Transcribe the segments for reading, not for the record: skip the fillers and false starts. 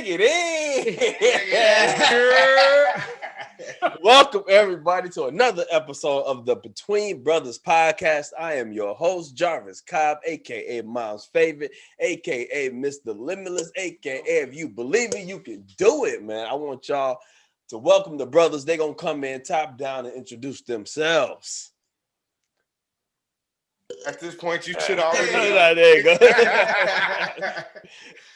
Bring it in. Welcome everybody to another episode of the Between Brothers podcast. I am your host, Jarvis Cobb, aka Mom's Favorite, aka Mr. Limitless, aka if you believe it, you can do it, man. I want y'all to welcome the brothers. They're gonna come in top down and introduce themselves. At this point, you should already know. There you go.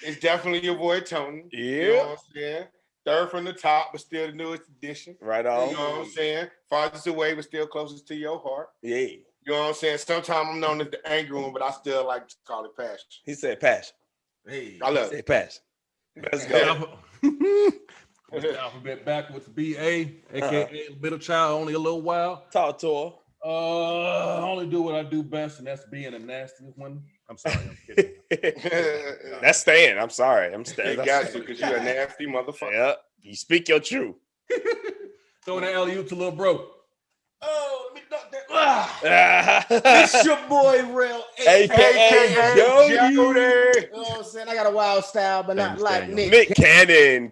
It's definitely your boy Tony. Yeah. You know what I'm saying? Third from the top, but still the newest edition. Right on. You know what I'm saying? Farthest away, but still closest to your heart. Yeah. You know what I'm saying? Sometimes I'm known as the angry one, but I still like to call it passion. He said passion. Hey, I love Say it. passion. Let's go. The alphabet backwards, B.A., a.k.a. middle child, only a little while. Talk to her. I only do what I do best, and that's being a nasty one. I'm sorry, I'm kidding. That's staying. I'm sorry. I'm They staying. got you because you're a nasty motherfucker. Yep. You speak your truth. Throwing the alley-oop to little bro. Oh, let me duck that. It's your boy, Real AKA Jody. Jody. You know what I'm saying? I got a wild style, but not like Nick. Nick Cannon.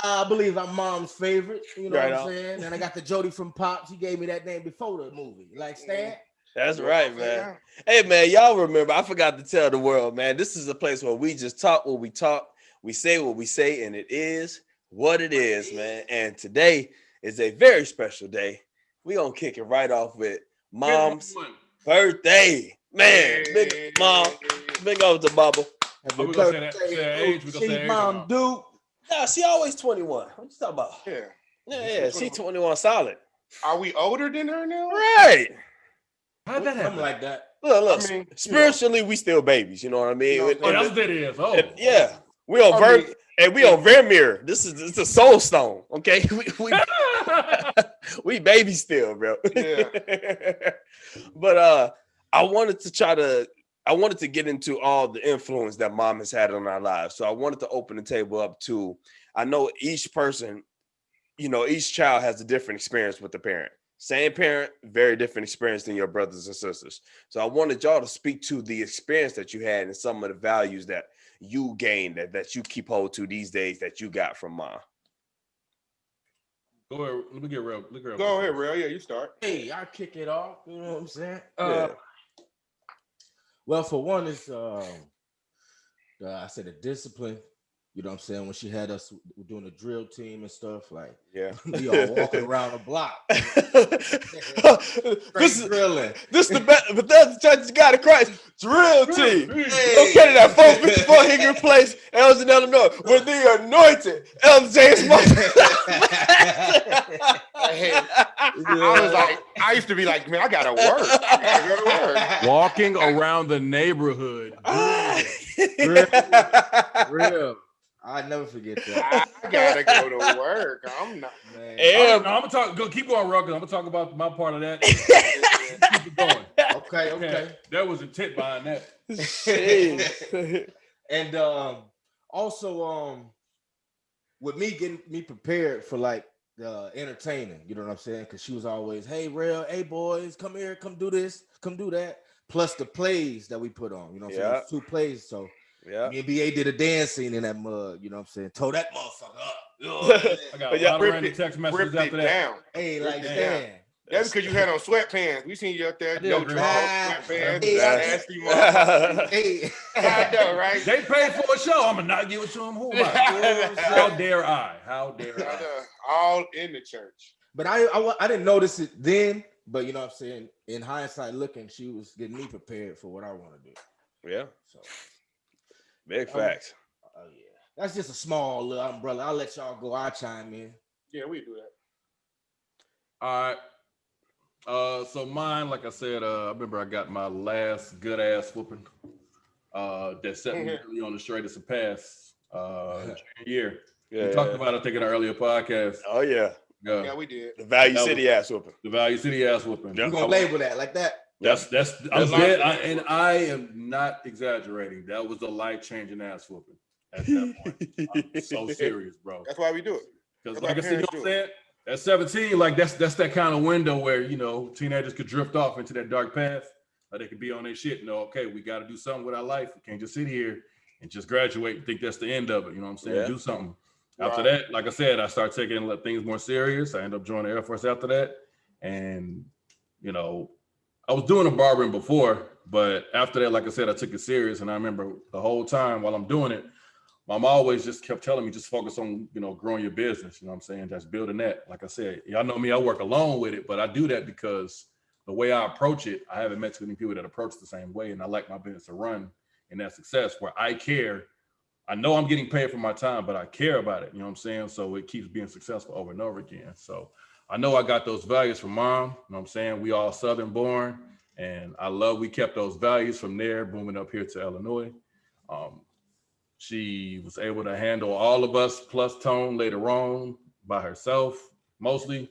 I believe I'm Mom's favorite. You know Right what on. I'm saying? And I got the Jody from Pops. He gave me that name before the movie. Like Stan? That's right, man. Hey, man, y'all remember, I forgot to tell the world, man, this is a place where we just talk what we talk. We say what we say, and it is what it is, man. And today is a very special day. We're going to kick it right off with Mom's birthday. Man, big mom, big up to Bubba. Are we gonna say that age? We gonna say She's age Mom or Duke. Nah, she always 21. What you talking about? Yeah. Yeah, she 21 solid. Are we older than her now? Right. how'd that Something happen? like that. Look, I mean, spiritually, we still babies. You know what I mean? You know, And- Oh, that's what it is. Oh, yeah, we on we on Vermeer. This is a soul stone. Okay, we babies still, bro. Yeah. But I wanted to get into all the influence that mom has had on our lives. So I wanted to open the table up to, I know each person, you know, each child has a different experience with the parent. Same parent, very different experience than your brothers and sisters. So I wanted y'all to speak to the experience that you had and some of the values that you gained that you keep hold to these days that you got from mom. go ahead. Let me get real. Go ahead, Real. Yeah, you start. Hey, I kick it off. You know what I'm saying? Yeah. Well, for one, it's I said the discipline. You know what I'm saying? When she had us doing the drill team and stuff, like Yeah. we all walking around the block. this is Drilling. the best, but that's the Church of God of Christ drill team. Located at 454 Hickory Place, Elgin, Illinois, with the anointed Elder James I used to be like, man, I gotta work. I gotta go to work. Walking around the neighborhood. Real. I never forget that. I gotta go to work. I'm not. Man. And I'm gonna talk. Go keep going, Rucker. I'm gonna talk about my part of that. Keep it going. Okay. There was intent behind that. shit. And also with me getting me prepared for like entertaining, you know what I'm saying? Because she was always, hey, Real, hey boys, come here, come do this, come do that. Plus the plays that we put on, you know what I'm saying? There's 2 plays, so Yeah. me and BA did a dance scene in that mug, you know what I'm saying? Told that motherfucker up. You know what I'm saying? I got But a yeah, lot of ripped random it- text messages Ripped it after that. down. Hey, like Yeah. damn. That's because you had on sweatpants. We seen you up there. I did No agree. drawers, Ah, sweatpants. yeah. Nasty motherfucker. Hey, I know, right? They paid for a show. I'm gonna not give it to them. Who am I? How dare I? How dare I I? know. All in the church. but I didn't notice it then, but you know what I'm saying? In hindsight looking, she was getting me prepared for what I want to do. Yeah. So Big facts. oh yeah. That's just a small little umbrella. I'll let y'all go. I'll chime in. Yeah, we do that. All right. So mine, like I said, I remember I got my last good ass whooping. That set me really on the straightest of paths. Junior year. Yeah. We talked about it, I think, in an earlier podcast. Oh yeah. Yeah, we did. The Value That City ass whooping. The Value City ass whooping. Yeah. We're gonna label that like that. That's I'm That's dead, life. and I am not exaggerating. That was a life-changing ass whooping at that point. I'm so serious, bro. That's why we do it. Because That's like I why said, you know parents what I'm saying? At 17, like that's that kind of window where, you know, teenagers could drift off into that dark path. Or they could be on their shit. You know, okay, we got to do something with our life. We can't just sit here and just graduate and think that's the end of it. You know what I'm saying? Yeah. Do something. Right. After that, like I said, I started taking things more serious. I ended up joining the Air Force after that. And, you know, I was doing a barbering before, but after that, like I said, I took it serious. And I remember the whole time while I'm doing it, Mom always just kept telling me, just focus on, you know, growing your business. You know what I'm saying? Just building that. Like I said, y'all know me, I work alone with it, but I do that because the way I approach it, I haven't met too many people that approach the same way. And I like my business to run in that success where I care. I know I'm getting paid for my time, but I care about it. You know what I'm saying? So it keeps being successful over and over again. So I know I got those values from Mom. You know what I'm saying? We all Southern born, and I love we kept those values from there, booming up here to Illinois. She was able to handle all of us plus Tone later on by herself, mostly.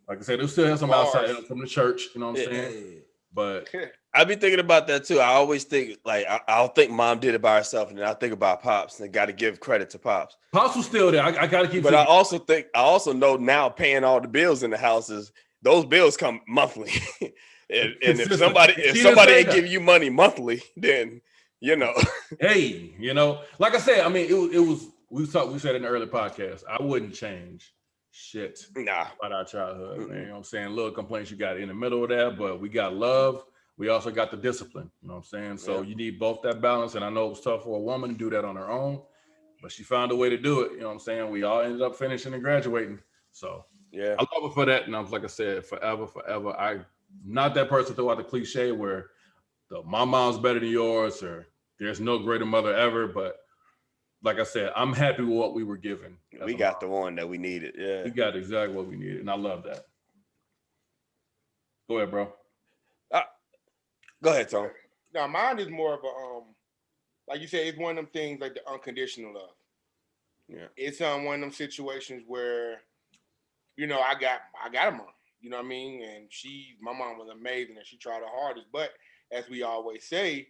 Like I said, it still has some outside help from the church, you know what I'm saying? But I be thinking about that too. I always think like I'll think Mom did it by herself, and then I think about Pops, and got to give credit to Pops. Pops was still there. I got to keep. But I also know now paying all the bills in the houses, those bills come monthly. and if somebody ain't give you money monthly, then you know. Hey, you know, like I said, I mean, it was we said in the early podcast, I wouldn't change shit about our childhood, man. You know what I'm saying? Little complaints you got in the middle of that, but we got love. We also got the discipline, you know what I'm saying? So you need both that balance. And I know it was tough for a woman to do that on her own, but she found a way to do it. You know what I'm saying? We all ended up finishing and graduating. So I love her for that. And I was, like I said, forever. I'm not that person throw out the cliche where my mom's better than yours or there's no greater mother ever. But like I said, I'm happy with what we were given. We got the one that we needed. Yeah. We got exactly what we needed. And I love that. Go ahead, bro. Go ahead, Tom. Now, mine is more of a, like you said, it's one of them things like the unconditional love. Yeah. It's one of them situations where, you know, I got a mom, you know what I mean? And my mom was amazing and she tried her hardest. But as we always say,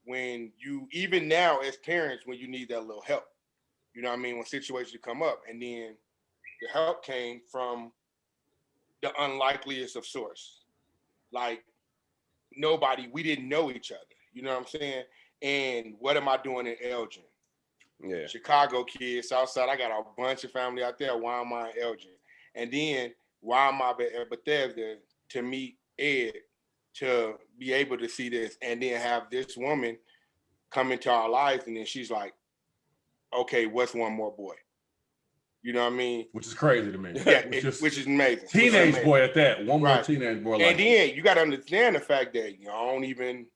when you, even now as parents, when you need that little help, you know what I mean? When situations come up, and then the help came from the unlikeliest of source. Like, we didn't know each other, you know what I'm saying? And what am I doing in Elgin? Yeah. Chicago kids, Southside, I got a bunch of family out there. Why am I in Elgin? And then why am I at Bethesda to meet Ed, to be able to see this, and then have this woman come into our lives, and then she's like, okay, what's one more boy? You know what I mean? Which is crazy to me. Yeah, which is amazing. Teenage boy at that. One more teenage boy. And then you got to understand the fact that I don't even,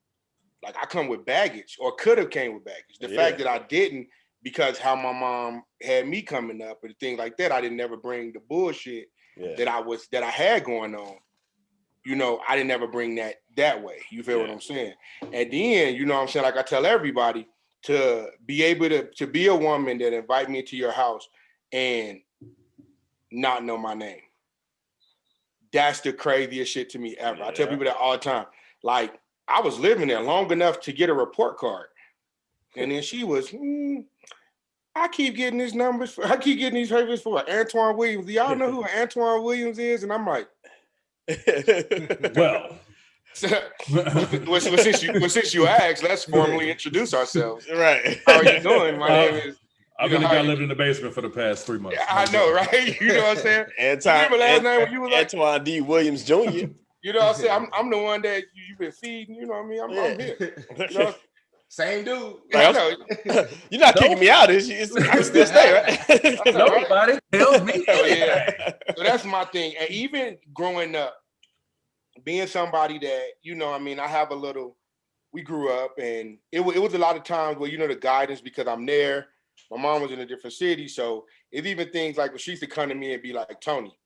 like, I come with baggage, or could have came with baggage. The fact that I didn't, because how my mom had me coming up and things like that, I didn't ever bring the bullshit that I had going on. You know, I didn't ever bring that way. You feel what I'm saying? And then, you know what I'm saying? Like I tell everybody, to be able to be a woman that invite me into your house and not know my name. That's the craziest shit to me ever. I tell people that all the time. Like, I was living there long enough to get a report card. And then she was, I keep getting these numbers. I keep getting these papers for Antoine Williams. Do y'all know who Antoine Williams is? And I'm like, well, since you asked, let's formally introduce ourselves. Right. How are you doing? My name is. I've been the guy living in the basement for the past 3 months. Yeah, I know, right? You know what I'm saying? Remember last night when you were like Antoine D. Williams Jr. You know what I'm saying? I'm the one that you've been feeding. You know what I mean? I'm here. You know? Same dude. Like, you're not kicking me out. I can still stay, right? Nobody tells me. So that's my thing. And even growing up, being somebody that, you know, I mean, we grew up, and it was a lot of times where, you know, the guidance, because I'm there. My mom was in a different city. So it's even things like when she used to come to me and be like, Tony,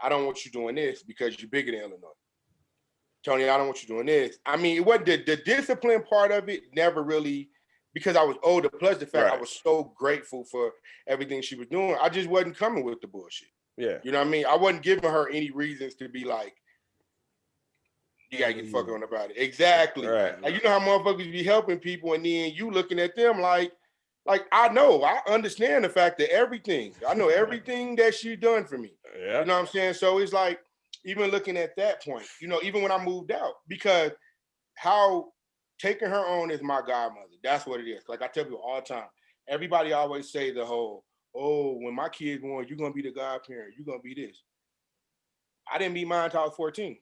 I don't want you doing this because you're bigger than Illinois. Tony, I don't want you doing this. I mean, it wasn't the discipline part of it, never really, because I was older, plus the fact I was so grateful for everything she was doing. I just wasn't coming with the bullshit. Yeah. You know what I mean? I wasn't giving her any reasons to be like, you gotta get fucking on about it. Exactly. Right. Like, you know how motherfuckers be helping people, and then you looking at them like I understand the fact that I know everything that she done for me. Yeah. You know what I'm saying? So it's like, even looking at that point, you know, even when I moved out, because how taking her on as my godmother. That's what it is. Like I tell people all the time, everybody always say the whole, oh, when my kid's born, you're gonna be the godparent. You're gonna be this. I didn't meet mine until I was 14.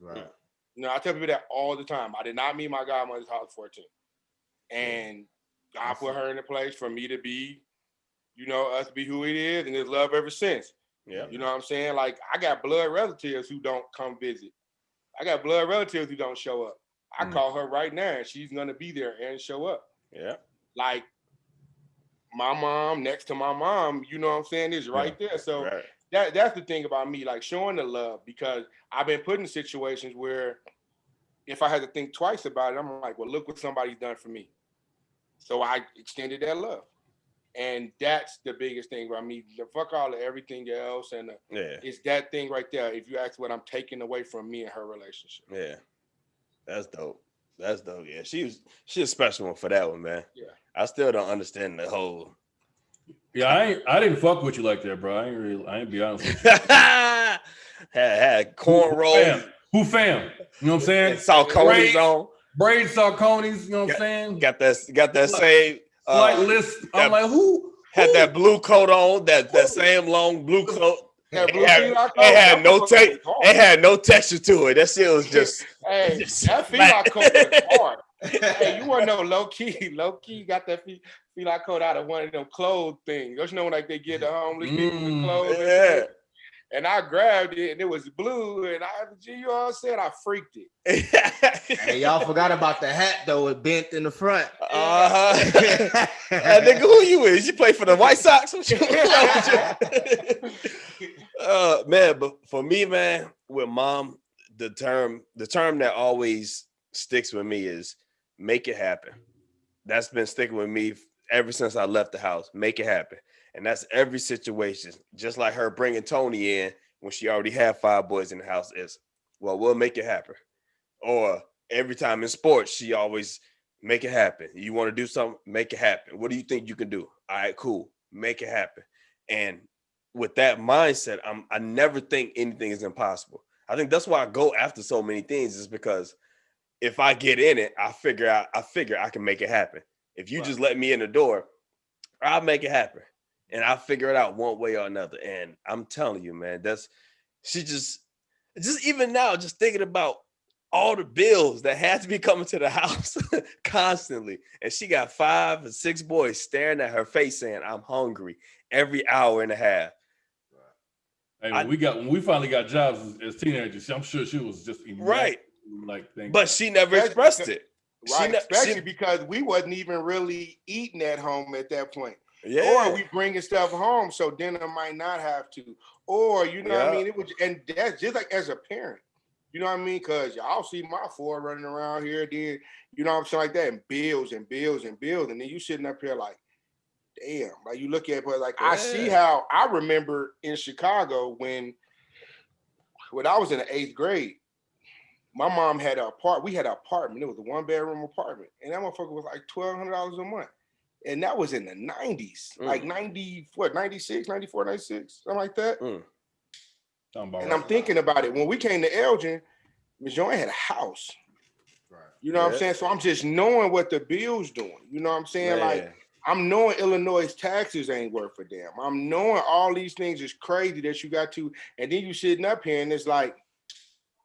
Right. You know, I tell people that all the time. I did not meet my godmother until I was 14. And God put her in a place for me to be, you know, us to be who it is, and there's love ever since. Yeah. You know what I'm saying? Like, I got blood relatives who don't come visit. I got blood relatives who don't show up. I call her right now, and she's gonna be there and show up. Yeah. Like, my mom next to my mom, you know what I'm saying, is right there. So that's the thing about me, like showing the love, because I've been put in situations where if I had to think twice about it, I'm like, well, look what somebody's done for me. So I extended that love. And that's the biggest thing about me. Fuck all of everything else. And it's that thing right there. If you ask what I'm taking away from me and her relationship. Yeah. That's dope. That's dope. Yeah. She's a special one for that one, man. Yeah. I still don't understand the whole. Yeah, I didn't fuck with you like that, bro. I ain't be honest with you. had cornrows. Who fam? You know what I'm saying? Saucony's on. Braids, Saucony's, you know what I'm saying? Got that same slight list. I'm like, who had that blue coat on, that same long blue coat. It had no texture to it. That shit was just that feline coat was hard. Hey, you want to know low key got that feline coat out of one of them clothes things. Don't you know when like they get the homeless people with clothes? Yeah. And I grabbed it and it was blue and you know what I'm saying? I freaked it. Hey, y'all forgot about the hat though, it bent in the front. Nigga, who you is? You play for the White Sox? Man, but for me, man, with mom, the term that always sticks with me is make it happen. That's been sticking with me ever since I left the house. Make it happen. And that's every situation. Just like her bringing Tony in when she already had 5 boys in the house is, well, we'll make it happen. Or every time in sports, she always make it happen. You want to do something, make it happen. What do you think you can do? All right, cool. Make it happen. And with that mindset, I never think anything is impossible. I think that's why I go after so many things, is because if I get in it, I figure I can make it happen. If you just let me in the door, I'll make it happen. And I'll figure it out one way or another. And I'm telling you, man, she just even now, just thinking about all the bills that had to be coming to the house constantly. And she got 5 or 6 boys staring at her face saying, I'm hungry every hour and a half. Hey, when we finally got jobs as teenagers, I'm sure she was just right. Like, but she never expressed it. Right, especially because we wasn't even really eating at home at that point. Yeah. Or we bringing stuff home, so dinner might not have to. Or, you know what I mean? It was, and that's just like as a parent. You know what I mean? Because y'all see my 4 running around here, then, you know what I'm saying, like that, and bills and bills and bills. And then you sitting up here like, damn. Like you look at it, but like I see how I remember in Chicago when I was in the 8th grade, my mom had we had an apartment. It was a 1-bedroom apartment. And that motherfucker was like $1,200 a month. And that was in the 90s, like 96, 94, 96, something like that. And I'm thinking about it. When we came to Elgin, Miss Joanne had a house. Right. You know what I'm saying? So I'm just knowing what the bill's doing. You know what I'm saying? Like, I'm knowing Illinois' taxes ain't worth a damn. I'm knowing all these things is crazy that you got to, and then you sitting up here and it's like,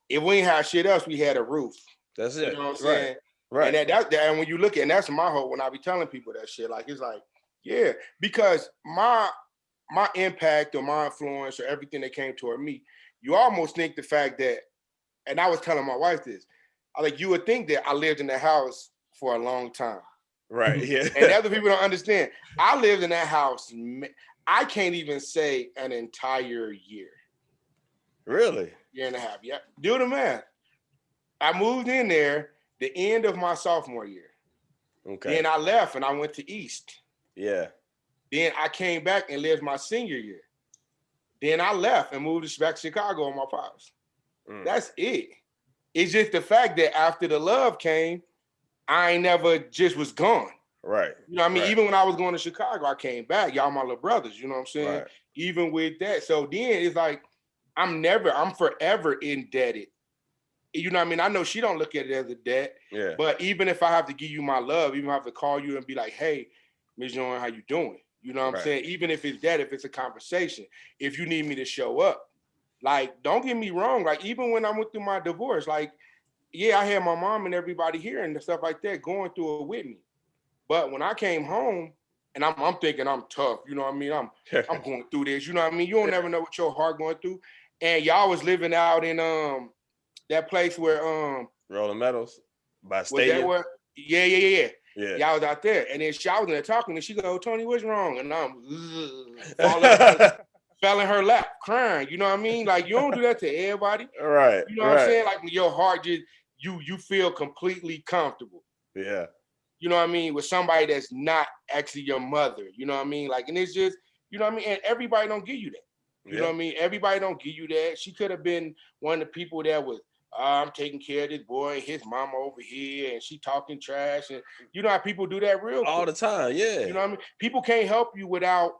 if we ain't had shit else, we had a roof. That's it. You know what I'm saying? Right. And and when you look at, and that's my hope when I be telling people that shit, like, it's like, yeah, because my impact or my influence or everything that came toward me, you almost think the fact that, and I was telling my wife this, you would think that I lived in the house for a long time. Right, yeah. And other people don't understand. I lived in that house, I can't even say an entire year. Really? Year and a half, yeah. Do the math. I moved in there the end of my sophomore year. Okay. Then I left and I went to East. Yeah. Then I came back and lived my senior year. Then I left and moved back to Chicago on my pops. That's it. It's just the fact that after the love came, I ain't never just was gone. Right. You know what I mean? Right. Even when I was going to Chicago, I came back. Y'all my little brothers, you know what I'm saying? Right. Even with that. So then it's like, I'm forever indebted you know what I mean? I know she don't look at it as a debt, Yeah. but even if I have to give you my love, even if I have to call you and be like, hey, Ms. Joan, how you doing? You know what I'm saying? Even if it's that, if it's a conversation, if you need me to show up, like, don't get me wrong. Like, even when I went through my divorce, like, yeah, I had my mom and everybody here and stuff like that going through it with me. But when I came home, and I'm thinking I'm tough, you know what I mean? I'm going through this, you know what I mean? You don't never know what your heart going through. And y'all was living out in that place where Rolling Meadows by was that Stadium. where yeah. Yeah. Y'all was out there. And then she was in there talking and she go, Tony, what's wrong? And I'm fell in her lap, crying. You know what I mean? Like, you don't do that to everybody. Right. You know what I'm saying? Like, when your heart just you feel completely comfortable. Yeah. You know what I mean? With somebody that's not actually your mother. You know what I mean? Like, and it's just, you know what I mean? And everybody don't give you that. You know what I mean? Everybody don't give you that. She could have been one of the people that was, I'm taking care of this boy, his mama over here, and she talking trash. And you know how people do that real all the time. Yeah. You know what I mean? People can't help you without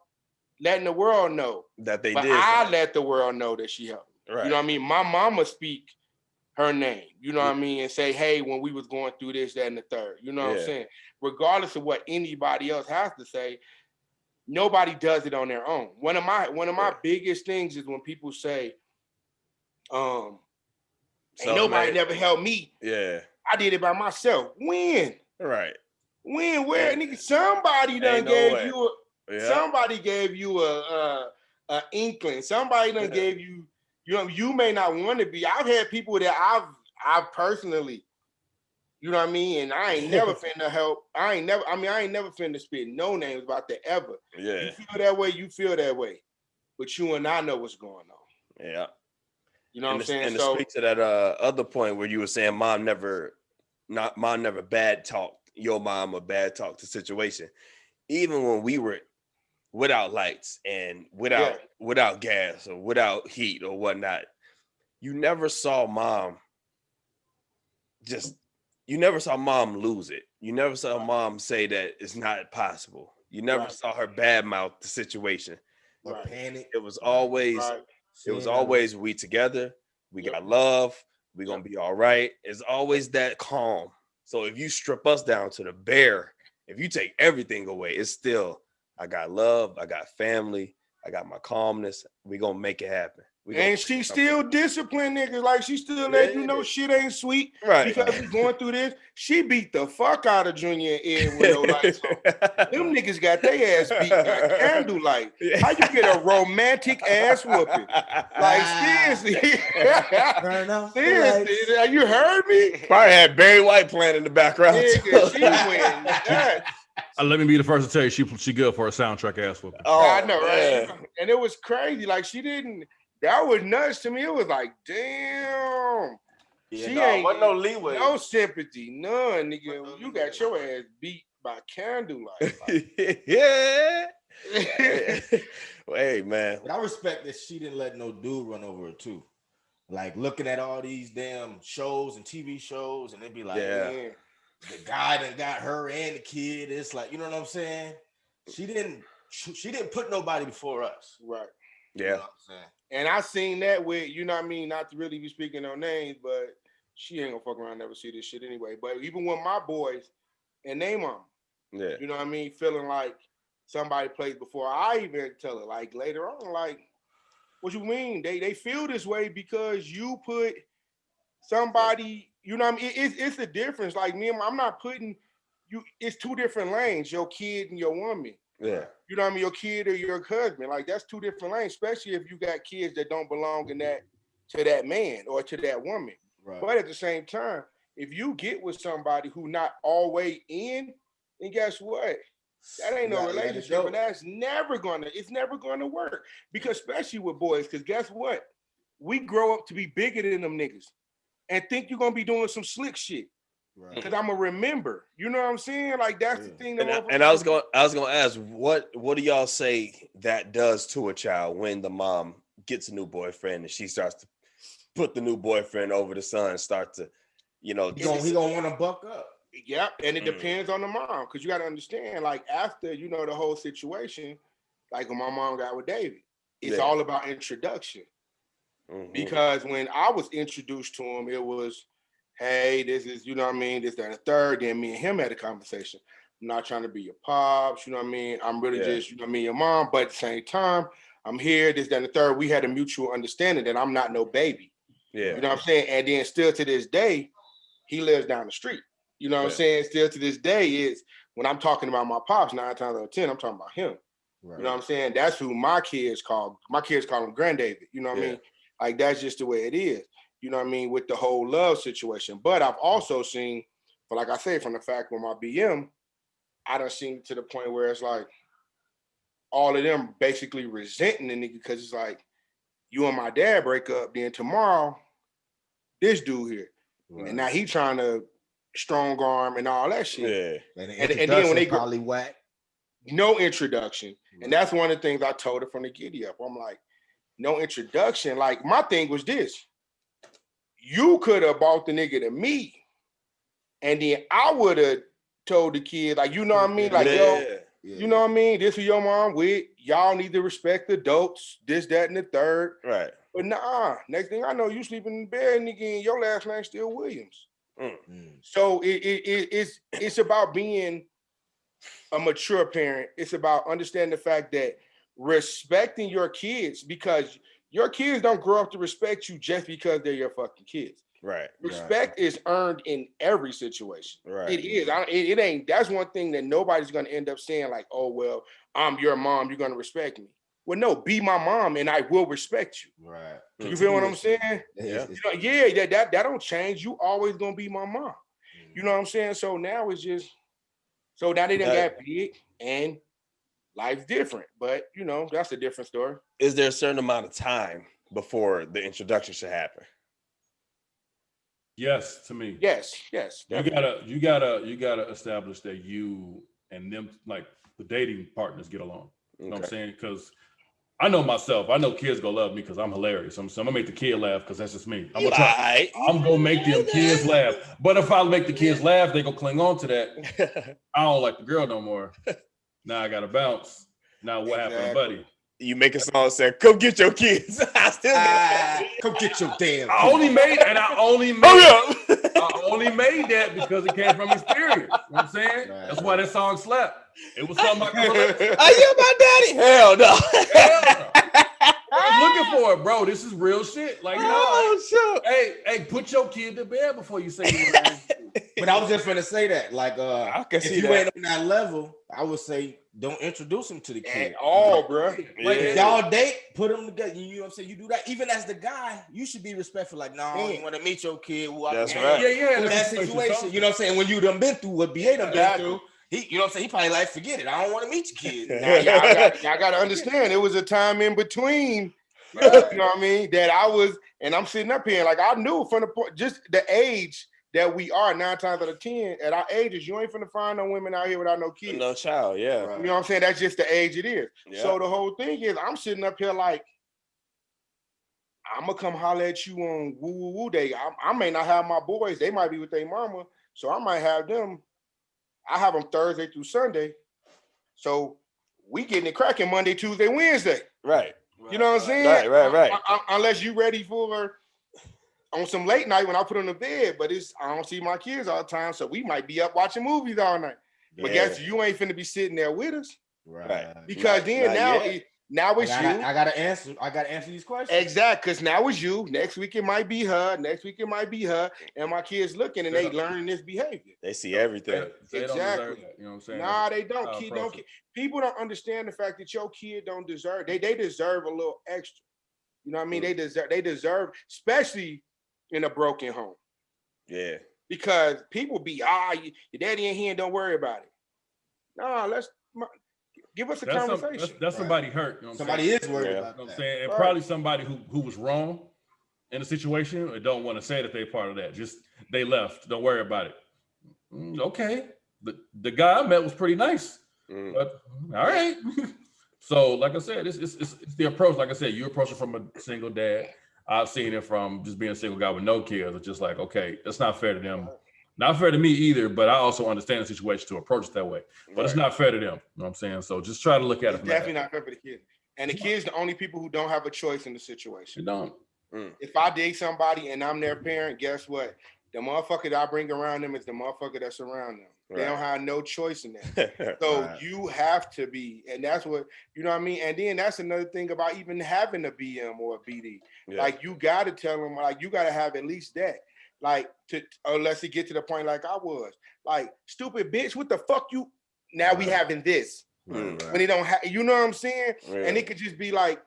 letting the world know that they but did. I let the world know that she helped me. Right. You know what I mean? My mama speak her name, you know what I mean, and say, hey, when we was going through this, that, and the third. You know what I'm saying? Regardless of what anybody else has to say, nobody does it on their own. One of my biggest things is when people say, ain't nobody never helped me. Yeah. I did it by myself. When? Right. When? Where? Nigga, somebody done gave you somebody gave you a inkling. Somebody done gave you, you know, you may not want to be. I've had people that I've personally, you know what I mean? And I ain't never finna help. I ain't never finna spit no names about that ever. Yeah. You feel that way, you feel that way. But you and I know what's going on. Yeah. You know what I'm saying? And to speak to that other point where you were saying mom never bad talked your mom or bad talked the situation. Even when we were without lights and without gas or without heat or whatnot, you never saw mom lose it. You never saw mom say that it's not possible. You never saw her badmouth the situation or panic. It was always we together, we got love, we gonna be all right. It's always that calm. So if you strip us down to the bare, if you take everything away, it's still I got love, I got family, I got my calmness. We gonna make it happen. And she still disciplined niggas. Like, she still let you know shit ain't sweet. Right. Because we going through this. She beat the fuck out of Junior and Ed with no lights on. Them niggas got their ass beat by candlelight. How you get a romantic ass whooping? Like, seriously. Seriously. You heard me? Probably had Barry White playing in the background. Nigga, she went nuts. Let me be the first to tell you she good for a soundtrack ass whooping. Oh, I know, right? Yeah. And it was crazy. Like, she didn't. That was nuts to me. It was like, damn. Yeah, she ain't wasn't no leeway. No sympathy. None, nigga. You got your ass beat by candlelight. Like. Yeah. Hey, man. But I respect that she didn't let no dude run over her too. Like, looking at all these damn shows and TV shows, and they'd be like, the guy that got her and the kid. It's like, you know what I'm saying? She didn't put nobody before us. Right. Yeah. You know what I'm saying? And I seen that with, you know what I mean, not to really be speaking no names, but she ain't gonna fuck around, never see this shit anyway. But even with my boys and they mom, you know what I mean, feeling like somebody played before I even tell her, like, later on, like, what you mean? They feel this way because you put somebody, you know what I mean? It's a difference. Like, me, I'm not putting you, it's two different lanes, your kid and your woman. Yeah. You know what I mean? Your kid or your husband. Like, that's two different lanes, especially if you got kids that don't belong in that to that man or to that woman. Right. But at the same time, if you get with somebody who not always in, then guess what? That ain't no relationship, and it's never gonna work. Because especially with boys, because guess what? We grow up to be bigger than them niggas and think you're gonna be doing some slick shit. Right. Because I'm gonna remember, you know what I'm saying? Like, that's the thing. And I was gonna ask, what do y'all say that does to a child when the mom gets a new boyfriend and she starts to put the new boyfriend over the son, start to, you know, he gonna want to buck up. Yep, and it depends on the mom, because you got to understand, like, after, you know, the whole situation, like when my mom got with David, it's all about introduction. Because when I was introduced to him, it was, hey, this is, you know what I mean, this, that, and the third. Then me and him had a conversation. I'm not trying to be your pops, you know what I mean? I'm really just, you know what I mean, your mom, but at the same time, I'm here, this, that, and the third. We had a mutual understanding that I'm not no baby. Yeah. You know what I'm saying? And then still to this day, he lives down the street. You know what I'm saying? Still to this day is when I'm talking about my pops, 9 times out of 10, I'm talking about him. Right. You know what I'm saying? That's who my kids call him Granddavid. You know what I mean? Like, that's just the way it is. You know what I mean? With the whole love situation. But I've also seen, but like I say, from the fact with my BM, I done seen to the point where it's like all of them basically resenting the nigga because it's like, you and my dad break up, then tomorrow, this dude here. Right. And now he trying to strong arm and all that shit. Yeah. And then when they probably whack. No introduction. Right. And that's one of the things I told her from the giddy up. I'm like, no introduction. Like, my thing was this. You could have bought the nigga to me. And then I would have told the kid, like, you know what I mean? Like, you know what I mean? This is your mom with. Y'all need to respect the adults. This, that, and the third. Right. But nah, next thing I know, you sleeping in bed, nigga, and your last name still Williams. So it's about being a mature parent. It's about understanding the fact that respecting your kids, because your kids don't grow up to respect you just because they're your fucking kids. Right. Respect is earned in every situation. Right. It is. It ain't. That's one thing that nobody's going to end up saying, like, oh, well, I'm your mom, you're going to respect me. Well, no, be my mom and I will respect you. Right. You feel what I'm saying? Yeah. You know, that don't change. You always going to be my mom. You know what I'm saying? So now it's just, so now they done got big and life's different. But, you know, that's a different story. Is there a certain amount of time before the introduction should happen? Yes, to me. Yes. You gotta establish that you and them, like the dating partners, get along. You know what I'm saying? Because I know myself. I know kids gonna love me because I'm hilarious. I'm gonna make the kid laugh because that's just me. I'm gonna make them kids laugh. But if I make the kids laugh, they gonna cling on to that. I don't like the girl no more. Now I gotta bounce. Now what happened, buddy? You make a song saying, "Come get your kids." I still come get your damn. I only made that because it came from experience. You know what I'm saying? Right. That's why that song slapped. It was something like, are you my daddy? Hell no. I was looking for it, bro. This is real shit. Like, sure. Hey, put your kid to bed before you say anything. But I was just gonna say that. Like, I can see if you that. ain't on that level, I would say don't introduce him to the kid at all, bro. Like, if y'all date, put them together. You know what I'm saying? You do that. Even as the guy, you should be respectful. Like, no, I want to meet your kid. That's right. Yeah. In that situation, you know what I'm saying? When you done been through what BA done been through, you know what I'm saying? He probably like, forget it. I don't want to meet your kid. Now, y'all got to understand, it was a time in between. You know what I mean? That I was, and I'm sitting up here, like, I knew from the point, just the age that we are 9 times out of 10 at our ages, you ain't finna find no women out here without no kids. No child, yeah. Right. You know what I'm saying? That's just the age it is. Yeah. So the whole thing is, I'm sitting up here like, I'm gonna come holler at you on woo woo woo day. I may not have my boys, they might be with their mama, so I might have them. I have them Thursday through Sunday, so we getting it cracking Monday, Tuesday, Wednesday. Right. You know what I'm saying? Right. Unless you ready for on some late night when I put them to bed, but I don't see my kids all the time, so we might be up watching movies all night. But guess you ain't finna be sitting there with us, right? Because now it's you. I gotta answer these questions. Exactly, because now it's you. Next week it might be her. Next week it might be her. And my kids looking and they learning this behavior. They see everything. They exactly. Don't deserve that, you know what I'm saying? Nah, they don't. People don't understand the fact that your kid don't deserve. They deserve a little extra. You know what I mean? They deserve, especially in a broken home. Yeah. Because people be your daddy ain't here and don't worry about it. Nah, give us a conversation. That's somebody hurt. You know somebody is worried about that. You know what I'm saying? And probably somebody who was wrong in the situation and don't want to say that they're part of that. Just they left. Don't worry about it. Okay. The guy I met was pretty nice. But all right. So like I said, it's the approach. Like I said, you approach it from a single dad. I've seen it from just being a single guy with no kids. It's just like, okay, that's not fair to them. Not fair to me either, but I also understand the situation to approach it that way. But it's not fair to them. You know what I'm saying? So just try to look at it. It's definitely not fair for the kids. And the kids, the only people who don't have a choice in the situation. You don't. If I date somebody and I'm their parent, guess what? The motherfucker that I bring around them is the motherfucker that's around them. They don't have no choice in that. So you have to be, and that's what, you know what I mean? And then that's another thing about even having a BM or a BD. Yeah. Like you got to tell them, like you got to have at least that. Like unless it get to the point like I was. Like, stupid bitch, what the fuck you, now we having this. When they don't have, you know what I'm saying? Yeah. And it could just be like,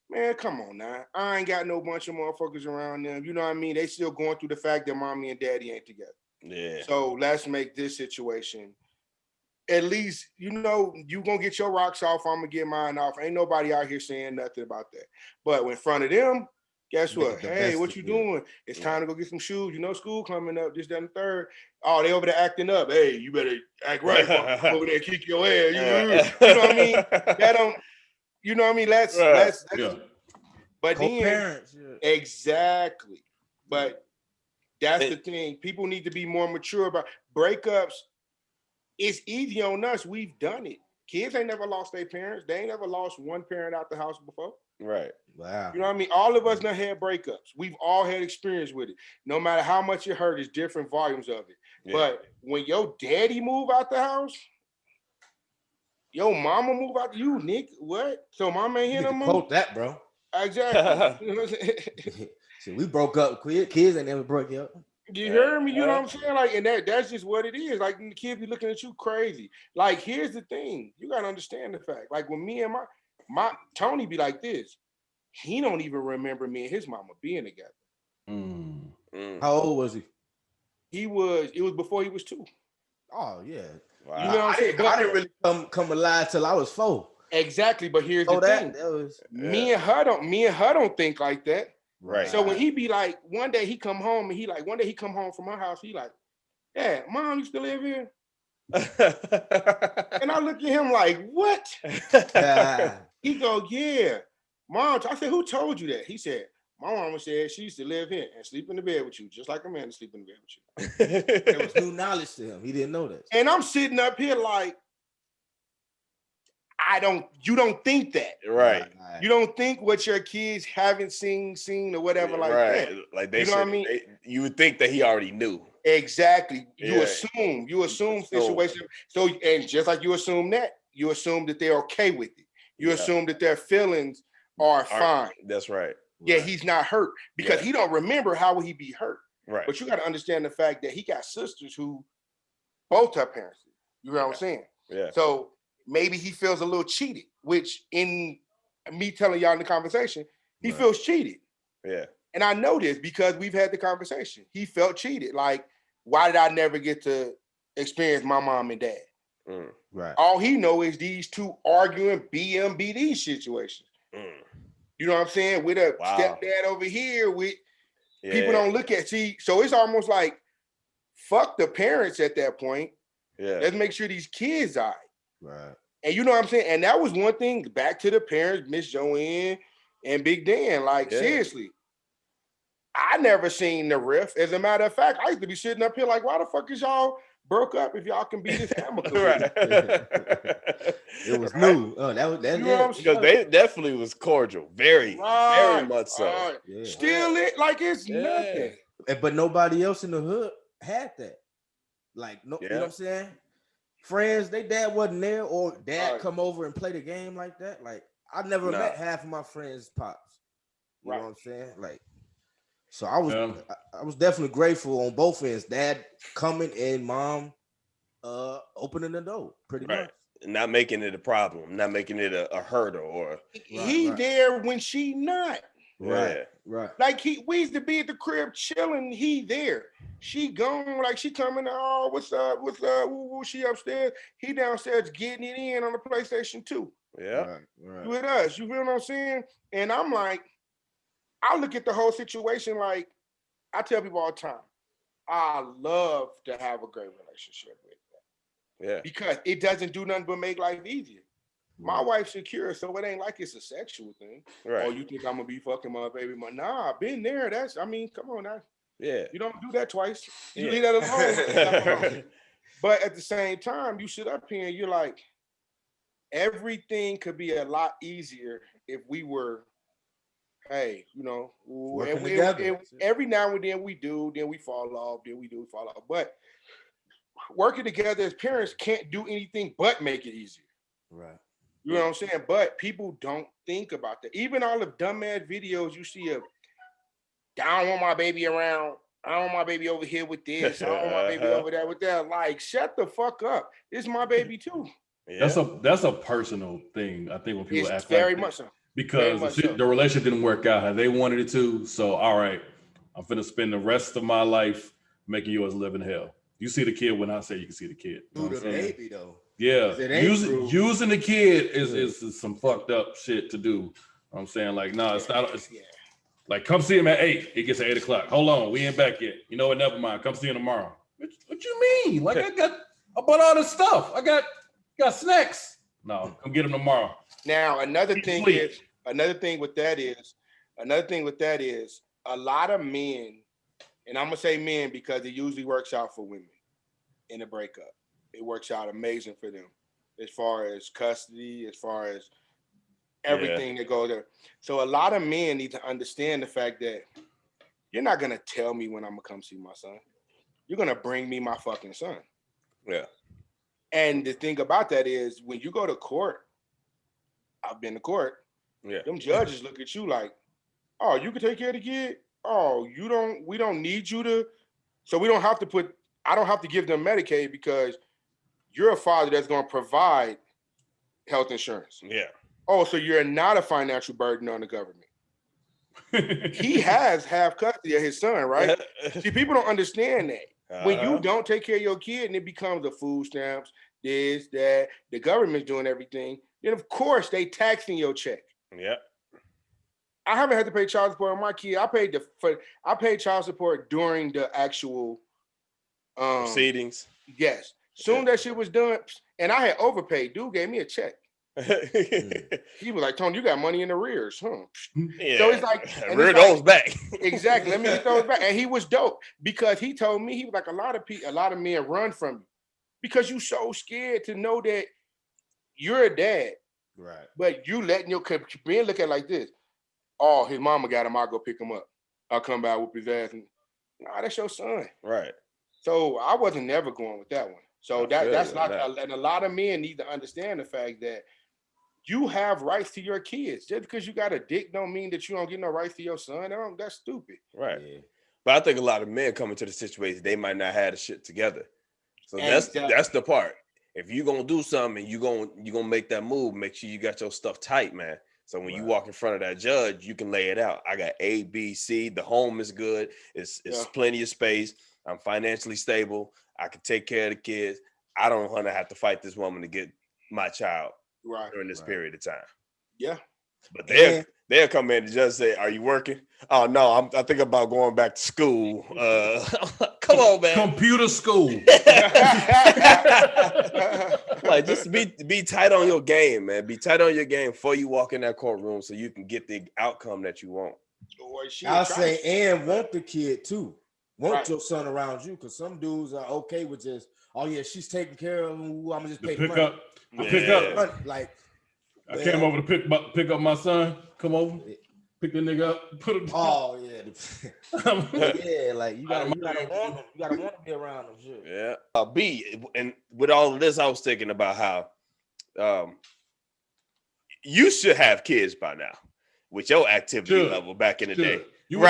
man, come on now. I ain't got no bunch of motherfuckers around them. You know what I mean? They still going through the fact that mommy and daddy ain't together. Yeah. So let's make this situation, at least, you know, you gonna get your rocks off. I'm gonna get mine off. Ain't nobody out here saying nothing about that. But in front of them, guess what? Hey, what you doing? It's time to go get some shoes. You know, school coming up, this, that, and the third. Oh, they over there acting up. Hey, you better act right. Come over there and kick your ass. You know what I mean? That don't, you know what I mean? That's but co-parents, then exactly. But that's the thing. People need to be more mature about breakups. It's easy on us. We've done it. Kids ain't never lost their parents. They ain't never lost one parent out the house before. Right. Wow. You know what I mean? All of us done had breakups. We've all had experience with it. No matter how much it hurt, it's different volumes of it. Yeah. But when your daddy move out the house, your mama move out, you Nick, what? So mama ain't here no more? Quote that, bro. Exactly. You know what I'm saying? So we broke up. Kids ain't never broke up. You hear me? You know what I'm saying? Like, and that's just what it is. Like, the kids be looking at you crazy. Like, here's the thing. You got to understand the fact. Like, when me and my Tony be like this, he don't even remember me and his mama being together. How old was he? It was before he was 2. Oh, yeah. Wow. You know what I'm saying? I didn't really come alive till I was 4. Exactly. But here's the thing. Me and her don't think like that. Right. So when he be like, one day he come home from my house, he like, yeah, mom used to live here. And I look at him like, what? He go, yeah. Mom, I said, who told you that? He said, my mama said she used to live here and sleep in the bed with you, just like a man to sleep in the bed with you. There was new knowledge to him. He didn't know that. And I'm sitting up here like, you don't think that. Right. You don't think what your kids haven't seen or whatever like that. Like they, you know what I mean? You would think that he already knew. Exactly. You assume situation. So, and just like you assume that they're okay with it. You assume that their feelings are fine. That's right. Yeah, he's not hurt because he don't remember how would he be hurt. Right. But you got to understand the fact that he got sisters who both her parents. You know what I'm saying? Yeah. So maybe he feels a little cheated, which in me telling y'all in the conversation, he feels cheated. Yeah. And I know this because we've had the conversation. He felt cheated. Like, why did I never get to experience my mom and dad? Right. All he know is these two arguing BMBD situations. You know what I'm saying? With a stepdad over here, people don't look at, so it's almost like, fuck the parents at that point. Yeah. Let's make sure these kids are right. And you know what I'm saying? And that was one thing, back to the parents, Miss Joanne and Big Dan. Like, seriously, I never seen the riff. As a matter of fact, I used to be sitting up here like, why the fuck is y'all broke up if y'all can be this amicable? Right. It was new. Oh, that was you know because they definitely was cordial. Very much so. Yeah. Still it like it's nothing. But nobody else in the hood had that. Like, no, you know what I'm saying? Friends, they dad wasn't there, or dad come over and play the game like that. Like, I never met half of my friends' pops. You know what I'm saying? Like, so I was definitely grateful on both ends. Dad coming and mom opening the door, pretty much. Not making it a problem, not making it a hurdle, or he there when she not. Right. Like we used to be at the crib chilling. He there. She gone. Like she coming. Oh, what's up? She upstairs. He downstairs getting it in on the PlayStation 2. Yeah. Right. With us. You feel what I'm saying? And I'm like, I look at the whole situation like, I tell people all the time, I love to have a great relationship with them. Yeah. Because it doesn't do nothing but make life easier. My wife's secure, so it ain't like it's a sexual thing. Right. Oh, you think I'm gonna be fucking my baby? Nah, I've been there. Come on now. Yeah. You don't do that twice. You leave that alone. But at the same time, you sit up here and you're like, everything could be a lot easier if we were hey, you know, Working together. every now and then we do, then we fall off, then we do fall off. But working together as parents can't do anything but make it easier. Right. You know what I'm saying? But people don't think about that. Even all the dumbass videos you see of, I don't want my baby around. I don't want my baby over here with this. I don't want my baby over there with that. Like, shut the fuck up. This is my baby too. Yeah. That's a personal thing. I think when people It's act very like much so. because the relationship didn't work out how they wanted it to. So, all right, I'm finna spend the rest of my life making yours live in hell. You see the kid when I say you can see the kid. You know Through the baby though. Yeah, using the kid is some fucked up shit to do. You know what I'm saying, like, no, it's not. It's, like, come see him at 8. It gets at 8 o'clock. Hold on, we ain't back yet. You know what? Never mind. Come see him tomorrow. What you mean? Like, I bought all this stuff. I got snacks. No, come get him tomorrow. Now another thing with that is a lot of men, and I'm gonna say men because it usually works out for women in a breakup. It works out amazing for them as far as custody, as far as everything that goes there. So a lot of men need to understand the fact that you're not gonna tell me when I'm gonna come see my son. You're gonna bring me my fucking son. Yeah. And the thing about that is when you go to court, I've been to court. Yeah. Them judges look at you like, oh, you can take care of the kid. Oh, we don't need you to. So I don't have to give them Medicaid because you're a father that's going to provide health insurance. Yeah. Oh, so you're not a financial burden on the government. He has half custody of his son, right? See, people don't understand that. When you don't take care of your kid and it becomes the food stamps, this, that, the government's doing everything, then of course they taxing your check. Yeah. I haven't had to pay child support on my kid. I paid child support during the actual proceedings. Yes. Soon that shit was done, and I had overpaid. Dude gave me a check. He was like, Tony, you got money in arrears, huh? Yeah. So it's like, rear those back. Exactly. Let me get those back. And he was dope because he told me, he was like, a lot of men run from you because you so scared to know that you're a dad. Right. But you letting your men look at it like this. Oh, his mama got him. I'll go pick him up. I'll come by, whoop his ass. And, nah, that's your son. Right. So I wasn't never going with that one. So that's not, and a lot of men need to understand the fact that you have rights to your kids. Just because you got a dick don't mean that you don't get no rights to your son. That's stupid. Right. Yeah. But I think a lot of men come into the situation, they might not have the shit together. So that's the part. If you're gonna do something and you're gonna make that move, make sure you got your stuff tight, man. So when you walk in front of that judge, you can lay it out. I got A, B, C. The home is good. It's plenty of space. I'm financially stable. I can take care of the kids. I don't want to have to fight this woman to get my child during this period of time. Yeah. But they'll come in and just say, "Are you working?" Oh no, I think about going back to school. Come on, man. Computer school. Like, just be tight on your game, man. Be tight on your game before you walk in that courtroom, so you can get the outcome that you want. I'll say, and want the kid too. Want your son around you, because some dudes are okay with just, oh yeah, she's taking care of him. I'm gonna just pay pick up. Like, I came over to pick up my son. Come over, pick the nigga up, put him. Oh yeah, yeah. Like you gotta want him. You gotta want to be around him. Sure. Yeah. B, and with all of this, I was thinking about how you should have kids by now with your activity level back in the day. You would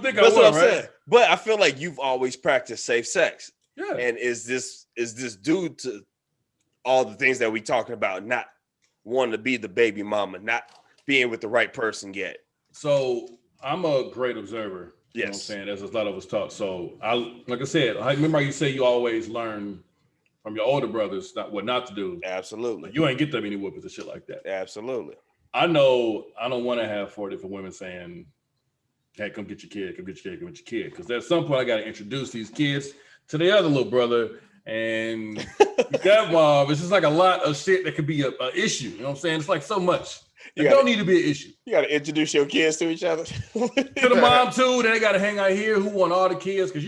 think I would, what I'm right? saying. But I feel like you've always practiced safe sex. Yeah. And is this due to all the things that we talking about, not wanting to be the baby mama, not being with the right person yet? So I'm a great observer. You know what I'm saying? As a lot of us talk. So like I said, I remember you say you always learn from your older brothers what not to do. Absolutely. You ain't get that many whoopings and shit like that. Absolutely. I know I don't want to have 4 different women saying, hey, come get your kid, come get your kid, come get your kid. Because at some point I got to introduce these kids to the other little brother. And that mom, it's just like a lot of shit that could be a issue. You know what I'm saying? It's like so much. It don't need to be an issue. You got to introduce your kids to each other. To the mom too. Then they got to hang out here who want all the kids. Because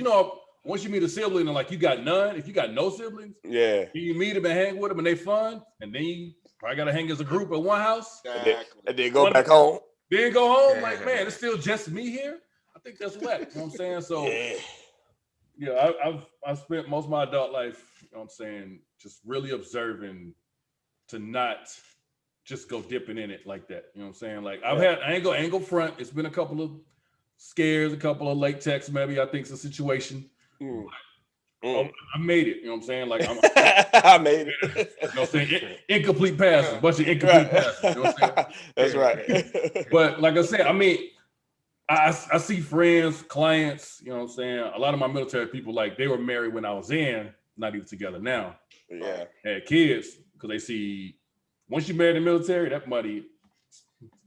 once you meet a sibling and like you got none, if you got no siblings, you meet them and hang with them and they fun. And then you probably got to hang as a group at one house. And then go back home. Then go home like, man, it's still just me here. I think that's whack. You know what I'm saying? So, yeah, I've spent most of my adult life, you know what I'm saying, just really observing to not just go dipping in it like that. You know what I'm saying? Like I ain't go front. It's been a couple of scares, a couple of late texts, maybe I think it's a situation. I made it, you know what I'm saying? Like I made it. You know what I'm saying? Incomplete passes, a bunch of incomplete passes. You know what I'm saying? That's right. But like I said, I mean, I see friends, clients, you know what I'm saying? A lot of my military people, like they were married when I was in, not even together now. Yeah. Had kids because they see once you married in the military, that money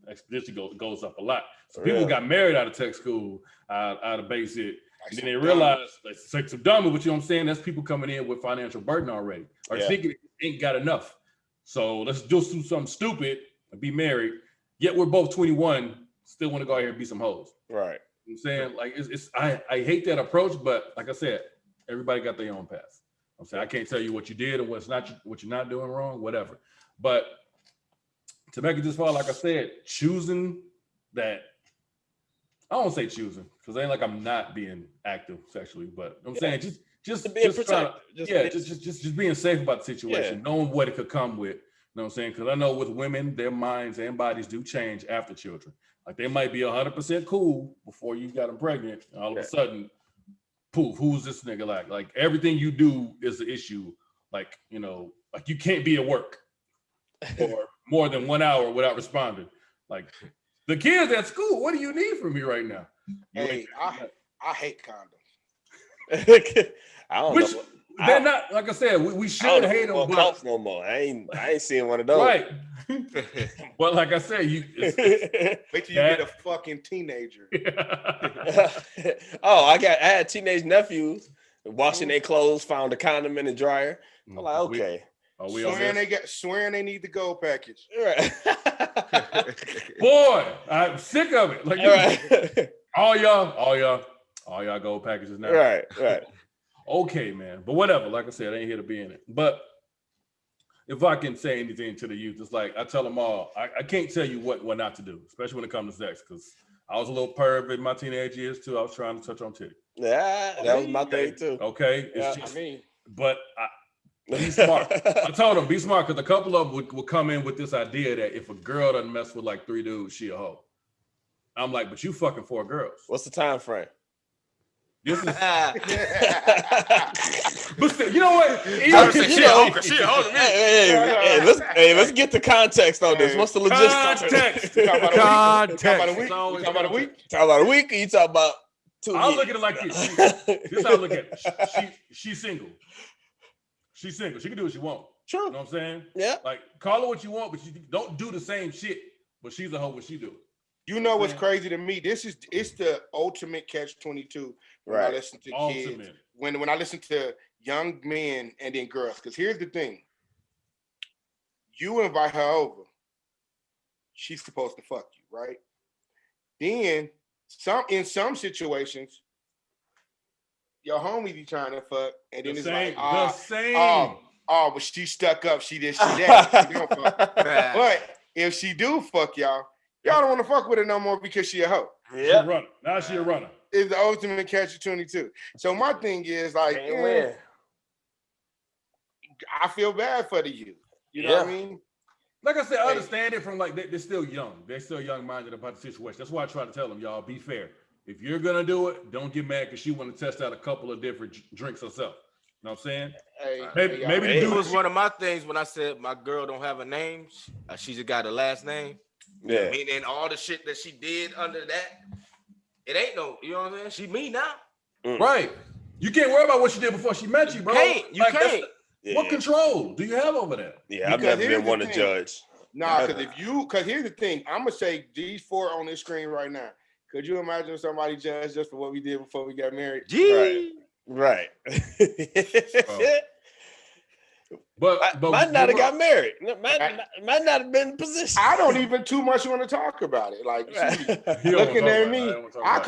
exponentially goes up a lot. So people got married out of tech school, out of basic. And then they realize, like some dummy, but you know what I'm saying? That's people coming in with financial burden already, or thinking it ain't got enough. So let's just do something stupid and be married. Yet we're both 21, still want to go out here and be some hoes. Right. You know what I'm saying? Like I hate that approach, but like I said, everybody got their own path. I'm saying I can't tell you what you did and what you're not doing wrong, whatever. But to make it this far, like I said, choosing that. I don't say choosing because it ain't like I'm not being active sexually, but I'm saying just being protected. Just being safe about the situation, knowing what it could come with. You know what I'm saying? Because I know with women, their minds and bodies do change after children. Like they might be 100% cool before you got them pregnant, and all of a sudden, poof, who's this nigga like? Like everything you do is an issue. Like, you know, like you can't be at work for more than 1 hour without responding. Like the kids at school, what do you need from me right now? Hey, I hate condoms. I don't know. They're not, like I said, we should hate them. But no more. I ain't seeing one of those. Right. But like I said, wait till you get a fucking teenager. I had teenage nephews washing their clothes, found a condom in the dryer. I'm like, okay. Swearing they need the gold package. Right. Boy, I'm sick of it. Like all y'all gold packages now. Right. Okay, man. But whatever. Like I said, I ain't here to be in it. But if I can say anything to the youth, it's like I tell them all, I can't tell you what not to do, especially when it comes to sex, because I was a little perv in my teenage years too. I was trying to touch on titty. Yeah, that was my thing too. Okay. But be smart. I told them, be smart, because a couple of them would come in with this idea that if a girl doesn't mess with like 3 dudes, she a hoe. I'm like, but you fucking 4 girls. What's the time frame? This is, but still, you know what? Let's get the context on this. What's the logistics? Context. Talk about a week. Talk about a week, or you talk about 2 years? I'll look at it like this. This is how I look at it. She's single. She's single. She can do what she wants. True. You know what I'm saying? Yeah. Like, call her what you want, but you don't do the same shit. But she's a hoe what she do. You know what's crazy to me? It's the ultimate catch-22 when I listen to kids. When I listen to young men and then girls. Because here's the thing. You invite her over. She's supposed to fuck you, right? Then in some situations, your homie be trying to fuck, and then but she stuck up. She this, she that. She don't fuck. But if she do fuck y'all don't want to fuck with her no more because she a hoe. Yeah, runner. Now she a runner. It's the ultimate catch-22. So my thing is like, I feel bad for the youth. You know what I mean? Like I said, I understand it from like they're still young. They're still young-minded about the situation. That's why I try to tell them, y'all, be fair. If you're gonna do it, don't get mad because she want to test out a couple of different drinks herself. You know what I'm saying? Maybe it was one of my things when I said my girl don't have a name. She just got a last name. Yeah. Meaning all the shit that she did under that, it ain't no, you know what I'm saying? She me now. Right. You can't worry about what she did before she met you, bro. You can't. What control do you have over that? Yeah, I've never been one to judge. Nah, because here's the thing. I'm gonna say these 4 on this screen right now. Could you imagine somebody judged us for what we did before we got married? Right. But might not have got married. Might not have been in position. I don't even too much want to talk about it. Like looking at me, I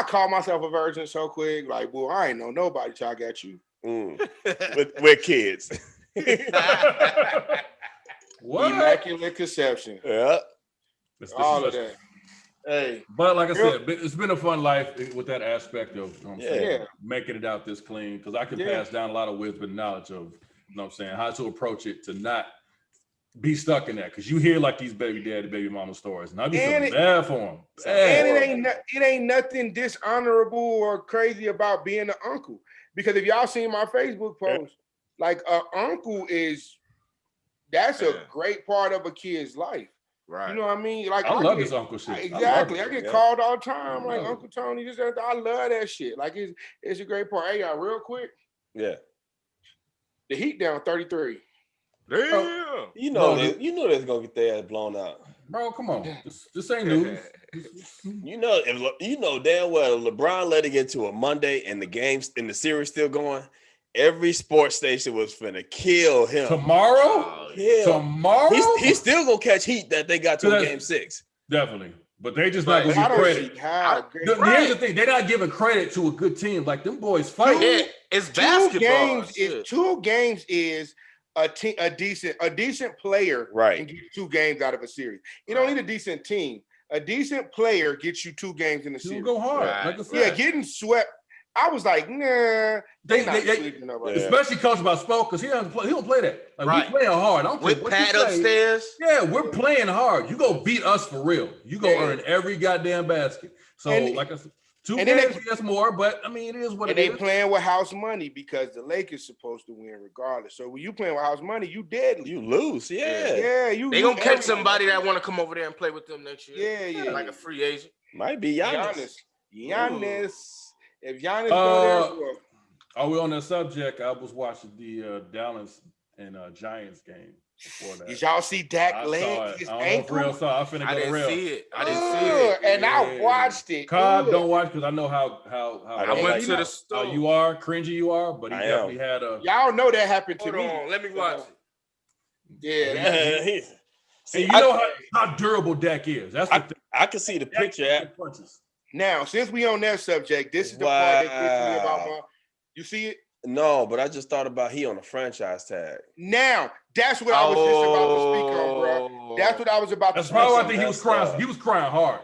call myself a virgin so quick. Like, well, I ain't know nobody till I got you. With kids. What? Immaculate conception. Yeah. All of that. Hey, But like I said, it's been a fun life with that aspect of, you know what I'm saying, Yeah. making it out this clean, because I can Yeah. pass down a lot of wisdom and knowledge of, you know what I'm saying, how to approach it to not be stuck in that. Because you hear like these baby daddy, baby mama stories, and I be feeling bad for them. and it ain't nothing dishonorable or crazy about being an uncle. Because if y'all seen my Facebook post, like an uncle that's a great part of a kid's life. Right. You know what I mean? Like I love this uncle shit. Exactly. I get called all the time, like love it. Uncle Tony. This, that. I love that shit. Like it's a great part. Hey, y'all, real quick. Yeah. The Heat down 33. Damn. You know, Bro, you know they're gonna get their ass blown out. Bro, come on. This ain't news. You know, you know damn well LeBron let it get to a Monday and the games and the series still going. Every sports station was finna kill him. Tomorrow? He's still gonna catch heat that they got to So game 6. Definitely. But they just not But gonna I give don't credit. see how. Here's the thing, they're not giving credit to a good team. Like them boys fight. Yeah, it's basketball. Two games is a decent player Right. and get 2 games out of a series. You don't need a decent team. A decent player gets you 2 games in a He'll series. go hard. Right. Like I said. Yeah, getting swept. I was like, nah. They not sweeping nobody. Especially coach about Spoke, because he don't play that. Like Right. we playing hard. I don't care With what Pat you say. upstairs. Yeah, we're playing hard. You go beat us for real. You go earn every goddamn basket. So like I said, 2 games, yes, more, but I mean it is what it is. And they playing with house money because the Lakers supposed to win regardless. So when you playing with house money, you deadly. You lose, yeah. They gonna catch somebody that want to come over there and play with them next year. Yeah. Like a free agent. Might be Giannis. Giannis. If Giannis go there, are we on that subject? I was watching the Dallas and Giants game before that. did y'all see Dak leg his ankle? I didn't see it. I didn't see it. And I watched it. Cobb, don't watch because I know how I went to the store. You are cringy, you are, but he definitely had a. Y'all know that happened to me. Hold on, let me watch it. Yeah. See, you know how durable Dak is. That's the thing. I can see the picture. Now, since we on that subject, this is the part that gets me about you see it? No, but I just thought about he on a franchise tag. Now, that's what I was just about to speak on, bro. That's what I was about to speak on. That's probably why I think he was crying. He was crying hard.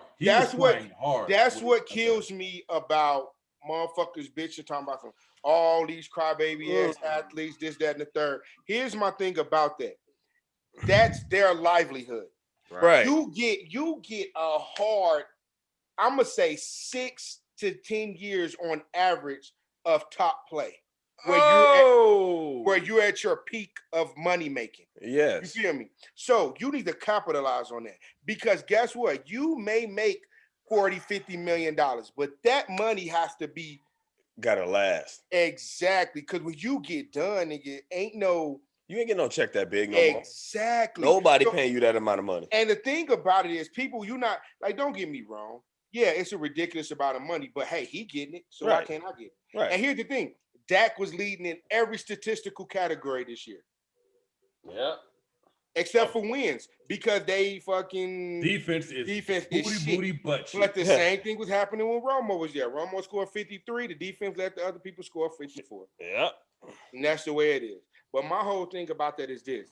That's what kills me about motherfuckers bitching, talking about all these crybaby ass athletes, this, that, and the third. Here's my thing about that. That's their livelihood. Right. You get a hard, I'm gonna say 6 to 10 years on average of top play. Where you're at your peak of money making. Yes. You feel me? So you need to capitalize on that. Because guess what? You may make $40-50 million, but that money has to be gotta last. Exactly. Because when you get done, nigga, you ain't getting no check that big no more. Exactly. Nobody paying you that amount of money. And the thing about it is, people, you not like, don't get me wrong. Yeah, it's a ridiculous amount of money, but hey, he getting it, so why can't I get it? Right. And here's the thing: Dak was leading in every statistical category this year. Yeah. Except for wins, because they fucking defense is booty butt shit. But the same thing was happening when Romo was there. Romo scored 53. The defense let the other people score 54. Yeah. And that's the way it is. But my whole thing about that is this: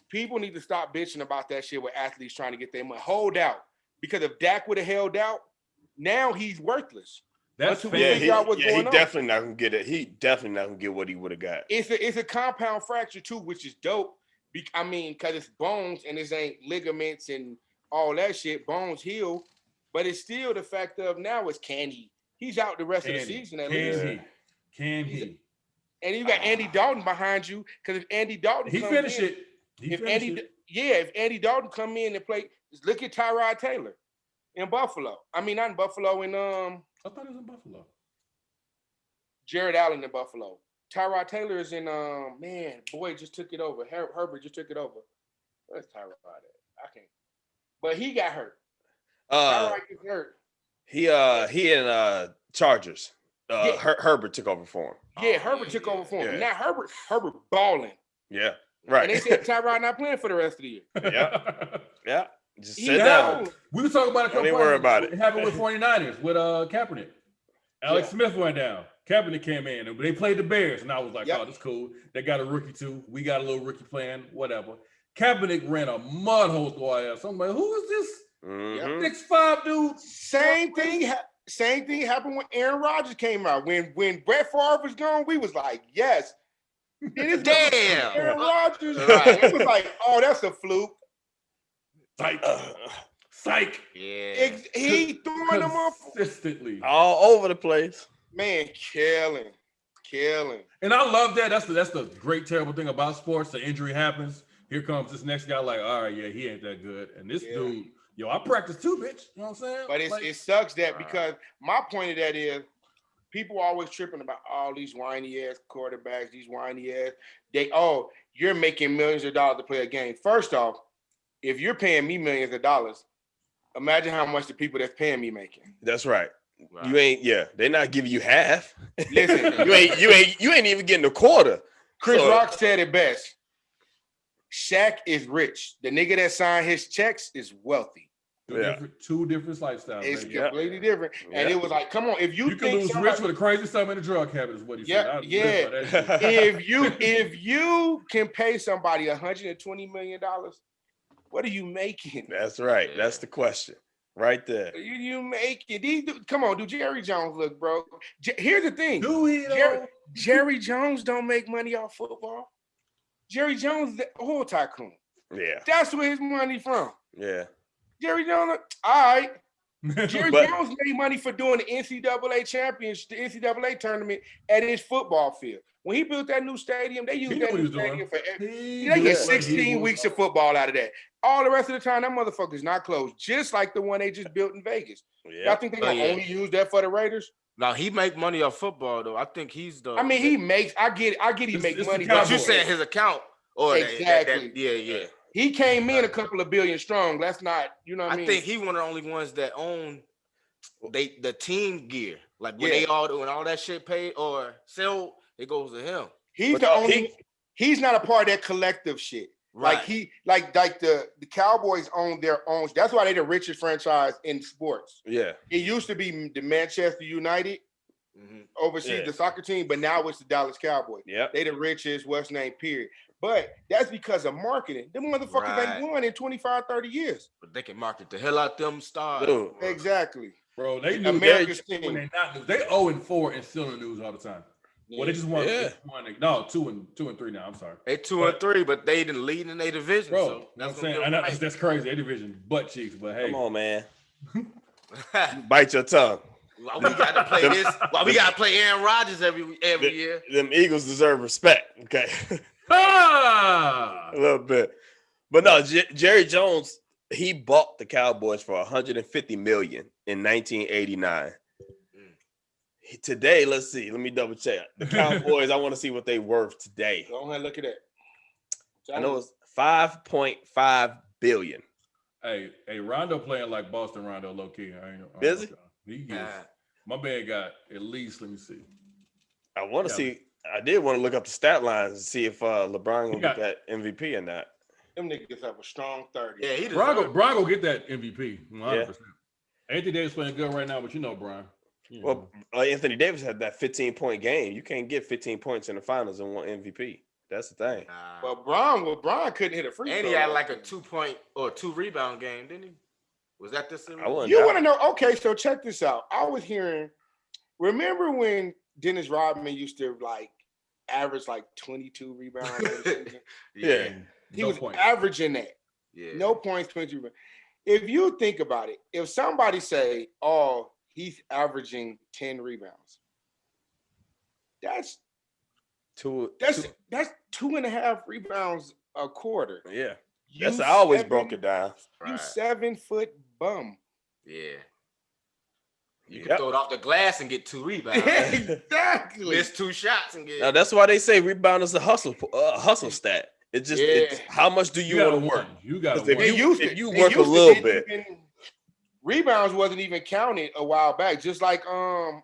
people need to stop bitching about that shit with athletes trying to get their money. Hold out, because if Dak would have held out, now he's wortherless. That's he definitely not gonna get it. He definitely not gonna get what he would have got. It's a compound fracture too, which is dope. I mean, because it's bones and this ain't ligaments and all that shit. Bones heal, but it's still the fact of now is he's out the rest of the season at least. Can he? And you got Andy Dalton behind you, because if Andy Dalton if Andy Dalton come in and play, just look at Tyrod Taylor in Buffalo. I mean, not in Buffalo, I thought he was in Buffalo. Jared Allen in Buffalo. Tyrod Taylor is in just took it over. Herbert just took it over. Where's Tyrod at? I can't. But he got hurt. Tyrod gets hurt. He in Chargers. Herbert took over for him. Yeah, Herbert took over for him. Yeah. Now Herbert balling. Yeah. Right. And they said Tyrod not playing for the rest of the year. Yeah. Yeah. Just sit down. We were talking about a couple. Don't worry about it. It happened with 49ers with Kaepernick. Alex Smith went down. Kaepernick came in and they played the Bears, and I was like, oh, that's cool. They got a rookie too. We got a little rookie playing, whatever. Kaepernick ran a mud hole through our ass. I'm like, who is this? Mhm. 6'5", dude. Same thing happened when Aaron Rodgers came out. When Brett Favre was gone, we was like, yes. Then Damn. Aaron Rodgers. Right. It was like, oh, that's a fluke. Psych. Uh, Psych. Yeah. He throwing them up. Consistently. all over the place. Man, killing. And I love that. That's the great, terrible thing about sports. The injury happens. Here comes this next guy, like, all right, yeah, he ain't that good. And this dude, yo, I practice too, bitch. You know what I'm saying? But it sucks that because my point of that is people are always tripping about all these whiny ass quarterbacks, these whiny ass. You're making millions of dollars to play a game. First off, if you're paying me millions of dollars, imagine how much the people that's paying me making. That's right. Right. You ain't. Yeah, they're not giving you half. Listen, you ain't even getting a quarter. Chris So- Rock said it best. Shaq is rich. The nigga that signed his checks is wealthy. Two different lifestyles. It's baby. completely different. And Yeah. it was like, come on, if you You can think lose somebody- rich with a crazy stuff in the drug habit, is what he said. I Yeah, live by that shit. if you can pay somebody $120 million, what are you making? That's right. Yeah. That's the question, right there. You make it. Come on, do Jerry Jones look broke? Here's the thing. Do he though? Jerry Jones don't make money off football. Jerry Jones is the oil tycoon. Yeah, That's where his money from. yeah. Jerry Jones, all right. Jerry But- Jones made money for doing the NCAA championship, the NCAA tournament at his football field. When he built that new stadium, they used He that knew what he new was doing. stadium for He they knew get what 16 he was weeks of football out of that. All the rest of the time, that motherfucker's not closed, just like the one they just built in Vegas. Y'all Yeah. think they're Oh, gonna yeah. only use that for the Raiders? Now he make money off football though. I think he's the. I mean, he makes. I get he It's- makes it's the money. But But you Cowboys. saying his account or Exactly. yeah. he came in a couple of billion strong. That's not, you know what I I mean? think he one of the only ones that own the team gear. Like when Yeah. when all that shit paid or sell, it goes to him. he's But the no, only. He's not a part of that collective shit. Like the Cowboys own their own. That's why they're the richest franchise in sports. Yeah. It used to be the Manchester United Mhm. oversees Yeah. the soccer team, but now it's the Dallas Cowboys. Yep. They the richest, what's name, period. But that's because of marketing. Them motherfuckers Right. ain't won in 25, 30 years. But they can market the hell out them stars. Dude. Exactly. Bro, they knew America's when team. they not new. They 0-4 and still in the news all the time. Well, they just won. Yeah. They won no 2-3 now. I'm sorry, They 2-3, but they didn't lead in their division. bro. so That's that's what I'm saying. I know that's crazy. Their division butt cheeks, but hey, Come on, man. Why Bite your tongue. we got to play this? Why we got to play Aaron Rodgers every year? Them Eagles deserve respect. Okay. ah, A little bit. But no, Jerry Jones, he bought the Cowboys for $150 million in 1989. Today, let's see. Let me double check. The Cowboys, I want to see what they worth today. Go ahead, look at that. I know it's $5.5 billion. hey, Rondo playing like Boston Rondo, low key. I ain't. Is he? He gets, Nah. my man got at least. Let me see. I want to Yeah. see. I did want to look up the stat lines and see if LeBron He will got- get that MVP or not. Them niggas have a strong 30. Yeah, he Brian go get that MVP. 100%. Yeah. Anthony Davis playing good right now, but you know Brian. You Well, Anthony Davis had that 15-point game. You can't get 15 points in the finals and one MVP. That's the thing. But Brian couldn't hit a free And throw. he had like a 2-point or 2 rebound game, didn't he? Was that this? I wouldn't You doubt want to it. know? Okay, so check this out. I was hearing. Remember when Dennis Rodman used to like average like 22 rebounds? every season? Yeah. He No was point. averaging that. Yeah. No points, 22 rebounds. If you think about it, if somebody say, "Oh, he's averaging 10 rebounds," that's Two, 2.5 rebounds a quarter. yeah. You That's how I always seven- broke it down. You Right. 7-foot bum. Yeah. You Yep. can throw it off the glass and get 2 rebounds. Exactly. Miss 2 shots and get. Now that's why they say rebound is a hustle stat. It just it's Yeah. how much do you gotta want to work? win. You got to 'Cause if win. you- They work a used to little didn't bit. even- rebounds wasn't even counted a while back, just like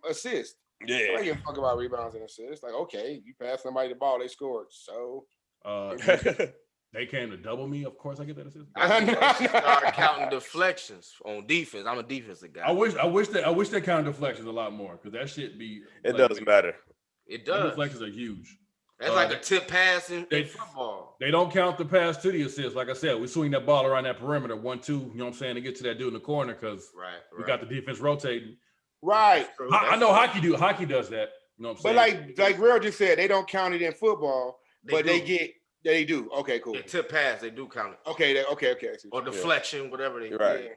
assists. I don't Yeah. give a fuck about rebounds and assists. Like, okay, you pass somebody the ball, they scored. So They came to double me. Of course, I get that assist. Start counting deflections on defense. I'm a defensive guy. I wish they counted deflections a lot more because that shit be. It like, does matter. It the does. Deflections are huge. That's like a tip pass in they- football. They don't count the pass to the assist. Like I said, we swing that ball around that perimeter, 1-2. You know what I'm saying? To get to that dude in the corner because Right. we got the defense rotating. Right. I know hockey does that. You know what I'm saying? But like Real just said, they don't count it in football, but do. they do. Okay, cool. Yeah, tip pass, they do count it. Okay. Or deflection, whatever they Right. Yeah.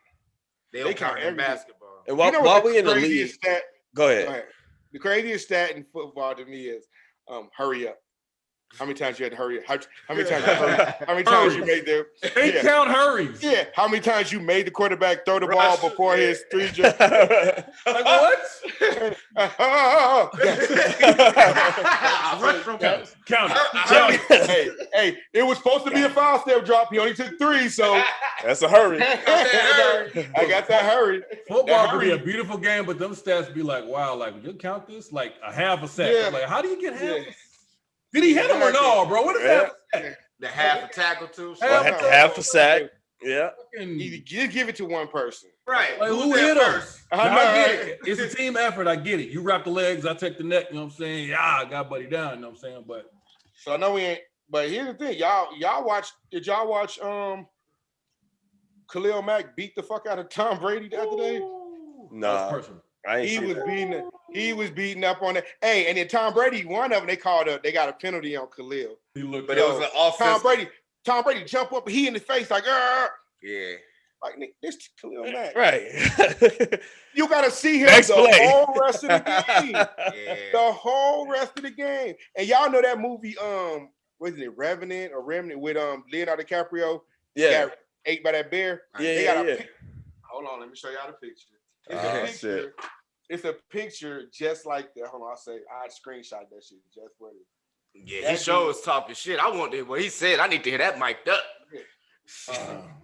They don't They count count it in everything. basketball. And while, You know while what we in the league, craziest stat? go Go ahead. ahead. The craziest stat in football to me is hurry up. How many times you had to hurry up? How many times? How many times you made the? They Yeah. count hurries. Yeah. How many times you made the quarterback throw the ball before his 3 jump? Like what? Rush from Count it. hey, it was supposed to be a 5-step drop. He only took 3, so That's a hurry. I got that hurry. Football could be a beautiful game, but them stats be like, wow, like you count this like a half a sack. Yeah. Like, how do you get half? Yeah. Did he hit him or no, bro? What is Yeah. that? the half a tackle too. Half Well, half a sack. Yeah. You just give it to one person. Right. Like, Who's who there hit him? first? Now, I get it. It's a team effort. I get it. You wrap the legs, I take the neck. You know what I'm saying? Yeah, I got buddy down. You know what I'm saying? But So I know we ain't. But here's the thing, y'all watch. Did y'all watch Khalil Mack beat the fuck out of Tom Brady the other day? that's Nah, personal. I ain't He see was that. beating. He was beating up on it. Hey, and then Tom Brady, one of them, they got a penalty on Khalil. He looked. But it was an offense. Tom Brady jump up, he in the face like, Yeah. like Nick, this Khalil Mack. Right. You gotta see him Next the play. whole rest of the game. Yeah. The whole rest of the game. And y'all know that movie, wasn't it Revenant with Leonardo DiCaprio? Yeah. Got ate by that bear. Yeah, They yeah, got a yeah. hold on, let me show y'all the picture. It's Oh, a picture. shit. It's a picture just like that. Hold on, I screenshot that shit just for it. Yeah, his show is talking shit. I want to hear what he said. I need to hear that mic'd up.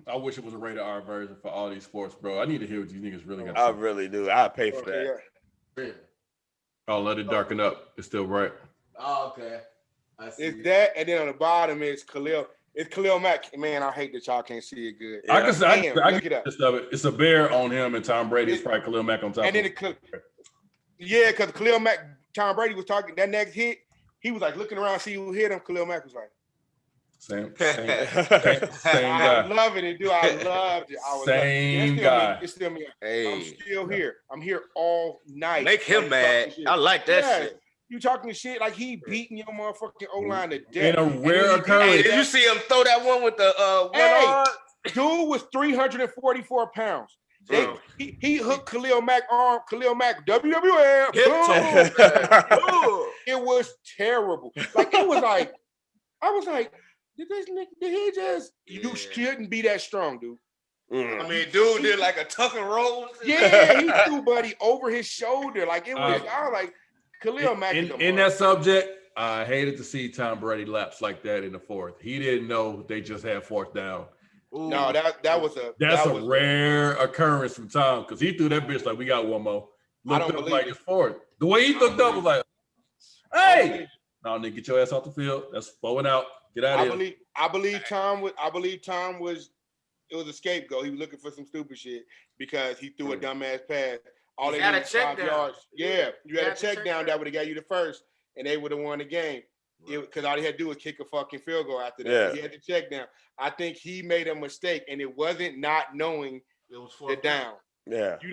I wish it was a rated R version for all these sports, bro. I need to hear what these niggas really got I to say. really do. I pay for that. Yeah. Oh, let it darken up. It's still bright. Oh, okay. I see. It's that, and then on the bottom is Khalil. It's Khalil Mack. Man, I hate that y'all can't see it good. I can say, Damn, I look get it up. this of it. It's a bear on him and Tom Brady. It's probably Khalil Mack on top. And then of him. because Khalil Mack, Tom Brady was talking that next hit. He was like looking around, see who hit him. Khalil Mack was like, Same I'm guy. loving it, dude. I loved it. I was Same it's still guy. Me. It's still me. I'm Hey, still here. I'm here all night. make him Like, mad. talking shit. I like that Yeah. shit. You talking shit like he beating your motherfucking O-line to death. In a And rare when he beat occurrence. Hey, that- did you see him throw that one with the one Hey. arm? Dude was 344 pounds. Bro. He hooked Khalil Mack arm, WWF. Hip boom. toe. Ooh. It was terrible. Like it was like, I was like, did he just? You Yeah. shouldn't be that strong, dude. Mm. I mean, dude did like a tuck and roll. Yeah, he threw Buddy over his shoulder. Like it was. I was like, Khalil Mack is a In that subject, I hated to see Tom Brady lapse like that in the fourth. He didn't know they just had fourth down. Ooh. No, that was a. That's that a was, rare occurrence from Tom because he threw that bitch like we got one more. I Looked don't up believe like it. it's fourth. The way he looked up was like, "Hey, no, nigga, get your ass off the field. That's blowing out. Get out I of here." believe. I believe Tom was. It was a scapegoat. He was looking for some stupid shit because he threw a dumbass pass. All He they had a needed check 5 down. yards. Yeah, you had a had to check check down down. that would have got you the first, and they would have won the game. Because all he had to do was kick a fucking field goal after that. Yeah. He had to check down. I think he made a mistake, and it wasn't not knowing It was the down. Yeah. You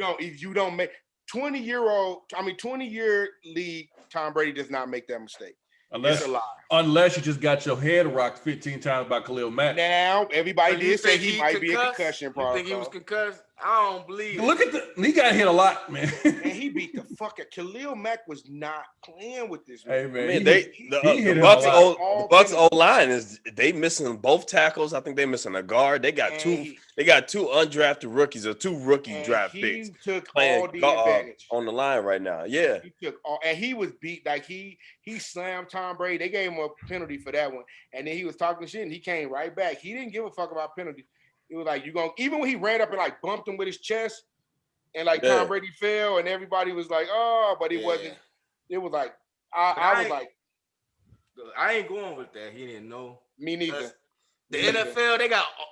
don't make 20-year league. Tom Brady does not make that mistake. It's a lie. Unless you just got your head rocked 15 times by Khalil Mack. Now everybody So you did say think he might be a concussed? concussion You problem. think he was concussed? I don't believe it. Look at he got hit a lot, man. And he beat the fuck out. Khalil Mack was not playing with this Hey man. man, I mean, he hit the him Bucks a lot. O the line is they missing both tackles. I think they missing a guard. They got two undrafted rookies or 2 rookie And draft he picks took all playing the advantage. on the line right now. Yeah. He took all, and he was beat like he slammed Tom Brady. They gave him a penalty for that one, and then he was talking shit, and he came right back. He didn't give a fuck about penalties. It was like you going even when he ran up and like bumped him with his chest, and like Yeah. Tom Brady fell, and everybody was like, oh, but it wasn't. It was like I was like, I ain't going with that. He didn't know. me neither. The NFL,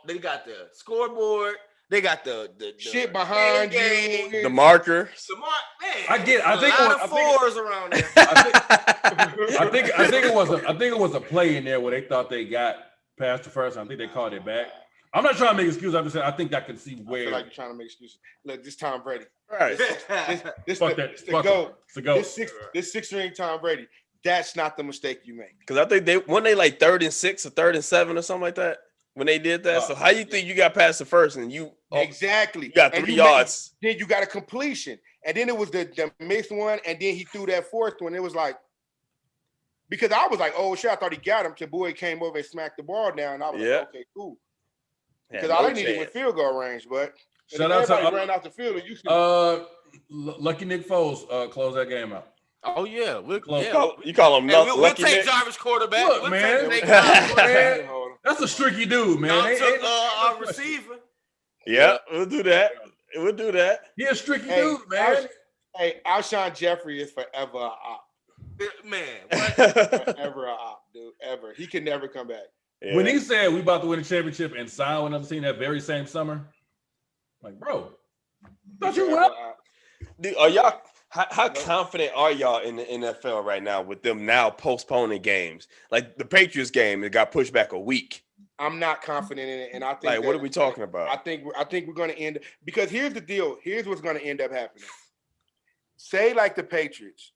they got the scoreboard. They got the Shit behind game. you. The marker. The mark, man. I get. I think. a lot I of think, fours around there. I think it was a play in there where they thought they got past the first. I think they called it back. I'm not trying to make excuses. I'm just saying I think I can see where. I feel like you're trying to make excuses. Look, this Tom Brady. Right. This Fuck the, that. this the Fuck GOAT. it. It's a go. This six-ring Tom Brady. That's not the mistake you make. Because I think they like 3rd and 6 or 3rd and 7 or something like that when they did that. So how you think you got past the first and you Exactly. you got And 3 you yards? Then you got a completion. And then it was the missed one. And then he threw that fourth one. It was like, because I was like, oh shit, I thought he got him. Boy came over and smacked the ball down. And I was like, okay, cool. Had Because no all I needed was chance. field goal range, but Shout out everybody to ran out the field. And you should Lucky Nick Foles closed that game out. Oh yeah, Close. You call him Hey, we'll Lucky take Nick? Jarvis quarterback. Look, we'll man. take Jarvis quarterback. Man, that's a streaky dude, man. Y'all Ain't took no our question. receiver. Yeah, we'll do that. We'll do that. He a streaky Hey, dude, man. Alshon Jeffrey is forever a op. Man, what? Ever a op, dude. Ever. He can never come back. Yeah. When he said we about to win a championship and sign with another team that very same summer, like, bro, thought you Forever well. a op. Dude, are y'all how confident are y'all in the NFL right now with them now postponing games? Like the Patriots game, it got pushed back a week. I'm not confident in it, and I think Like, what are we talking I about? think we're going to end because here's the deal. Here's what's going to end up happening. Say like the Patriots.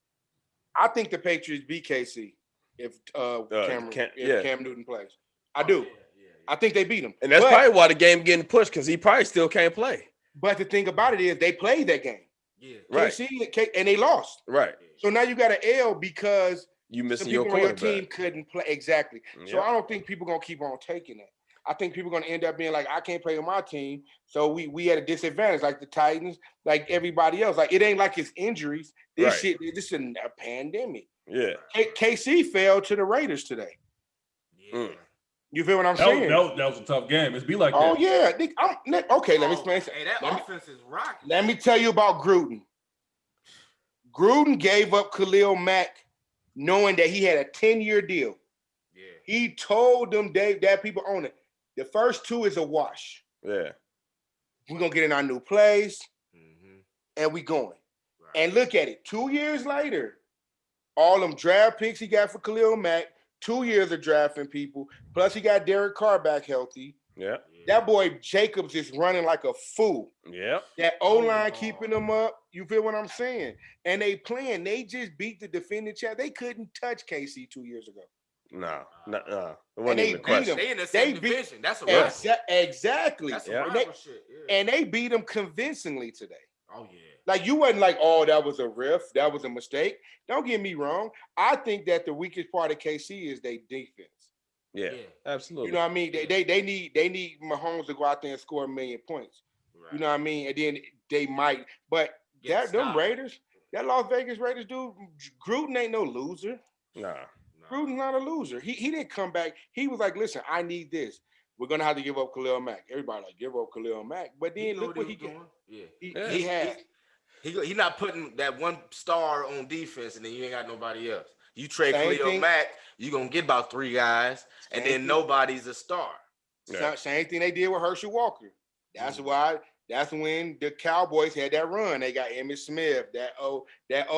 I think the Patriots beat KC if Cam Newton plays. I do. I think they beat him, And that's probably why the game getting pushed because he probably still can't play. But the thing about it is they played that game. Yeah. Right. KC and they lost. Right. So now you got an L because You some missing your people on your quarterback. team couldn't play. Exactly. So Yep. I don't think people gonna keep on taking that. I think people gonna end up being like, I can't play with my team, so we at a disadvantage, like the Titans, like everybody else. Like it ain't like it's injuries. This Right. shit, this is a pandemic. Yeah. KC fell to the Raiders today. Yeah. You feel what I'm That saying? was a tough game. It's be like Oh that. yeah. Okay, let me explain. Hey, that Let me- offense is rocking. Let me tell you about Gruden. Gruden gave up Khalil Mack knowing that he had a 10-year deal. Yeah. He told them that people own it. The first 2 is a wash. Yeah. We're gonna get in our new place Mm-hmm. and we going. Right. And look at it. 2 years later, all them draft picks he got for Khalil Mack, 2 years of drafting people, plus he got Derek Carr back healthy. Yeah. That boy Jacobs is running like a fool. Yeah. That O-line keeping them up. You feel what I'm saying? And they playing. They just beat the defending champ. They couldn't touch KC 2 years ago. No. It wasn't And they even a beat question. him. They in the same They beat- division. That's a rival. Exactly. That's a Yeah. rival shit. Yeah. And they beat them convincingly today. Oh yeah. Like you wasn't like, oh, that was a riff, that was a mistake. Don't get me wrong. I think that the weakest part of KC is their defense. Yeah. Yeah. Absolutely. You know what I mean? They need Mahomes to go out there and score 1 million points. Right. You know what I mean? And then they might, but Get them stopped. Raiders, that Las Vegas Raiders dude, Gruden ain't no loser. Nah. Gruden's not a loser. He didn't come back. He was like, listen, I need this. We're gonna have to give up Khalil Mack. Everybody like give up Khalil Mack, but He then knew look what he was get. doing. Yeah. He had. He not putting that one star on defense, and then you ain't got nobody else. You trade Same Khalil thing. Mack, you gonna get about 3 guys, and Same then thing. nobody's a star. Yeah. Same thing they did with Herschel Walker. That's Mm-hmm. why. That's when the Cowboys had that run. They got Emmitt Smith, that O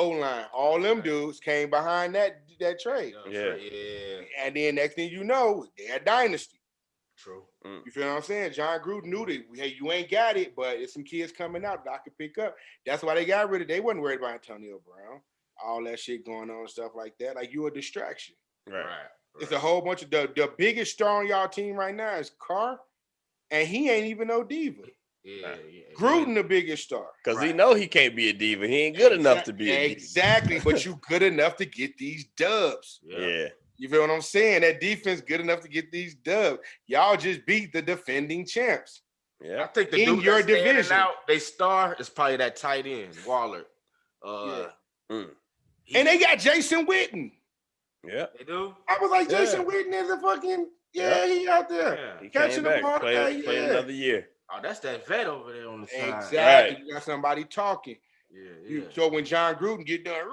line. All them dudes came behind that trade. Yeah. Yeah. And then next thing you know, they're a dynasty. True. You feel what I'm saying? John Gruden knew that, hey, you ain't got it, but it's some kids coming out that I could pick up. That's why they got rid of. They wasn't worried about Antonio Brown, all that shit going on and stuff like that. Like you a distraction. Right. It's a whole bunch of the biggest star on y'all team right now is Carr, and he ain't even no diva. Yeah. Gruden the biggest star. Because he Right. know he can't be a diva. He ain't good enough to be a diva. Exactly, but you good enough to get these dubs. Yeah. You feel what I'm saying? That defense good enough to get these dubs. Y'all just beat the defending champs. I Yeah. think the In dude your that's standing division. out, they star is probably that tight end, Waller. Yeah. He- And they got Jason Witten. Yeah. they do. I was like, Yeah. Jason Witten is a fucking Yeah. he out there. Yeah. He Catching came the back. ball, Played yeah. another year. Oh, that's that vet over there on the side. Exactly. Right. You got somebody talking. Yeah. So when John Gruden get done,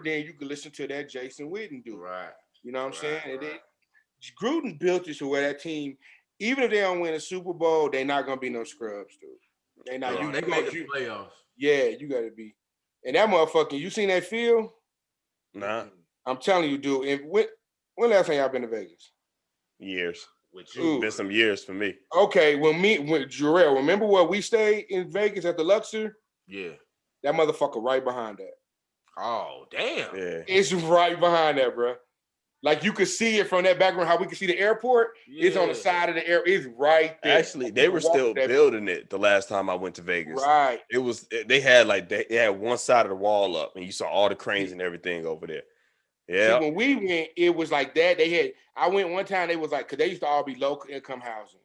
then you can listen to that Jason Witten dude. Right. You know what I'm saying? And right. Gruden built it to where that team, even if they don't win a Super Bowl, they're not gonna be no scrubs, dude. They not. Yeah, you they gonna made the you, playoffs. yeah, you gotta be. And that motherfucker, you seen that field? Nah, I'm telling you, dude. And when last time y'all been to Vegas? years. With Ooh. you. Been some years for me. Okay, when Jarrell, remember where we stayed in Vegas at the Luxor? Yeah. That motherfucker right behind that. Oh, damn. Yeah. It's right behind that, bro. Like you could see it from that background, how we could see the airport. Yeah. It's on the side of the air. It's right there. Actually, they were still building it the last time I went to Vegas. Right. It was they had one side of the wall up, and you saw all the cranes and everything over there. Yeah. See, when we went, it was like that. I went one time, they was like, because they used to all be low income housing.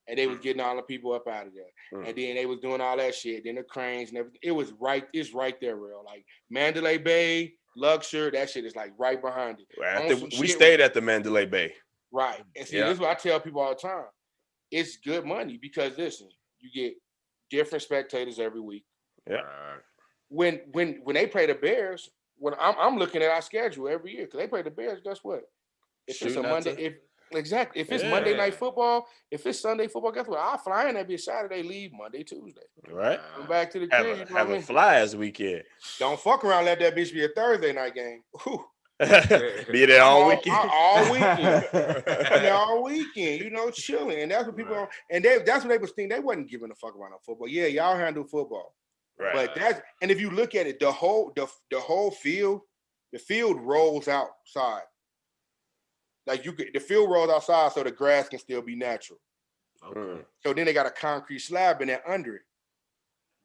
And they was getting all the people up out of there. And then they was doing all that shit. Then the cranes and everything. It's right there, real. Like Mandalay Bay, Luxor, that shit is like right behind it. I think we stayed at the Mandalay Bay. Right. And see, this is what I tell people all the time. It's good money because listen, you get different spectators every week. Yeah. When they play the Bears, when I'm looking at our schedule every year, because they play the Bears, guess what? If it's a Monday, if it's Monday night football, if it's Sunday football, guess what? I'll fly in that be Saturday, leave Monday, Tuesday. Right. Come back to the crib. Have a flyers weekend. Don't fuck around, let that bitch be a Thursday night game. Whew. Be there all weekend. All weekend. All weekend, chilling. And that's what people that's what they was thinking. They wasn't giving a fuck about no football. Yeah, y'all handle football. Right. But and if you look at it, the whole field, the field rolls outside. Like the field rolls outside so the grass can still be natural. Okay. So then they got a concrete slab in there under it.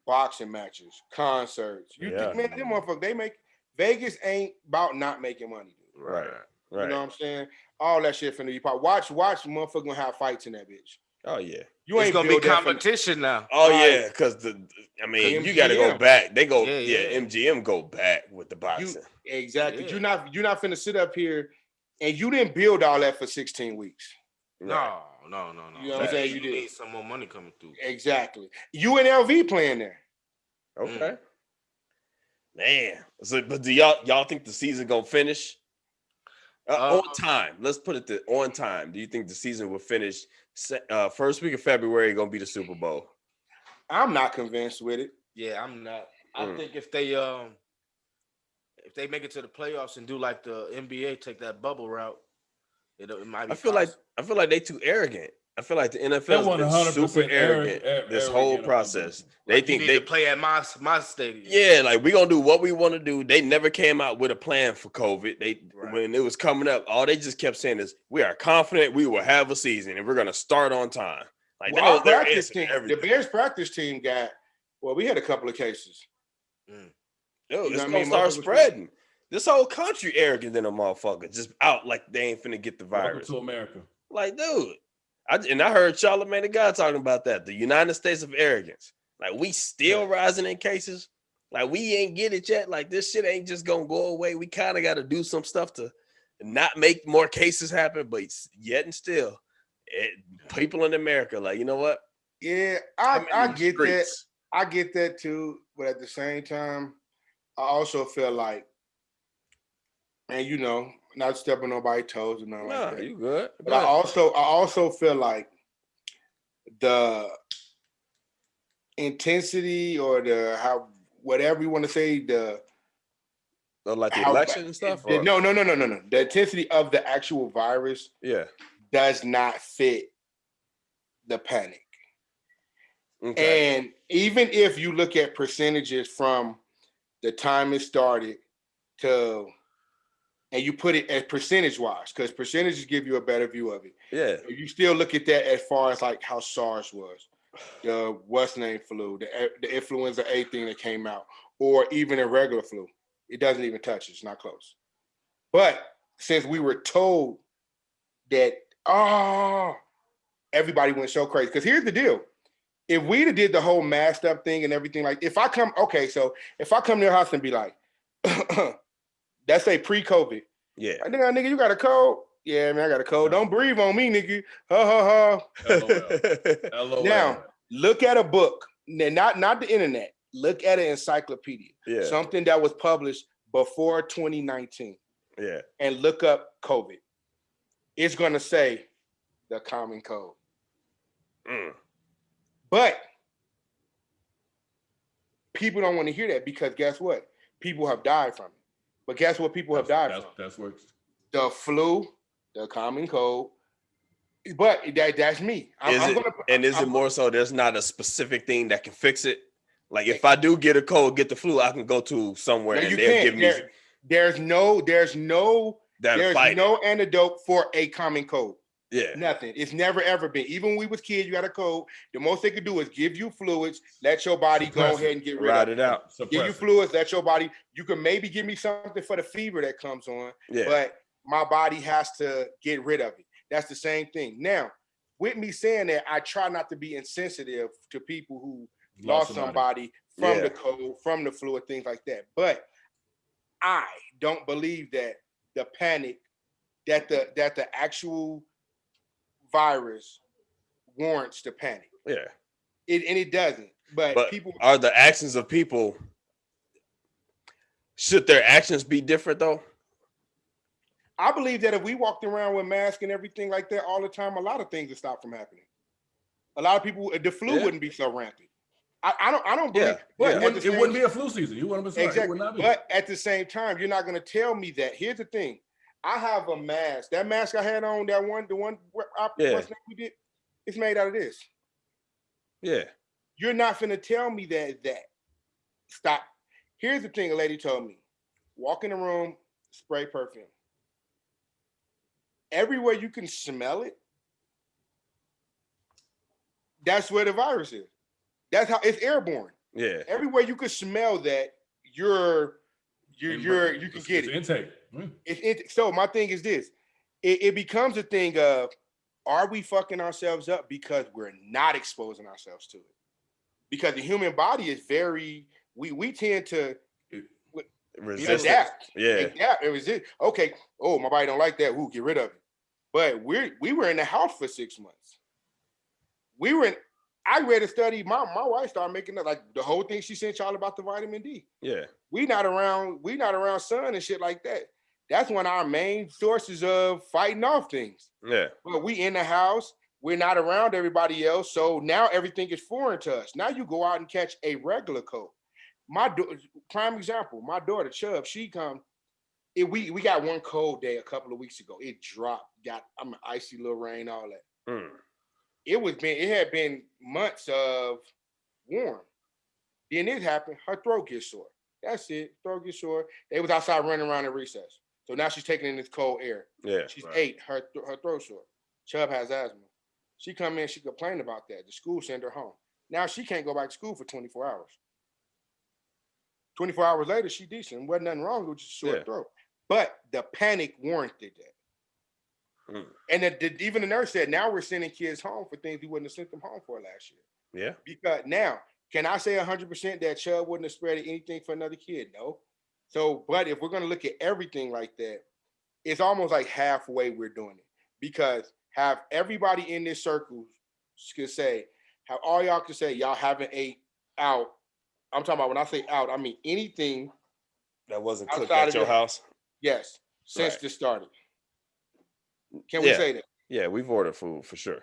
Boxing matches, concerts. Man, them motherfuckers, Vegas ain't about not making money. Dude. Right. You know what I'm saying? All that shit finna be pop. Watch motherfucker gonna have fights in that bitch. Oh yeah. It's gonna be competition now. Oh yeah, because you gotta go back. They go MGM go back with the boxing. Exactly. Yeah. You're not finna sit up here and you didn't build all that for 16 weeks. No. You know what I'm saying? You need some more money coming through. Exactly. You and LV playing there. Okay. Man. So, but do y'all think the season gonna finish on time? Let's put it on time. Do you think the season will finish first week of February? Gonna be the Super Bowl? I'm not convinced with it. Yeah, I'm not. I think if they make it to the playoffs and do like the NBA, take that bubble route, it might be. I feel like they too arrogant. I feel like the NFL has been super arrogant this whole process. They think they play at my stadium. Yeah, like we gonna do what we want to do. They never came out with a plan for COVID. When it was coming up, all they just kept saying is, "We are confident we will have a season and we're gonna start on time." Like that was their answer to everything. The Bears practice team we had a couple of cases. It's gonna start spreading. This whole country arrogant than a motherfucker, just out like they ain't finna get the virus. Welcome to America. Like, dude. I heard Charlamagne the God talking about that. The United States of arrogance. Like, we still rising in cases. Like, we ain't get it yet. Like, this shit ain't just gonna go away. We kind of got to do some stuff to not make more cases happen. But yet and still, people in America, like, you know what? Yeah, I get that. I get that too. But at the same time, I also feel like, and not stepping on nobody's toes and nothing like that. You good. But I also feel like the intensity or whatever you want to say, the election and stuff. No. The intensity of the actual virus, does not fit the panic. Okay. And even if you look at percentages from the time it started and you put it as percentage-wise, because percentages give you a better view of it. Yeah. You still look at that as far as like how SARS was, the what's name flu, the influenza A thing that came out, or even a regular flu. It doesn't even touch it. It's not close. But since we were told that, everybody went so crazy. Because here's the deal. If we'd have did the whole masked up thing and everything, like if I come to your house and be like, let's say pre-COVID. Yeah. I think, nigga, you got a cold? Yeah, man, I got a cold. Don't breathe on me, nigga. Ha, ha, ha. LOL. Now, look at a book. Not the internet. Look at an encyclopedia. Yeah. Something that was published before 2019. Yeah. And look up COVID. It's going to say the common cold. But people don't want to hear that because guess what? people have died from it. But guess what people have died from? That's what. The flu, the common cold. But that's me. Is it more so there's not a specific thing that can fix it? Like if I do get a cold, get the flu, I can go to somewhere and they'll give me. There's no antidote for a common cold. Yeah. Nothing. It's never ever been. Even when we was kids, you got a cold. The most they could do is give you fluids, let your body go ahead and get rid of it. Out. Give you fluids, let your body. You can maybe give me something for the fever that comes on, but my body has to get rid of it. That's the same thing. Now, with me saying that, I try not to be insensitive to people who lost somebody from the cold, from the flu, and things like that. But I don't believe that the panic, that the actual virus warrants the panic. Yeah. It doesn't. But people are the actions of people. Should their actions be different though? I believe that if we walked around with masks and everything like that all the time, a lot of things would stop from happening. A lot of people, the flu wouldn't be so rampant. I don't believe. But it wouldn't be a flu season. You want to be exactly. But at the same time, you're not going to tell me that. Here's the thing: I have a mask. That mask I had on, the one we did, it's made out of this. Yeah. You're not going to tell me that. Stop. Here's the thing: a lady told me: walk in the room, spray perfume. Everywhere you can smell it, that's where the virus is. That's how it's airborne. Yeah. Everywhere you can smell that, you can get it. Intake. So my thing is this: it becomes a thing of, are we fucking ourselves up because we're not exposing ourselves to it? Because the human body is very, we tend to adapt. Adapt and resist. Okay. Oh, my body don't like that. Ooh, get rid of it. But we were in the house for 6 months. I read a study. My wife started making up like the whole thing she sent y'all about the vitamin D. Yeah. We not around sun and shit like that. That's one of our main sources of fighting off things. Yeah. But we in the house, we're not around everybody else. So now everything is foreign to us. Now you go out and catch a regular cold. Prime example, my daughter Chubb, she come. We got one cold day a couple of weeks ago. It dropped, icy little rain, all that. It had been months of warm. Then it happened, her throat gets sore. That's it, throat gets sore. They was outside running around in recess. So now she's taking in this cold air. Yeah. She's 8, her throat sore. Chubb has asthma. She come in, she complained about that. The school sent her home. Now she can't go back to school for 24 hours. 24 hours later, she decent. Wasn't nothing wrong with just sore throat. But the panic warranted that. And even the nurse said, now we're sending kids home for things we wouldn't have sent them home for last year. Yeah. Because now, can I say 100% that Chubb wouldn't have spread anything for another kid? No. So, but if we're going to look at everything like that, it's almost like halfway we're doing it. Because have everybody in this circle could say, have all y'all could say y'all haven't ate out. I'm talking about when I say out, I mean anything that wasn't cooked at your house. Yes, since this started. Can we say that? Yeah, we've ordered food for sure.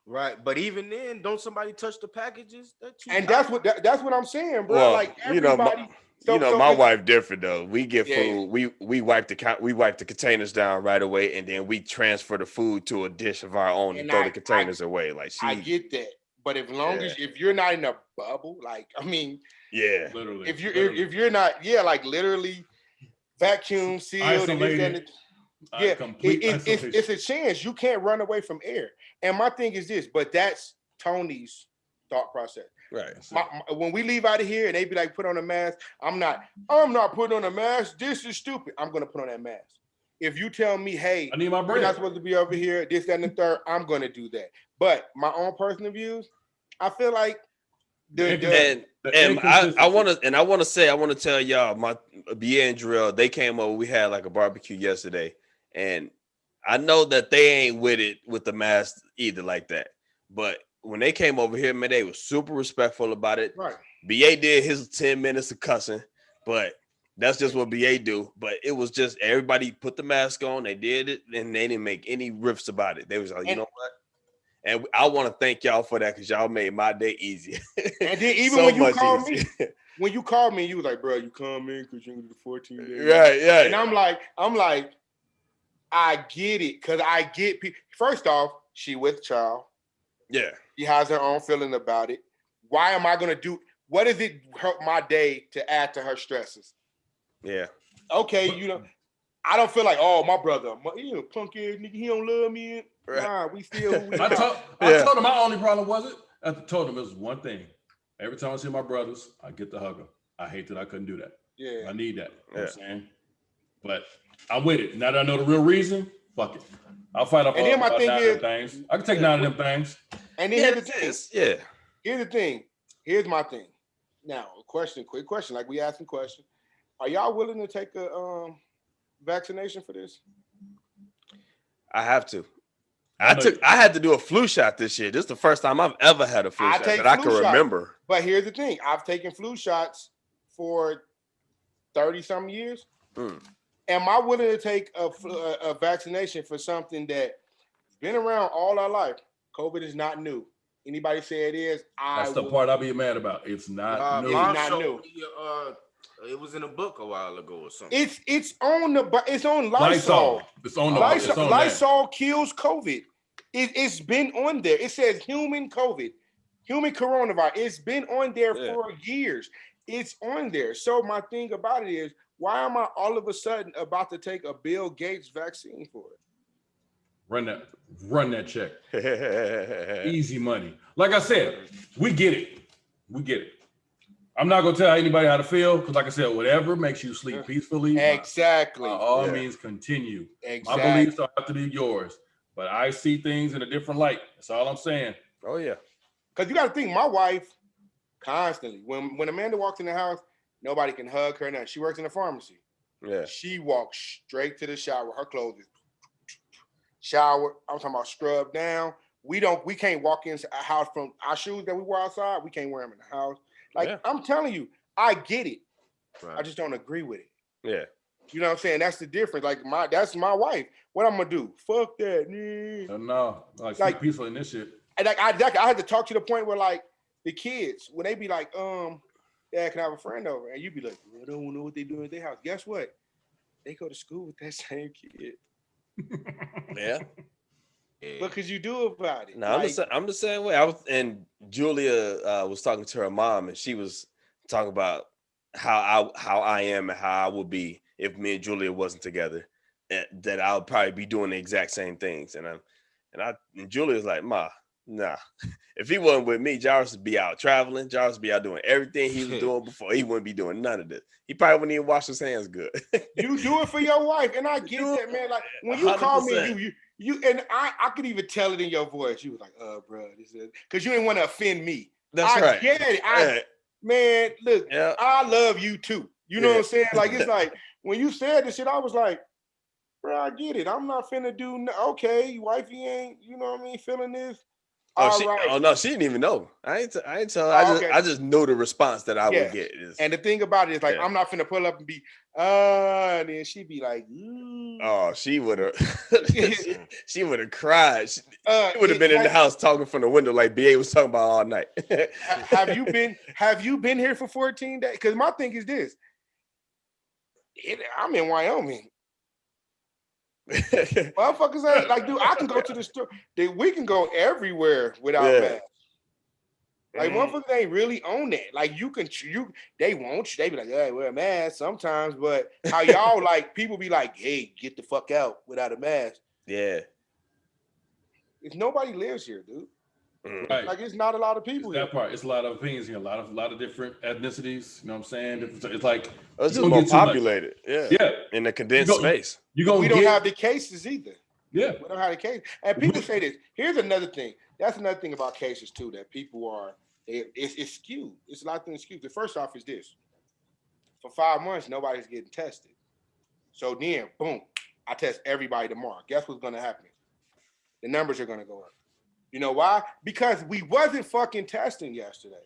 Right, but even then, don't somebody touch the packages? That's what I'm saying, bro. Well, like everybody. My wife different though. We get food. We wipe the containers down right away, and then we transfer the food to a dish of our own and throw the containers away. Like I get that, but if you're not in a bubble, like literally, if you're not, like literally vacuum sealed and it's a chance you can't run away from air. And my thing is this, but that's Tony's thought process. Right. When we leave out of here and they be like, put on a mask, I'm not putting on a mask. This is stupid. I'm gonna put on that mask. If you tell me, hey, I need my bread. We're not supposed to be over here, this, that, and the third, I'm gonna do that. But my own personal views, I feel like I want to tell y'all, my BA and Drill, they came over. We had like a barbecue yesterday, and I know that they ain't with it with the mask either like that. But when they came over here, man, they were super respectful about it. Right. BA did his 10 minutes of cussing, but that's just what BA do. But it was just everybody put the mask on, they did it, and they didn't make any riffs about it. They was like, you know what? And I want to thank y'all for that because y'all made my day easier. And then even when you call me, when you called me, you was like, bro, you come in because you're gonna do the 14 days. Right, yeah. And I'm like, I get it, because I get people. First off, she with child. Yeah. She has her own feeling about it. Why am I gonna do? What does it hurt my day to add to her stresses? Yeah. Okay, I don't feel like, oh, my brother, you know, punk ass nigga, he don't love me. Right. Nah, we still who we I are. told him my only problem wasn't. I told him it was one thing. Every time I see my brothers, I get to hug them. I hate that I couldn't do that. Yeah. I need that. You know what I'm Yeah. saying? But I'm with it. Now that I know the real reason, fuck it. I'll fight off And then my about thing 9 is- of them things. I can take 9 of them things. And then Yeah, here's the thing. yeah. Here's the thing. Here's my thing. Now, quick question, like we asking questions. Are y'all willing to take a vaccination for this? I have to. I know- I had to do a flu shot this year. This is the first time I've ever had a flu I shot take that I flu can shot. remember. But here's the thing. I've taken flu shots for 30-something years. Mm. Am I willing to take a vaccination for something that's been around all our life? COVID is not new. Anybody say it is? That's the part I'll be mad about. It's not new. Mom- Mom not showed new. me, it was in a book a while ago or something. It's on Lysol. Lysol. It's on the Lysol, it's on Lysol kills COVID. It's been on there. It says human COVID, human coronavirus. It's been on there for years. It's on there. So my thing about it is, why am I all of a sudden about to take a Bill Gates vaccine for it? Run that check. Easy money. Like I said, we get it. We get it. I'm not gonna tell anybody how to feel because, like I said, whatever makes you sleep peacefully, Exactly. by all Yeah. means, continue. Exactly. My beliefs don't have to be yours, but I see things in a different light. That's all I'm saying. Oh yeah. Because you got to think, my wife constantly, when Amanda walks in the house, nobody can hug her. Now she works in a pharmacy. Yeah. She walks straight to the shower. Her clothes is shower. I'm talking about scrub down. We can't walk into a house from our shoes that we wear outside. We can't wear them in the house. Like, Yeah. I'm telling you, I get it. Right. I just don't agree with it. Yeah. You know what I'm saying? That's the difference. Like, that's my wife. What I'm gonna do? Fuck that. No, like Like- sleep peaceful in this shit. And like I had to talk to the point where, like, the kids, when they be like, Dad, can I have a friend over? And you be like, I don't know what they do at their house. Guess what? They go to school with that same kid. Yeah. Yeah. What could you do about it? No, I'm the same way. And Julia was talking to her mom, and she was talking about how I am and how I would be if me and Julia wasn't together. That I would probably be doing the exact same things. And Julia's like, Ma, nah. If he wasn't with me, Jarvis would be out traveling. Jarvis would be out doing everything he was doing before. He wouldn't be doing none of this. He probably wouldn't even wash his hands good. You do it for your wife, and I get that, man. Like, when you call me, 100%. you and I could even tell it in your voice. You was like, bro, this is because you didn't want to offend me. That's I right. get it. Yeah. Man, look, Yeah. I love you too. You know Yeah. what I'm saying? Like, it's like when you said this shit, I was like, bro, I get it. I'm not finna do okay, wifey ain't, you know what I mean, feeling this. Oh no, she didn't even know. I ain't tell her. Oh, okay. I just know the response that I Yeah. would get. Is, And the thing about it is, like, Yeah. I'm not finna pull up and be, and then she be like, oh, she would have. she would have cried. She would have been in the like, house talking from the window like BA was talking about all night. Have you been here for 14 days? Because my thing is this. I'm in Wyoming. Motherfuckers ain't like, dude, I can go to the store. We can go everywhere without Yeah. masks. Like, motherfuckers ain't really on that. Like, they won't. They be like, hey, wear a mask sometimes, but how y'all like people be like, hey, get the fuck out without a mask. Yeah. If nobody lives here, dude. Mm. Right. Like, it's not a lot of people It's here. that part. It's a lot of opinions here. A lot of different ethnicities. You know what I'm saying? It's like It's you just don't more get too much. populated. Yeah. Yeah, In the condensed You go- space. you gonna We don't get, have the cases either. yeah. We don't have the case. And people say this. Here's another thing. That's another thing about cases too, that people are, it's skewed. It's a lot of things skewed. The first off is this. For 5 months, nobody's getting tested. So then, boom, I test everybody tomorrow. Guess what's gonna happen? The numbers are gonna go up. You know why? Because we wasn't fucking testing yesterday.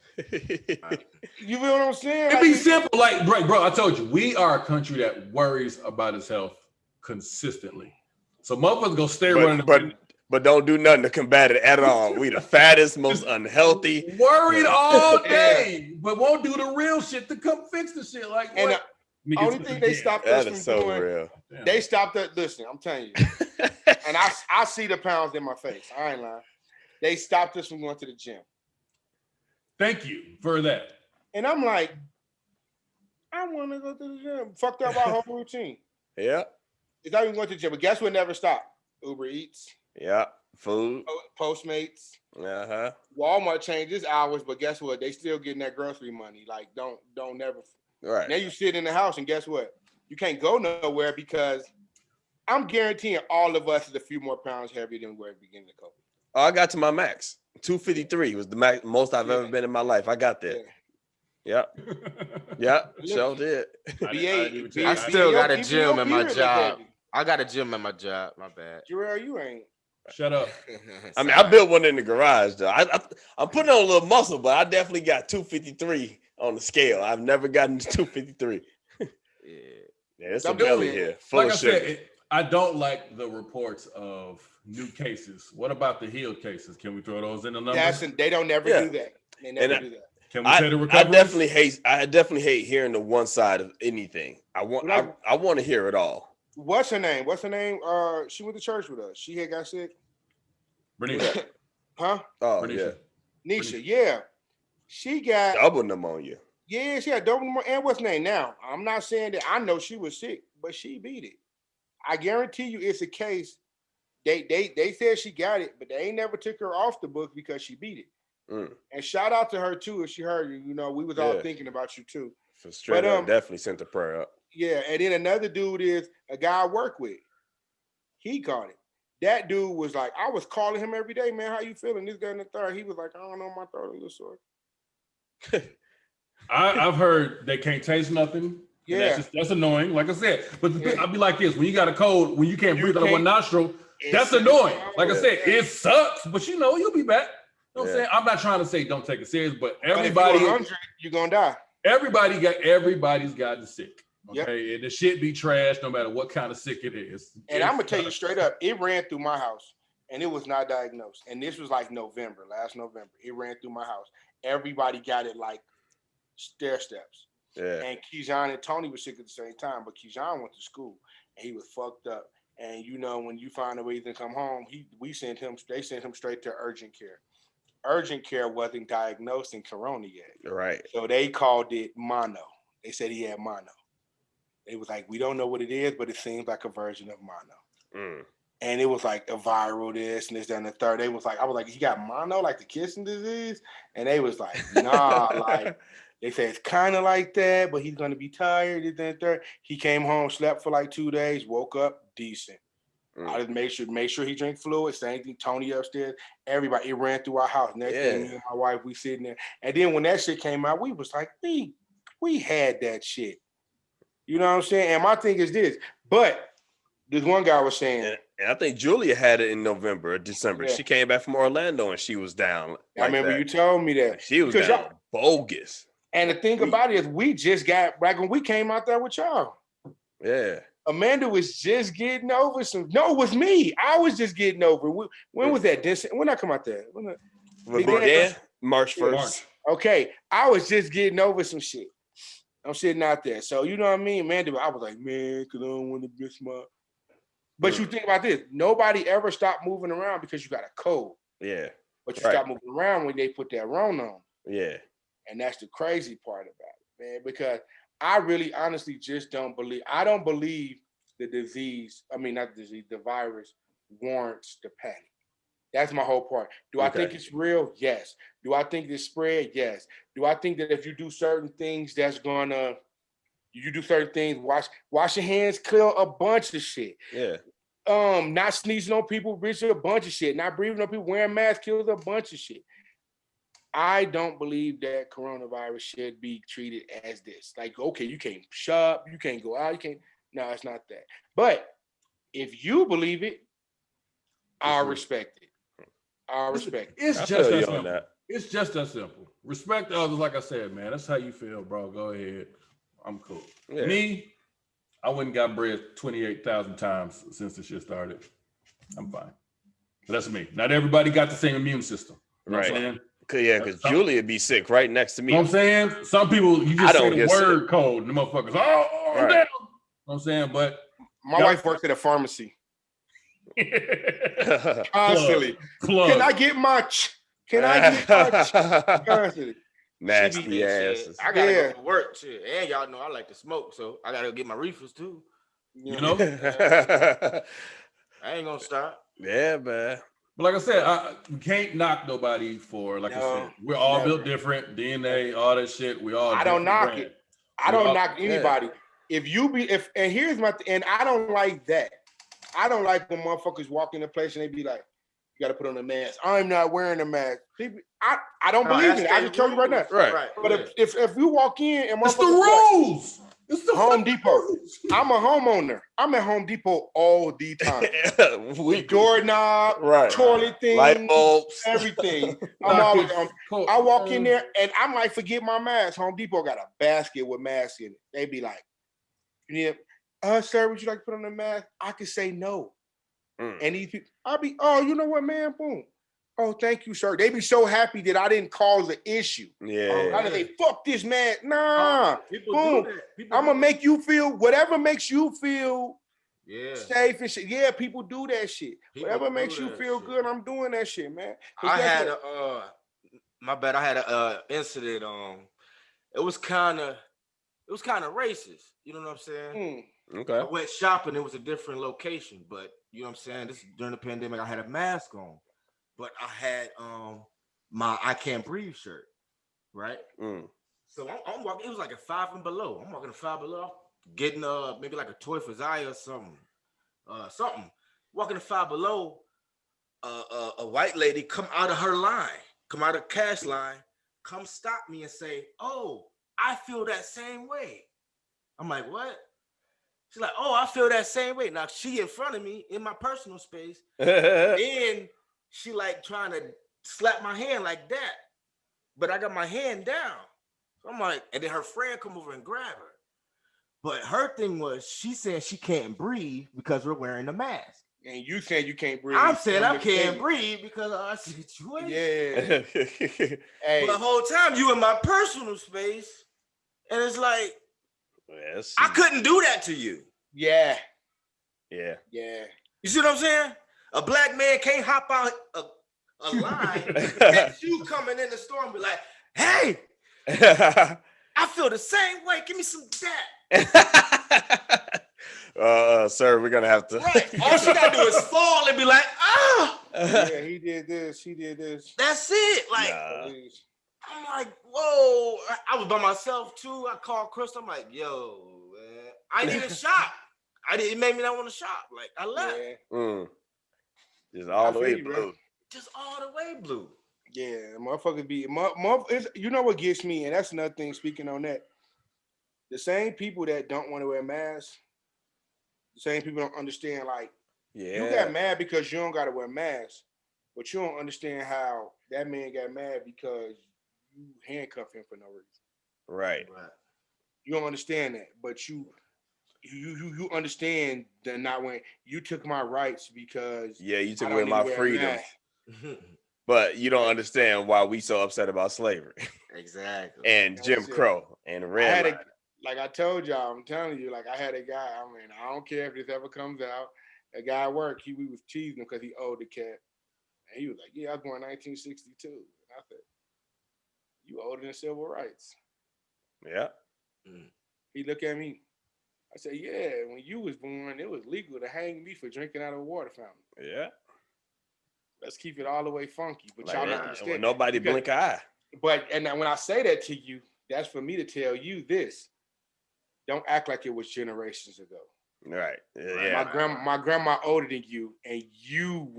You feel what I'm saying? It be simple, like bro. I told you, we are a country that worries about its health consistently. So motherfuckers gonna stay running. but don't do nothing to combat it at all. We the fattest, most unhealthy. Worried all Yeah. day, but won't do the real shit to come fix the shit. Like And what? Niggas only to thing the they gym. stopped us That from is so doing, real. Damn. they stopped us. Listen, I'm telling you, and I see the pounds in my face. I ain't lying. They stopped us from going to the gym, Thank you for that. and I'm like, I want to go to the gym. Fucked up our whole routine. Yeah, It's not even going to the gym, but guess what? Never stopped. Uber Eats, yeah. Food. Postmates, Uh-huh. Walmart changes hours, but guess what? They still getting that grocery money. Like, don't never. Now Right. you sit in the house, and guess what? You can't go nowhere because I'm guaranteeing all of us is a few more pounds heavier than we were at the beginning of COVID. Oh, I got to my max. 253 was the max, most I've ever been in my life. I got there. Yep. Yep. Sure did. I still got a gym at my job. I got a gym at my job. My bad. Jarrell, you ain't. Shut up. I mean, I built one in the garage though. I'm putting on a little muscle, but I definitely got 253 on the scale. I've never gotten to 253. Yeah. Yeah, it's a belly here, full Like of I sugar. said, I don't like the reports of new cases. What about the healed cases? Can we throw those in the numbers? They don't never Yeah. do that. They never And do that. Can we say the recovery? I definitely hate hearing the one side of anything. I want to hear it all. What's her name? She went to church with us. She had got sick. Bernice. Huh? Oh Bernice. yeah, Nisha, yeah. She got double pneumonia. Yeah, she had double pneumonia. And what's her name? Now, I'm not saying that I know she was sick, but she beat it. I guarantee you it's a case. They said she got it, but they ain't never took her off the book because she beat it. Mm. And shout out to her too if she heard you. You know, we was all thinking about you too. For straight But, up, definitely sent the prayer up. Yeah, and then another dude is a guy I work with. He caught it. That dude was like, I was calling him every day, man. How you feeling? This guy in the third. He was like, I don't know, my throat a little sore. I've heard they can't taste nothing. Yeah. That's annoying. Like I said, but I'll be like this: when you got a cold, when you can't breathe out of one nostril, that's annoying. Like I said, it sucks, but you'll be back. You know what I'm saying? I'm not trying to say don't take it serious, but everybody, you're gonna die. Everybody's gotten sick. Yep. Okay, and the shit be trash no matter what kind of sick it is. And I'm gonna tell you straight up, it ran through my house and it was not diagnosed. And this was like last November. It ran through my house. Everybody got it like stair steps. Yeah. And Keyshawn and Tony were sick at the same time, but Keyshawn went to school and he was fucked up. And you know, when you find a way to come home, they sent him straight to urgent care. Urgent care wasn't diagnosing corona yet. Right. So they called it mono. They said he had mono. It was like, we don't know what it is, but it seems like a version of mono. Mm. And it was like a viral this and this, that, and the third. They was like, I was like, he got mono, like the kissing disease? And they was like, nah, like, they said it's kind of like that, but he's going to be tired, this, that, and the third. He came home, slept for like 2 days, woke up decent. I just make sure he drank fluid. Same thing, Tony upstairs. Everybody, it ran through our house. Next thing, me and my wife, we sitting there. And then when that shit came out, we was like, we had that shit. You know what I'm saying? And my thing is this, but this one guy was saying, and I think Julia had it in November or December. Yeah. She came back from Orlando and she was down. I remember you told me that. She was down bogus. And the thing about it is, we just got back when we came out there with y'all. Yeah. Amanda was just getting over some. No, it was me. I was just getting over. When was that? When I come out there? March 1st. Okay, I was just getting over some shit. I'm sitting out there. So, you know what I mean? Amanda, I was like, man, because I don't want to miss my. But you think about this. Nobody ever stopped moving around because you got a cold. Yeah. But you stop moving around when they put that Rona on. Yeah. And that's the crazy part about it, man, because I really honestly just don't believe the disease, not the disease, the virus warrants the panic. That's my whole part. Do I think it's real? Yes. Do I think it's spread? Yes. Do I think that if you do certain things, wash your hands, clear a bunch of shit. Yeah. Not sneezing on people, a bunch of shit. Not breathing on people, wearing masks, kills a bunch of shit. I don't believe that coronavirus should be treated as this. Like, okay, you can't shop, you can't go out, no, it's not that. But if you believe it, I'll respect it. It's just that simple. It's just that simple. Respect others, like I said, man. That's how you feel, bro. Go ahead. I'm cool. Yeah. Me, I went and got bread 28,000 times since the shit started. I'm fine. That's me. Not everybody got the same immune system. You know Right. what I'm saying? Yeah, because Julia be sick right next to me. You know what I'm saying? Some people, you I just say don't the get word sick. code, and the motherfuckers, oh, I'm Right. down. You know what I'm saying? But My wife works at a pharmacy constantly. plug. Can I get much? Can I get much? Constantly. Nasty She be- shit, asses. I gotta Yeah. go to work, shit. And y'all know I like to smoke, so I gotta get my reefers too. You know? I ain't gonna stop. Yeah, man. But like I said, we can't knock nobody for, like I No, said, we're all never. built different, DNA, all that shit. We all I don't different knock brand. it. I don't Yeah. knock anybody. And here's and I don't like that. I don't like when motherfuckers walk in a place and they be like, you gotta put on a mask. I'm not wearing a mask. People, I don't No, believe that's it. I their just told you right now. rules. Right. But if you walk in and It's the motherfuckers like, rules. It's the Home fucking Depot. rules. I'm a homeowner. I'm at Home Depot all the time. We Doorknob, right. toilet Light thing, bulbs. everything. I'm always Sockets, I walk in there and I'm like, forget my mask. Home Depot got a basket with masks in it. They be like, sir, would you like to put on a mask? I could say no. And these people, I'll be, oh, you know what, man? Boom. Oh, thank you, sir. They be so happy that I didn't cause the issue. Yeah. I didn't say, fuck this man. Nah. People Boom. do that. People I'm do gonna make you feel whatever makes you feel that. Yeah. safe and shit. Yeah, people do that shit. People Whatever do makes you that feel shit. good, I'm doing that shit, man. 'Cause I guess had what? my bad. I had a incident. It was kind of racist. You know what I'm saying? I Okay. went shopping. It was a different location, but you know what I'm saying. This is during the pandemic. I had a mask on, but I had my I Can't Breathe shirt, right? So I'm walking. It was like a 5 and below. I'm walking a 5 below, getting maybe like a toy for Zaya or something. Walking a 5 below. A white lady come out of her line, come out of cash line, come stop me and say, "Oh, I feel that same way." I'm like, "What?" She's like, "Oh, I feel that same way." Now she in front of me in my personal space, and she like trying to slap my hand like that, but I got my hand down. So I'm like, and then her friend come over and grab her. But her thing was, she said she can't breathe because we're wearing a mask. And you saying you can't breathe. I'm saying I can't breathe because of our situation. Yeah. Hey. But the whole time you in my personal space, and it's like, Yes. I couldn't do that to you. Yeah. Yeah. Yeah. You see what I'm saying? A black man can't hop out a line, catch you coming in the store and be like, "Hey, I feel the same way. Give me some of that." Sir, we're gonna have to. Right. All she gotta do is fall and be like, "Ah." Yeah, he did this. He did this. That's it. Like, I'm like, whoa. I was by myself too. I called Chris. I'm like, yo, man. I didn't even shop. It made me not want to shop. Like, I left. Yeah. Just all the I way feel you, blue. bro. Just all the way blue. Yeah, motherfuckers be you know what gets me, and that's another thing. Speaking on that, the same people that don't want to wear masks, the same people don't understand. Like, you got mad because you don't got to wear masks, but you don't understand how that man got mad because you handcuffed him for no reason. Right. You don't understand that, but you understand that not when you took my rights because you took I away don't my need to wear a freedom. mask. But you don't understand why we so upset about slavery Exactly. and That's Jim it. Crow and red line. Like I told y'all, I'm telling you, like I had a guy. I mean, I don't care if this ever comes out. A guy at work, we was teasing him because he owed the cat, and he was like, "Yeah, I was born 1962." And I said, "You older than civil rights?" Yeah. He looked at me. I said, "Yeah, when you was born, it was legal to hang me for drinking out of a water fountain." Yeah. Let's keep it all the way funky, but Like y'all that. don't understand. When nobody Because- blink an eye. But when I say that to you, that's for me to tell you this: don't act like it was generations ago. Right. Yeah. My grandma older than you, and you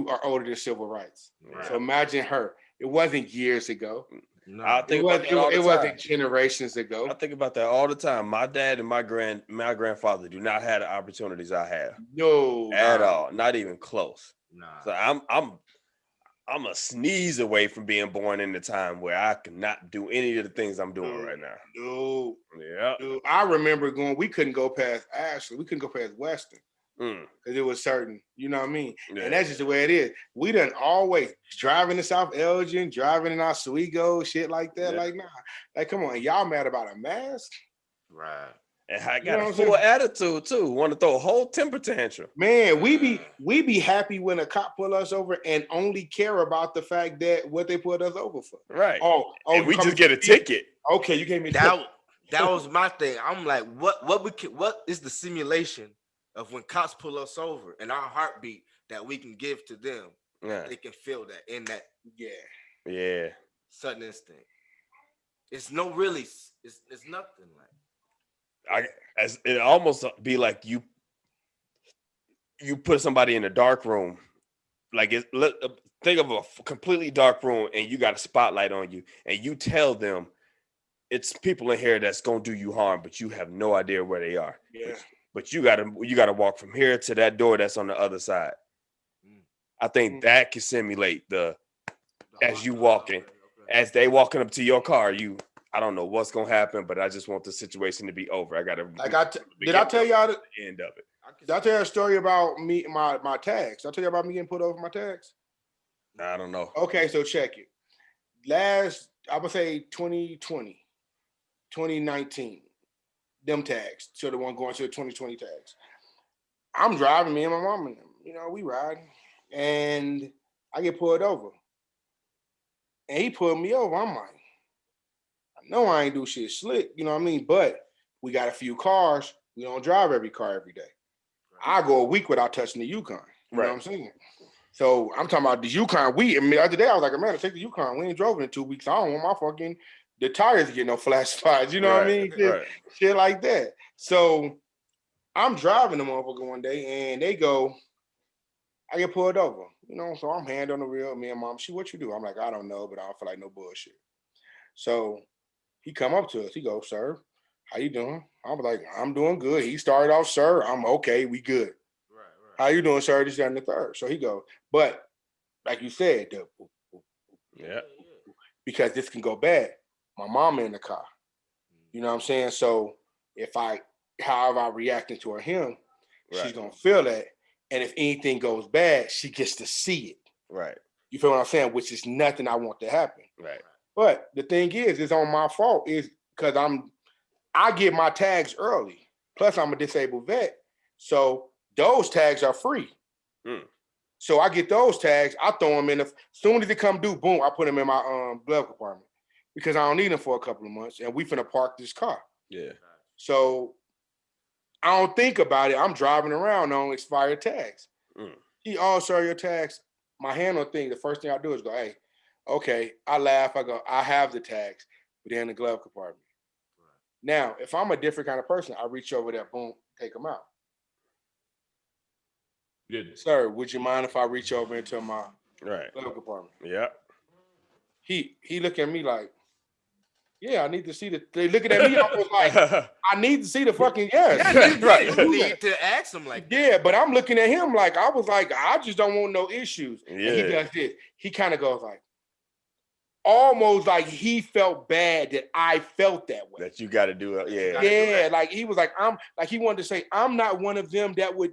are older than civil rights. Right. So imagine her. It wasn't years ago. No. I think about that all the It time. wasn't generations ago. I think about that all the time. My dad and my grandfather do not have the opportunities I have No, at all. Not even close. Nah. So I'm a sneeze away from being born in the time where I cannot do any of the things I'm doing right now. No. Yeah. I remember we couldn't go past Ashley. We couldn't go past Weston. because it was certain, you know what I mean? Yeah. And that's just the way it is. We done always driving to South Elgin, driving in Oswego, shit like that. Yeah. Like, nah, like, come on, y'all mad about a mask? Right. And I You got know a what I'm full attitude too. Want to throw a whole temper tantrum. Man, we be happy when a cop pull us over and only care about the fact that what they put us over for. Right. Oh, and we just get a ticket. Okay, you gave me That was my thing. I'm like, what is the simulation of when cops pull us over and our heartbeat that we can give to them? Yeah. They can feel that in that Yeah. sudden instinct. It's no really. It's nothing like. As it almost be like you put somebody in a dark room, like think of a completely dark room and you got a spotlight on you and you tell them it's people in here that's gonna do you harm, but you have no idea where they are. Yeah. But you gotta walk from here to that door that's on the other side. I think that can simulate as you walking, as they walking up to your car, I don't know what's gonna happen, but I just want the situation to be over. I gotta did I tell y'all the end of it? Did I tell you a story about me, my tags? Did I tell you about me getting put over my tags? I don't know. Okay, so check it. I would say 2020, 2019, them tags. So the one going to the 2020 tags. I'm driving, me and my mom and them. You know, we riding, and I get pulled over. And he pulled me over. I'm like, I know I ain't do shit slick, you know what I mean? But we got a few cars. We don't drive every car every day. I go a week without touching the Yukon. You know what I'm saying? So I'm talking about the Yukon. The other day I was like, man, take the Yukon. We ain't drove it in 2 weeks. I don't want the tires to get no flash spots. You know what I mean? Shit like that. So I'm driving them over one day and I get pulled over. You know, so I'm hand on the wheel. Me and mom, what you do? I'm like, I don't know, but I don't feel like no bullshit. So he come up to us. He goes, sir, how you doing? I was like, I'm doing good. He started off, sir, I'm okay. We good. Right. How you doing, sir? This, that, and the third. So he goes, but like you said, because this can go bad. My mom in the car. You know what I'm saying? So however I reacting to him, she's going to feel that. And if anything goes bad, she gets to see it. Right. You feel what I'm saying? Which is nothing I want to happen. Right. But the thing is, it's on my fault. Is because I get my tags early. Plus, I'm a disabled vet. So those tags are free. So I get those tags. I throw them in. As soon as they come due, boom, I put them in my glove compartment. Because I don't need them for a couple of months. And we finna park this car. Yeah. So I don't think about it. I'm driving around on expired tags. Sir, your tags. My hand on thing, the first thing I do is go, hey, okay. I laugh. I go, I have the tags, but they're in the glove compartment. Now, if I'm a different kind of person, I reach over there, boom, take them out. Sir, would you mind if I reach over into my glove compartment? Yeah. He look at me like, yeah, I need to see they looking at me almost like, I need to see the fucking, right. You need to ask him like that. Yeah, but I'm looking at him like, I was like, I just don't want no issues. Yeah. And he does this. He kind of goes like, almost like he felt bad that I felt that way. That you got to do it. Yeah. Yeah, like he was like, he wanted to say, I'm not one of them that would.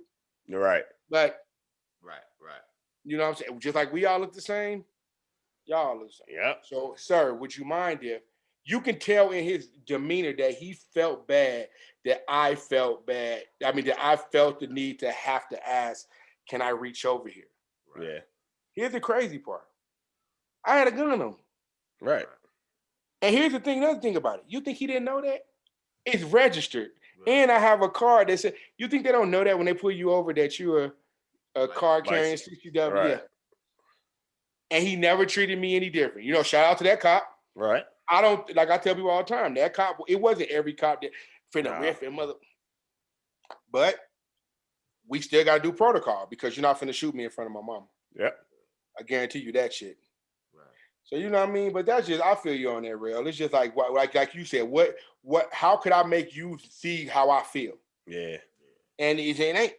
Right. Like, right. You know what I'm saying? Just like we all look the same, y'all look the same. Yeah. So, sir, would you mind if you can tell in his demeanor that he felt bad, that I felt bad. I mean, that I felt the need to have to ask, can I reach over here? Right. Yeah. Here's the crazy part. I had a gun on him. Right. And here's the thing, another thing about it. You think he didn't know that? It's registered. Right. And I have a card that said, you think they don't know that when they pull you over that you're a card carrying CCW? Right. Yeah. And he never treated me any different. You know, shout out to that cop. Right. I don't, like I tell people all the time, that cop, it wasn't every cop that finna riff and mother. But we still got to do protocol because you're not finna shoot me in front of my mama. Yep. I guarantee you that shit. Right. So you know what I mean? But that's just, I feel you on that rail. It's just like you said, how could I make you see how I feel? Yeah. And it ain't.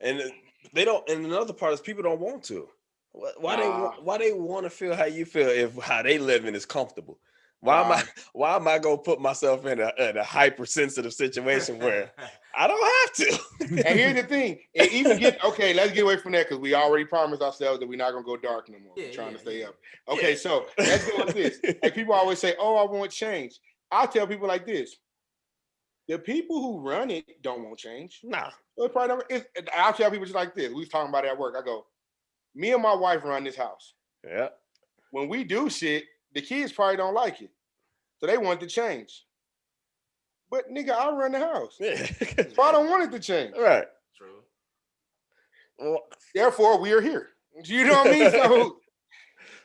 And they don't, and another part is people don't want to. Why they want to feel how you feel if how they living is comfortable? Why am I gonna put myself in a hypersensitive situation where I don't have to. And here's the thing. And even let's get away from that because we already promised ourselves that we're not gonna go dark no more. We're trying to stay up. Okay, so let's go with this. Like people always say, "Oh, I want change." I'll tell people like this: the people who run it don't want change. Nah. So I'll tell people just like this. We was talking about it at work. I go, me and my wife run this house. Yeah. When we do shit, the kids probably don't like it, so they want to change. But nigga, I run the house. Yeah. So I don't want it to change. Right. True. Well, Therefore, we are here. You know what I mean? So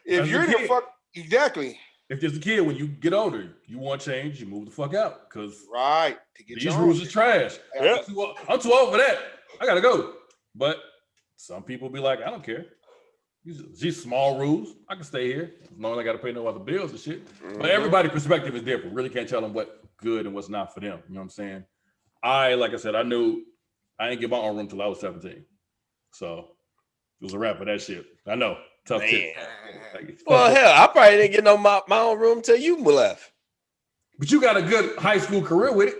if As a you're the kid. fuck exactly If there's a kid, when you get older, you want change, you move the fuck out because right to get these your own rules shit. is trash. Yeah. I'm too old for that. I gotta go. But some people be like, I don't care. These small rules. I can stay here as long as I gotta pay no other bills and shit. But everybody's perspective is different. Really can't tell them what's good and what's not for them. You know what I'm saying? Like I said, I knew I didn't get my own room till I was 17. So it was a wrap for that shit. I know. Tough shit. Like, well, hell, I probably didn't get no my own room till you left. but you got a good high school career with it.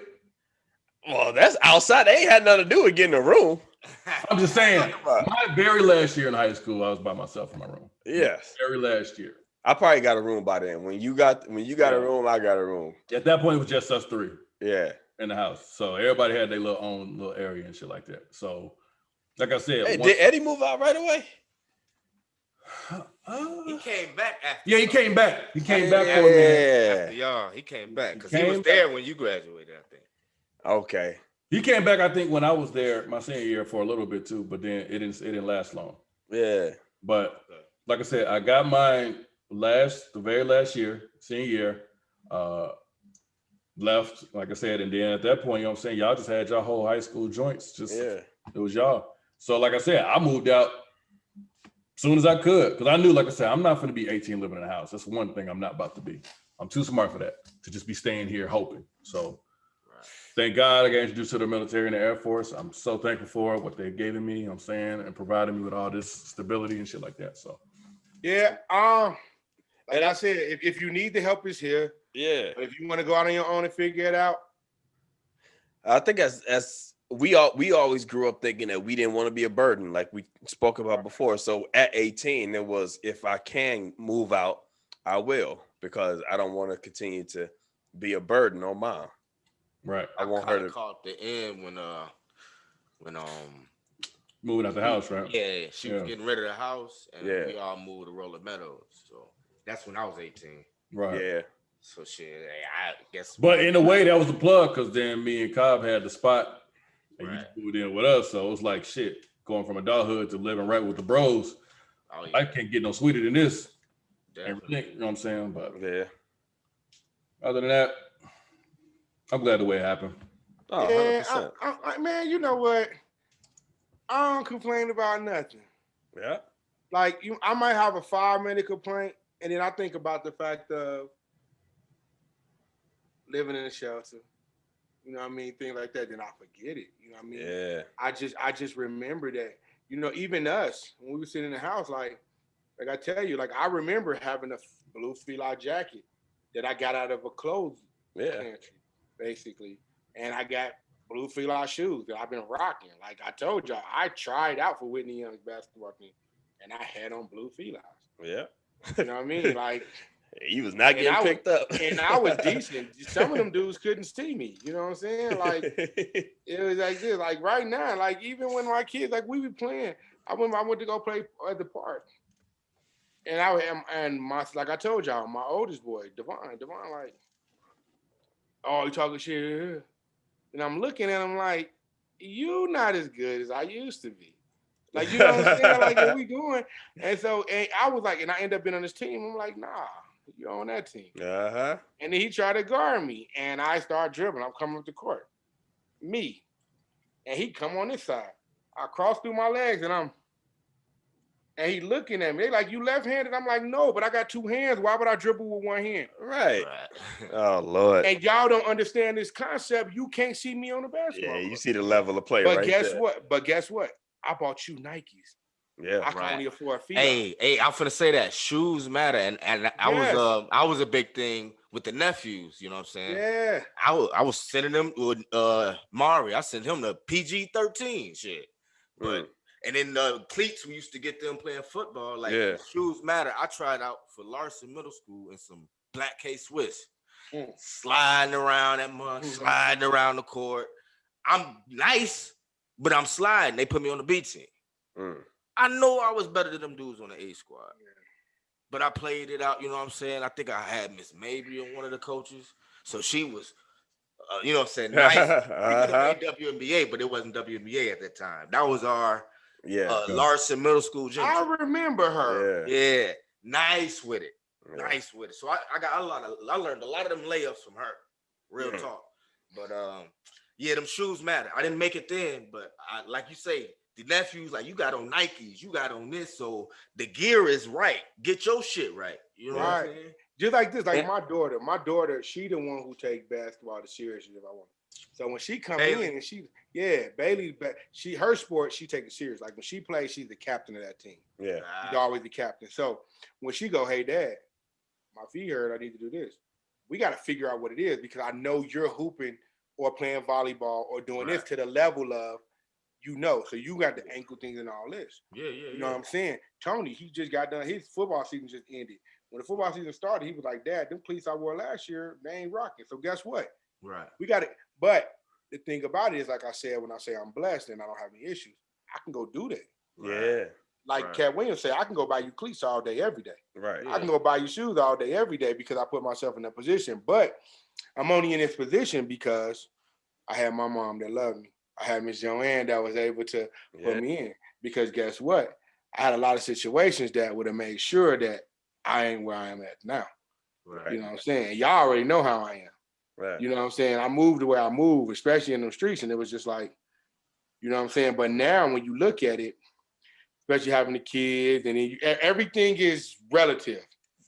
Well, that's outside. They ain't had nothing to do with getting a room. I'm just saying, my very last year in high school, I was by myself in my room. Yes. Very last year. I probably got a room by then. When you got a room, I got a room. At that point, it was just us three Yeah. in the house. So everybody had their own little area and shit like that. So, like I said, Hey, did Eddie move out right away? He came back after. Yeah, he came back. He came back Yeah. for a minute. After y'all. He came back because He he was came there when you graduated, I think. Okay. He came back, I think, when I was there my senior year for a little bit too, but then it didn't last long. Yeah. But like I said, I got mine the very last year, senior year, left, like I said, and then at that point, you know what I'm saying, y'all just had y'all whole high school joints. It was y'all. So like I said, I moved out as soon as I could, because I knew, like I said, I'm not going to be 18 living in a house. That's one thing I'm not about to be. I'm too smart for that, to just be staying here hoping. So thank God I got introduced to the military and the Air Force. I'm so thankful for what they've given me, you know what I'm saying, and providing me with all this stability and shit like that. So Yeah. Like I said, if you need the help, is here. Yeah. But if you want to go out on your own and figure it out, I think as we always grew up thinking that we didn't want to be a burden, like we spoke about before. So at 18, it was, if I can move out, I will, because I don't want to continue to be a burden on mom. right, I want her to caught the end when moving out the house, right? yeah, she was getting rid of the house and Yeah. we all moved to Roller Meadows. So that's when I was 18. Right. Yeah. So shit, I guess. But in a way, that was the plug, because then me and Cobb had the spot, and Right. you moved in with us. So it was like shit, going from adulthood to living right with the bros. Oh, yeah, I can't get no sweeter than this. definitely. Everything, you know what I'm saying? But Yeah. other than that, I'm glad the way it happened. Oh, yeah, 100%. man, you know what? I don't complain about nothing. Yeah. Like I might have a 5-minute complaint, and then I think about the fact of living in a shelter. You know what I mean? Things like that. Then I forget it. You know what I mean? Yeah. I just remember that. You know, even us when we were sitting in the house, like I tell you, like I remember having a blue fila jacket that I got out of a clothes Yeah. pantry, basically, and I got blue fila shoes that I've been rocking. Like I told y'all, I tried out for Whitney Young's basketball team, and I had on blue filas. Yeah. You know what I mean? Like, He was not getting picked up. and I was decent. Some of them dudes couldn't see me. You know what I'm saying? Like, it was like this. Like right now, like even when my kids, like we be playing, I went to go play at the park, and like I told y'all, my oldest boy, Devon, like, oh, you talking shit? And I'm looking at him like, you not as good as I used to be. Like, you know what I'm saying? Like, what we doing? And so, and I was like, and I ended up being on this team. I'm like, nah, you're on that team. Uh-huh. And then he tried to guard me, and I start dribbling. I'm coming up the court. Me. And he come on this side. I cross through my legs, and he looking at me. They like, you left-handed? I'm like, no, but I got two hands. Why would I dribble with one hand? Right. Right. Oh, Lord. And y'all don't understand this concept. You can't see me on the basketball Yeah, you court. see the level of play But right guess there. what? But guess what? I bought you Nikes. Yeah. I can Right. only afford feet. Hey, I'm finna say that shoes matter, and I Yes. was a big thing with the nephews. You know what I'm saying? Yeah. I was sending them with Mari. I sent him the PG-13 shit. But and then the cleats, we used to get them playing football. Like shoes matter. I tried out for Larson Middle School in some black K-Swiss. Sliding around that mug, sliding around the court. I'm nice, but I'm sliding. They put me on the B team. I know I was better than them dudes on the A squad. But I played it out, you know what I'm saying? I think I had Miss Mabry on one of the coaches. So she was, you know what I'm saying, nice. We could have played WNBA, but it wasn't WNBA at that time. That was our Larson Middle School gym. I remember her. Yeah. Nice with it. Nice with it. So I learned a lot of them layups from her. Real talk. But them shoes matter. I didn't make it then, but like you say, the nephews, like, you got on Nikes, you got on this, so the gear is right. Get your shit right. You know what I'm saying? Just like this, like my daughter, she the one who take basketball the seriously if I want. So when she come in and Bailey, her sport, she take it serious. Like when she plays, she's the captain of that team. Yeah. She's always the captain. So when she go, hey dad, my feet hurt, I need to do this. We got to figure out what it is because I know you're hooping or playing volleyball or doing this to the level of, so you got the ankle things and all this. You know what I'm saying? Tony, he just got done. His football season just ended. When the football season started, he was like, Dad, them cleats I wore last year, they ain't rocking. So guess what? Right. We got it. But the thing about it is, like I said, when I say I'm blessed and I don't have any issues, I can go do that. Yeah. Like Cat Williams said, I can go buy you cleats all day, every day. Right. I can go buy you shoes all day, every day because I put myself in that position. But I'm only in this position because I had my mom that loved me. I had Miss Joanne that was able to put me in because guess what? I had a lot of situations that would have made sure that I ain't where I am at now. Right. You know what I'm saying? Y'all already know how I am. Right. You know what I'm saying? I moved the way I move, especially in the streets, and it was just like, you know what I'm saying? But now when you look at it, especially having the kids, and everything is relative.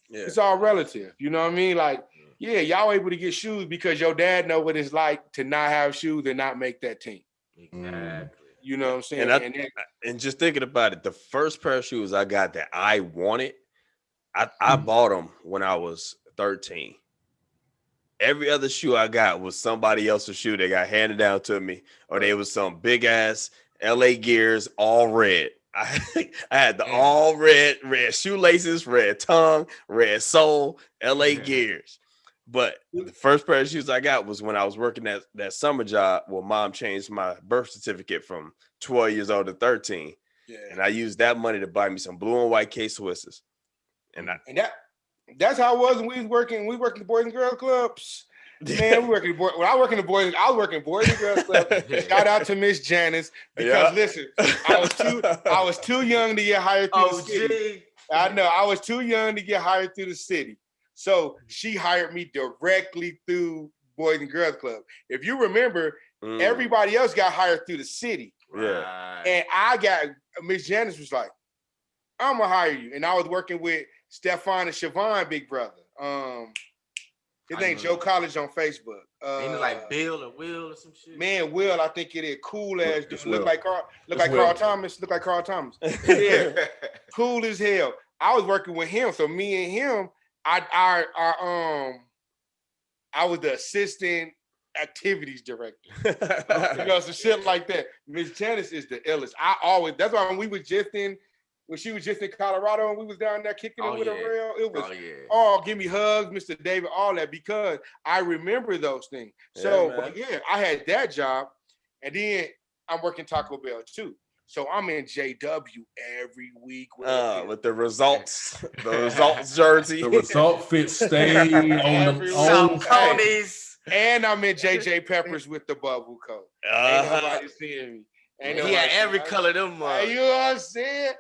Yeah. It's all relative. You know what I mean? Like, y'all able to get shoes because your dad know what it's like to not have shoes and not make that team. Exactly. You know what I'm saying? And just thinking about it, the first pair of shoes I got that I wanted, I bought them when I was 13. Every other shoe I got was somebody else's shoe that got handed down to me, or they was some big ass LA Gears, all red. I had the all red shoelaces, red tongue, red sole, LA Gears. But the first pair of shoes I got was when I was working at that summer job where mom changed my birth certificate from 12 years old to 13. Yeah. And I used that money to buy me some blue and white K-Swisses. And that's how it was when we was working the Boys and Girls Clubs. Man, when I was working the Boys and Girls Club. Shout out to Miss Janice because listen, I was too young to get hired through the city. I know I was too young to get hired through the city. So she hired me directly through Boys and Girls Club. If you remember, everybody else got hired through the city. Yeah. And Miss Janice was like, I'm gonna hire you. And I was working with Stefan and Siobhan, big brother. His name Joe College on Facebook. Ain't it like Bill or Will or some shit? Man, Will, I think it is cool as dude. Look like Carl Thomas. Yeah. Cool as hell. I was working with him. So me and him, I was the assistant activities director. Some shit like that. Miss Janice is the illest. That's why when she was just in Colorado and we was down there kicking it with her rail, it was give me hugs, Mr. David, all that, because I remember those things. So I had that job, and then I'm working Taco Bell too. So I'm in JW every week with the results, jersey. The result fit stay on the ponies. And I'm in JJ Peppers with the bubble coat. Ain't nobody seeing me. He had every color of them. You know what I'm saying?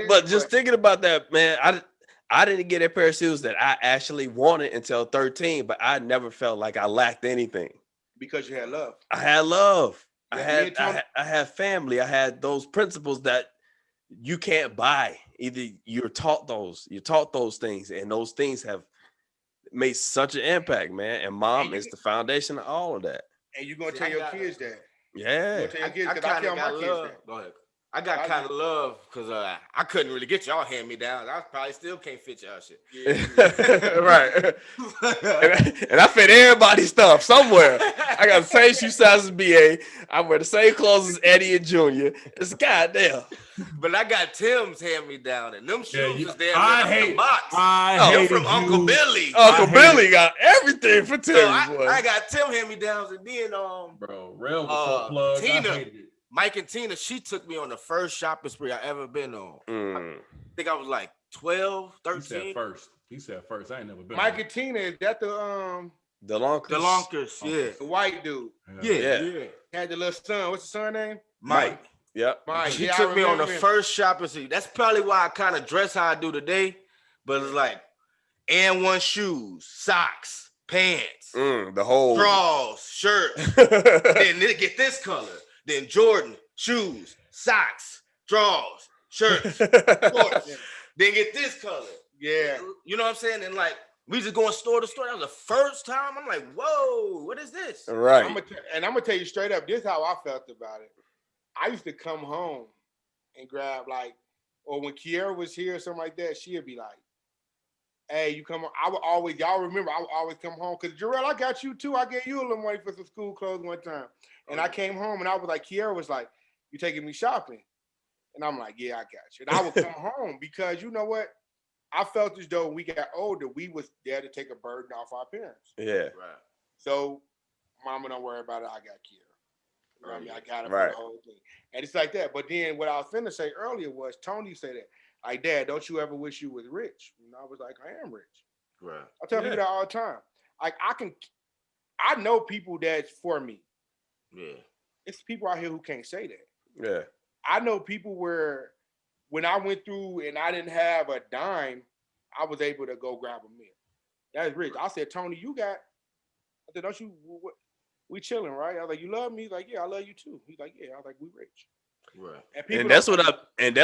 But just thinking about that, man, I didn't get a pair of shoes that I actually wanted until 13, but I never felt like I lacked anything. Because you had love. I had love. I had family. I had those principles that you can't buy. Either you're taught those things, and those things have made such an impact, man. And mom is the foundation of all of that. And you're gonna tell your kids that. Yeah. I tell my kids that. Go ahead. I got kind of love because I couldn't really get y'all hand me downs. I probably still can't fit y'all shit. Right. And I fit everybody's stuff somewhere. I got the same shoe size as BA. I wear the same clothes as Eddie and Junior. It's goddamn. But I got Tim's hand me down, and them shoes is damn I near hate the box. I They're hated from Uncle you. Billy. Uncle Billy got everything for Tim. So I got Tim hand me downs, and then Bro, Rel was so plugged. Tina, I hated it. Mike and Tina, she took me on the first shopping spree I ever been on. I think I was like 12, 13. He said first. I ain't never been. Mike and Tina, is that the Delonkers? Delonkers, yeah. the white dude Yeah. had the little son? What's the son name? Mike. Yep. Mike. She Yeah, I took me on the remember him. first shopping spree. That's probably why I kind of dress how I do today. But it's like and1 shoes, socks, pants, The whole drawers, shirts. Then they get this color. Then Jordan shoes, socks, drawers, shirts, shorts. Then get this color. Yeah. You know what I'm saying? And like we just going store to store. That was the first time. I'm like, whoa, what is this? Right. I'm gonna tell you straight up. This is how I felt about it. I used to come home and grab like, or when Kiera was here or something like that, she'd be like, "Hey, you come on." I would always, y'all remember, I would always come home because Jarrell, I got you too. I gave you a little money for some school clothes one time, and I came home and I was like, Kiera was like, "You taking me shopping?" And I'm like, "Yeah, I got you." And I would come home because you know what? I felt as though when we got older, we was there to take a burden off our parents. Yeah. Right. So, Mama, don't worry about it. I got Kiera. You know what I mean? I got it for Right. the whole thing. And it's like that. But then what I was finna say earlier was Tony said that, like, Dad, don't you ever wish you was rich? And I was like, I am rich. Right. I tell people that all the time. Like, I know people that's for me. Yeah. It's people out here who can't say that. Yeah. I know people where when I went through and I didn't have a dime, I was able to go grab a meal. That's rich. I said, Tony, you got, I said, don't you, what? We chilling, right? I was like, you love me? He's like, yeah, I love you too. He's like, yeah. I was like, we rich. Right. And that's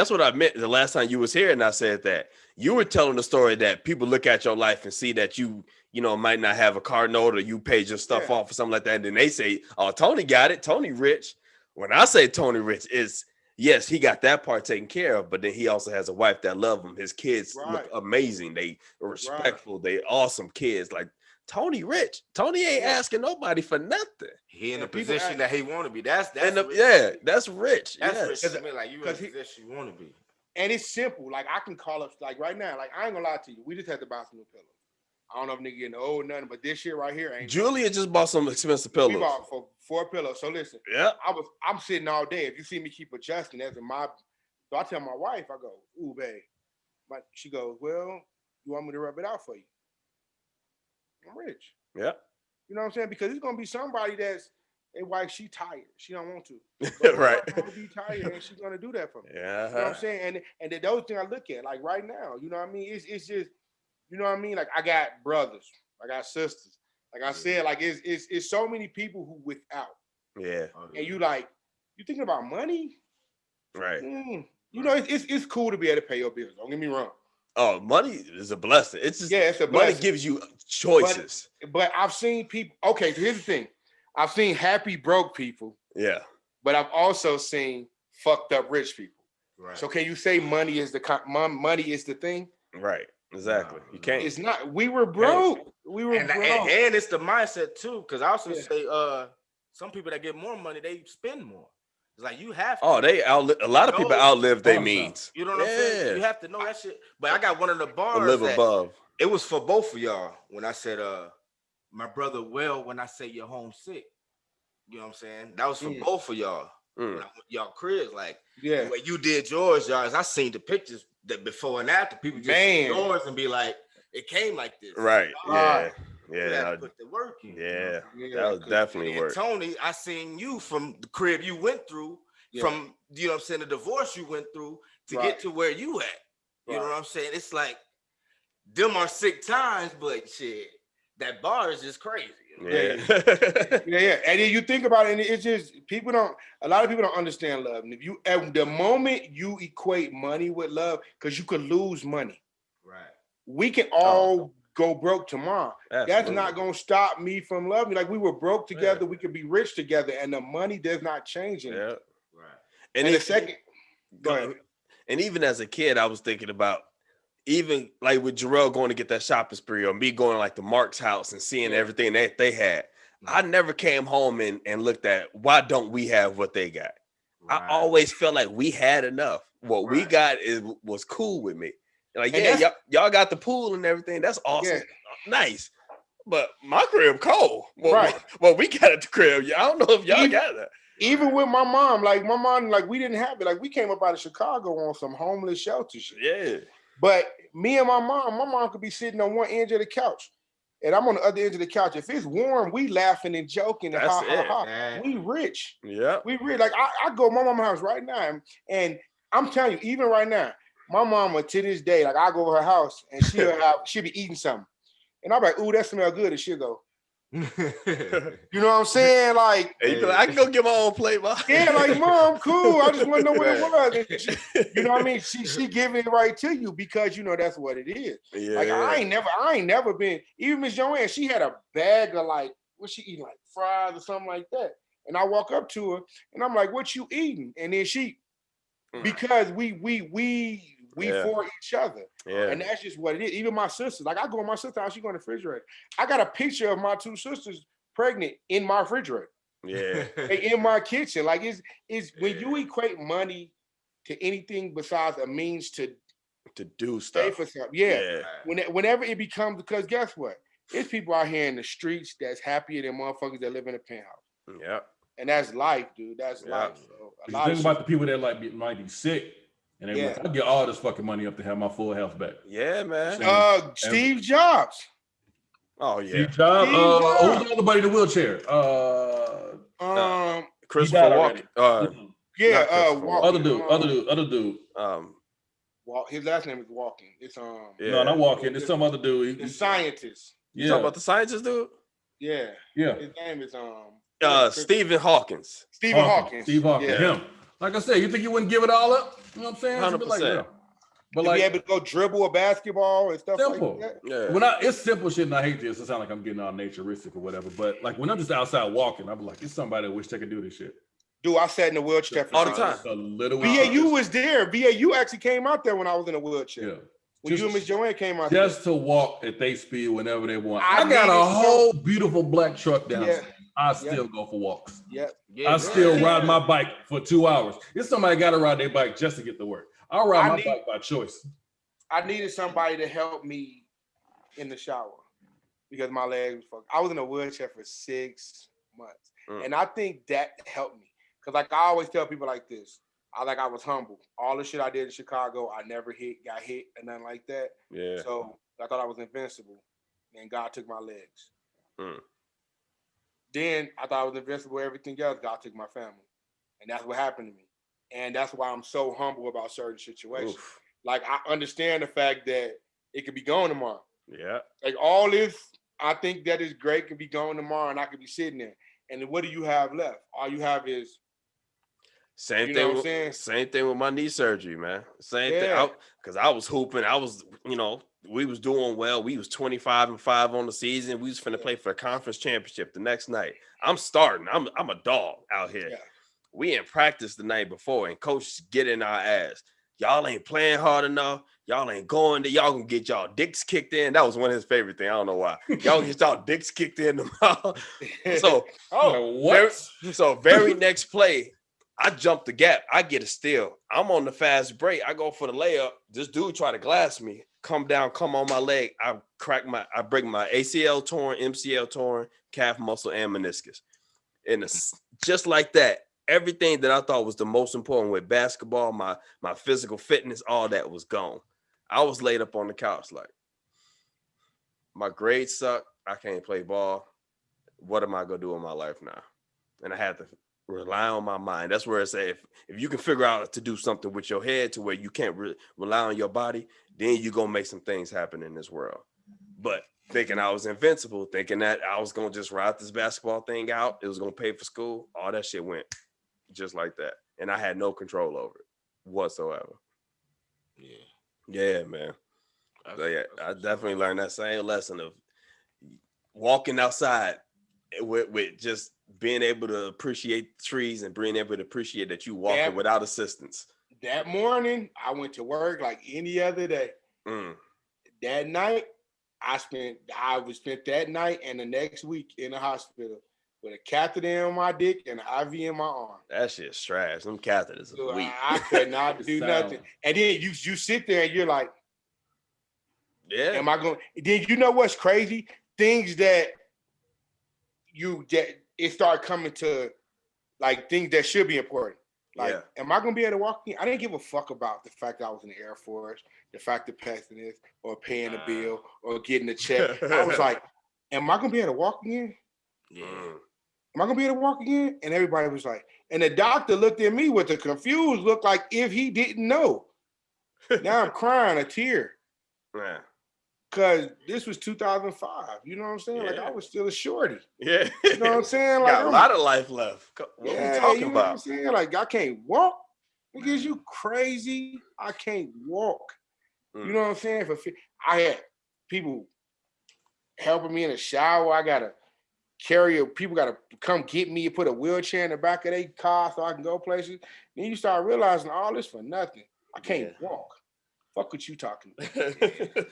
what I meant the last time you was here, and I said that you were telling the story that people look at your life and see that you might not have a car note or you paid your stuff off or something like that, and then they say, "Oh, Tony got it. Tony rich." When I say Tony rich, is yes, he got that part taken care of, but then he also has a wife that love him. His kids look amazing. They are respectful. They awesome kids. Like Tony rich. Tony ain't asking nobody for nothing. He in the position that he want to be. That's rich. That's rich. That's rich to me. Like you in the position you want to be. And it's simple. Like I can call up like right now. Like I ain't gonna lie to you. We just had to buy some new pillows. I don't know if nigga getting old or nothing, but this shit right here ain't. Julia just bought some expensive pillows. We bought for 4 pillows. So listen. Yeah. I'm sitting all day. If you see me keep adjusting, that's in my. So I tell my wife, I go, ooh, babe. But she goes, well, you want me to rub it out for you? I'm rich. Yeah. You know what I'm saying? Because it's gonna be somebody that's their wife, she tired. She don't want to. Right. Gonna be tired and she's gonna do that for me. Yeah. You know what I'm saying? And the those things I look at, like right now, you know what I mean? It's just, you know what I mean? Like I got brothers, I got sisters. Like I said, like it's so many people who without. Yeah. And you like, you thinking about money? Right. You know, it's cool to be able to pay your bills. Don't get me wrong. Oh, money is a blessing. It's just it's a money blessing. gives you choices. But I've seen people. Okay, so here's the thing. I've seen happy broke people. Yeah. But I've also seen fucked up rich people. Right. So can you say money is the thing? Right. Exactly. You can't. It's not. We were broke. We were broke. And it's the mindset too. Because I also say, some people that get more money, they spend more. It's like you have to. Oh, a lot of people outlive their means. You know what I'm saying? You have to know that shit. But I got one of the bars live above. It was for both of y'all when I said, my brother Will, when I say you're homesick. You know what I'm saying? That was for both of y'all. Y'all cribs, like when you did yours, y'all. I seen the pictures that before and after. People just see yours and be like, it came like this. Right. Yeah. Yeah. Put the work in. Yeah. That was definitely work. Tony, I seen you from the crib you went through, from you know what I'm saying, the divorce you went through to get to where you at. You know what I'm saying? It's like them are sick times, but shit, that bar is just crazy. You know? Yeah. And then you think about it, and it's just a lot of people don't understand love. And if you at the moment you equate money with love, because you could lose money. Right. We can all go broke tomorrow. Absolutely. That's not gonna stop me from loving you. Like we were broke together, we could be rich together, and the money does not change it. Yeah. Right. And the second, Go ahead. And even as a kid, I was thinking about even like with Jarrell going to get that shopping spree, or me going like to Mark's house and seeing everything that they had. I never came home and looked at why don't we have what they got. Right. I always felt like we had enough. What we got was cool with me. Like, y'all got the pool and everything. That's awesome. Nice. But my crib cold. Well, we got at the crib. I don't know if y'all got that. Even with my mom, like we didn't have it. Like we came up out of Chicago on some homeless shelter shit. Yeah. But me and my mom could be sitting on one edge of the couch, and I'm on the other edge of the couch. If it's warm, we laughing and joking and ha. We rich. Yeah. We rich. Like I go to my mama's house right now, and I'm telling you, even right now, my mama to this day, like I go to her house and she'll be eating something. And I'm like, ooh, that smell good. And she'll go, you know what I'm saying? Like, I can go get my own plate, Mom. Yeah, like, Mom, cool. I just want to know what it was. And she, you know what I mean? She giving it right to you because, you know, that's what it is. Yeah. Like, I ain't never been, even Miss Joanne, she had a bag of like, what's she eating? Like fries or something like that. And I walk up to her and I'm like, what you eating? And then she, because we for each other. Yeah. And that's just what it is. Even my sisters, like I go in my sister's house, she go in the refrigerator. I got a picture of my two sisters pregnant in my refrigerator. Yeah. In my kitchen. Like it's when you equate money to anything besides a means to do stuff. For something. Yeah. Whenever it becomes, because guess what? There's people out here in the streets that's happier than motherfuckers that live in a penthouse. Yeah. And that's life, dude. That's life. So think about the people that might be sick. And they like, I get all this fucking money up to have my full health back. Yeah, man. Steve Jobs. Oh yeah. Steve Jobs. Who's the other buddy in the whewheelchair? Christopher Walken. Other dude. His last name is Walken. It's no, not Walken. It's some other dude. The scientist. You talking about the scientist dude? Yeah. Yeah. His name is Stephen Hawkins. Stephen Hawkins. Steve Hawkins. Yeah. Him. Like I said, you think you wouldn't give it all up? You know what I'm saying? 100%. Like, but to be able to go dribble a basketball and stuff simple. Like that. Yeah. When it's simple shit, and I hate this. It sounds like I'm getting all naturistic or whatever. But like when I'm just outside walking, I'm like, it's somebody that wish they could do this shit. Dude, I sat in a wheelchair for all the time. BAU was there. BAU actually came out there when I was in a wheelchair. Yeah. When you and Miss Joanne came out just to walk at their speed whenever they want. I got a whole beautiful black truck downstairs. I still go for walks. I still ride my bike for 2 hours. If somebody got to ride their bike just to get to work, I'll ride my bike by choice. I needed somebody to help me in the shower because my legs were fucked. I was in a wheelchair for 6 months. And I think that helped me. Because like I always tell people like this, I was humble. All the shit I did in Chicago, I never got hit or nothing like that. Yeah. So I thought I was invincible. And God took my legs. Then I thought I was invincible. Everything else, God took my family. And that's what happened to me. And that's why I'm so humble about certain situations. Oof. Like, I understand the fact that it could be gone tomorrow. Yeah. Like, all this, I think that is great, could be gone tomorrow, and I could be sitting there. And then what do you have left? All you have is... Same thing with my knee surgery, man. Same thing. Because I was hooping. I was, we was doing well. We was 25-5 on the season. We was finna play for a conference championship the next night. I'm starting. I'm a dog out here. Yeah. We in practice the night before, and coach get in our ass. Y'all ain't playing hard enough. Y'all ain't going there. Y'all gonna get y'all dicks kicked in. That was one of his favorite things. I don't know why. Y'all get y'all dicks kicked in the mouth. So, very next play, I jump the gap. I get a steal. I'm on the fast break. I go for the layup. This dude try to glass me. Come on my leg. I break my ACL torn, MCL torn, calf muscle, and meniscus. And it's just like that. Everything that I thought was the most important with basketball, my physical fitness, all that was gone. I was laid up on the couch like, my grades suck. I can't play ball. What am I going to do in my life now? And I had to rely on my mind. That's where it says if you can figure out to do something with your head to where you can't rely on your body, then you're going to make some things happen in this world. But thinking I was invincible, thinking that I was going to just ride this basketball thing out, it was going to pay for school, all that shit went just like that. And I had no control over it whatsoever. Yeah, man. So, I definitely learned that same lesson of walking outside with just being able to appreciate the trees and being able to appreciate that you walking without assistance. that morning, I went to work like any other day. That night, I spent that night and the next week in the hospital with a catheter in my dick and an IV in my arm. That shit's trash. Them catheters are weak. I could not do nothing. And then you sit there and you're like, yeah. Am I going? Then you know what's crazy? Things that it started coming to like things that should be important. Like, am I gonna be able to walk in? I didn't give a fuck about the fact that I was in the Air Force, the fact of passing this, or paying a bill, or getting a check. I was like, am I gonna be able to walk in? Yeah. Am I gonna be able to walk again? And everybody was like, and the doctor looked at me with a confused look like if he didn't know. Now I'm crying a tear. Yeah. Cause this was 2005. You know what I'm saying? Like I was still a shorty. Yeah. You know what I'm saying? Like got a lot of life left. What are we talking you know about? What I'm saying? Like I can't walk. Nigga, is you crazy? I can't walk. You know what I'm saying? I had people helping me in the shower. I gotta people gotta come get me and put a wheelchair in the back of their car so I can go places. Then you start realizing all this for nothing. I can't walk. Fuck what you talking about.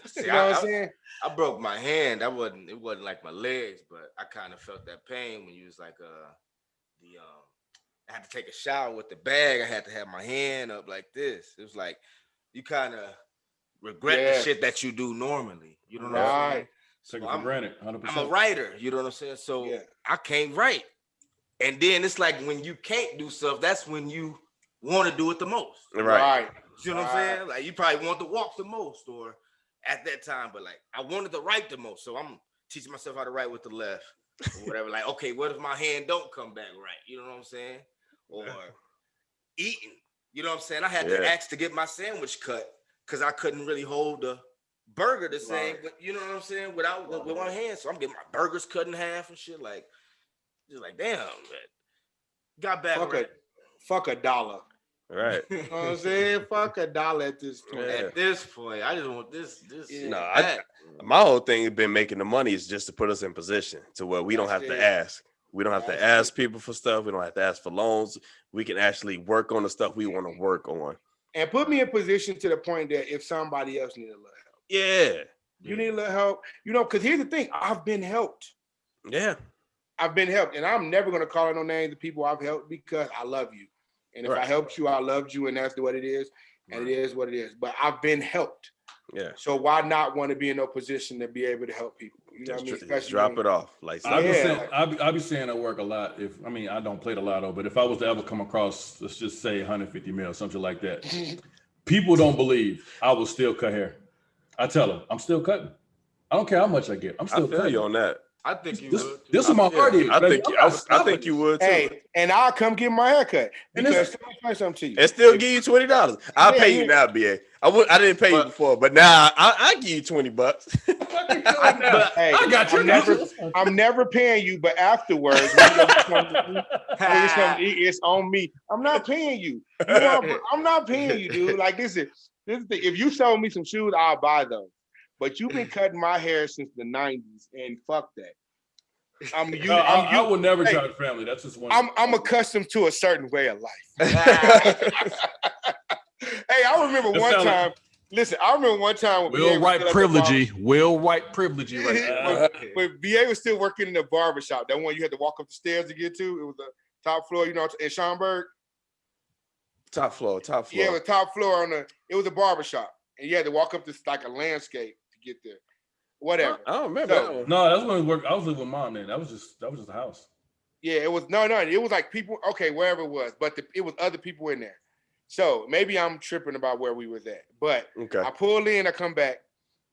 See, you know what I'm saying? I broke my hand. It wasn't like my legs, but I kind of felt that pain when you was like I had to take a shower with the bag. I had to have my hand up like this. It was like you kind of regret the shit that you do normally. You know what I'm saying? Take it for granted, 100%. I'm a writer, you know what I'm saying? So I can't write. And then it's like when you can't do stuff, that's when you want to do it the most. Right. You know what I'm saying? Like you probably want to walk the most or at that time, but like I wanted to write the most. So I'm teaching myself how to write with the left or whatever. Like, okay, what if my hand don't come back right? You know what I'm saying? Or eating. You know what I'm saying? I had to ask to get my sandwich cut because I couldn't really hold the burger the same, but you know what I'm saying? With one hand. So I'm getting my burgers cut in half and shit. Like, just like, damn, man. Got back. Fuck a dollar. Right. You know what I'm saying? Fuck a dollar at this point. At this point, I just want this. My whole thing has been making the money is just to put us in position to where we don't have to ask. We don't have to ask people for stuff. We don't have to ask for loans. We can actually work on the stuff we want to work on. And put me in position to the point that if somebody else needs a little help. Yeah. You need a little help. You know, because here's the thing. I've been helped. Yeah. I've been helped. And I'm never going to call out no names of people I've helped because I love you. And if I helped you, I loved you. And that's what it is. And it is what it is. But I've been helped. Yeah. So why not want to be in a position to be able to help people? You know what I mean? Just drop it off. Like I be saying I work a lot. I don't play the lotto, but if I was to ever come across, let's just say 150 mil, something like that, people don't believe I will still cut hair. I tell them I'm still cutting. I don't care how much I get. I'm still cutting. You on that. I think you would. Too. This is my party. I think you would too. Hey, and I'll come get my haircut because let me say something to you. And still give you $20. I'll pay you now, BA. I didn't pay you before, but now I give you $20. Hey, I got you. I'm never paying you, but afterwards, it's on me. I'm not paying you. I'm not paying you, dude. Like this is if you sold me some shoes, I'll buy those. But you've been cutting my hair since the 90s, and fuck that. I will never try the family. That's just one. I'm accustomed to a certain way of life. Hey, I remember one time. Listen, I remember one time Will White privilegey right now. When BA was still working in the barbershop, that one you had to walk up the stairs to get to. It was the top floor, you know, in Schaumburg. Top floor. Yeah, it was top floor it was a barbershop. And you had to walk up this like a landscape to get there. Whatever. I don't remember that one. No, that's when I was living with mom then. That was just a house. Yeah, it was no. It was like people, okay, wherever it was, but it was other people in there. So maybe I'm tripping about where we was at. But I pull in, I come back,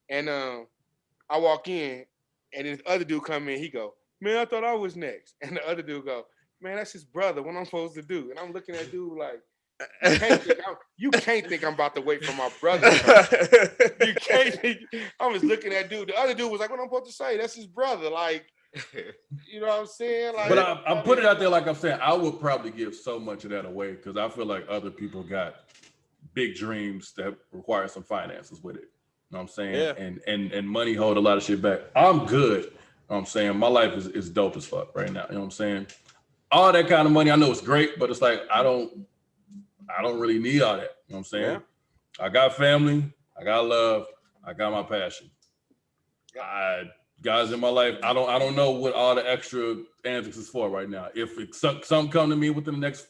and I walk in, and this other dude come in, he go, man, I thought I was next. And the other dude go, man, that's his brother. What I'm supposed to do? And I'm looking at dude like, you can't think I'm about to wait for my brother. You can't think. I was looking at dude. The other dude was like, what I'm supposed to say? That's his brother. Like, you know what I'm saying? Like, but I put it out there like I'm saying, I would probably give so much of that away because I feel like other people got big dreams that require some finances with it. You know what I'm saying? Yeah. And money hold a lot of shit back. I'm good. You know what I'm saying? My life is dope as fuck right now. You know what I'm saying? All that kind of money, I know it's great, but it's like I don't I don't really need all that. You know what I'm saying? I got family, I got love, I got my passion. Guys in my life, I don't know what all the extra antics is for right now. If something come to me within the next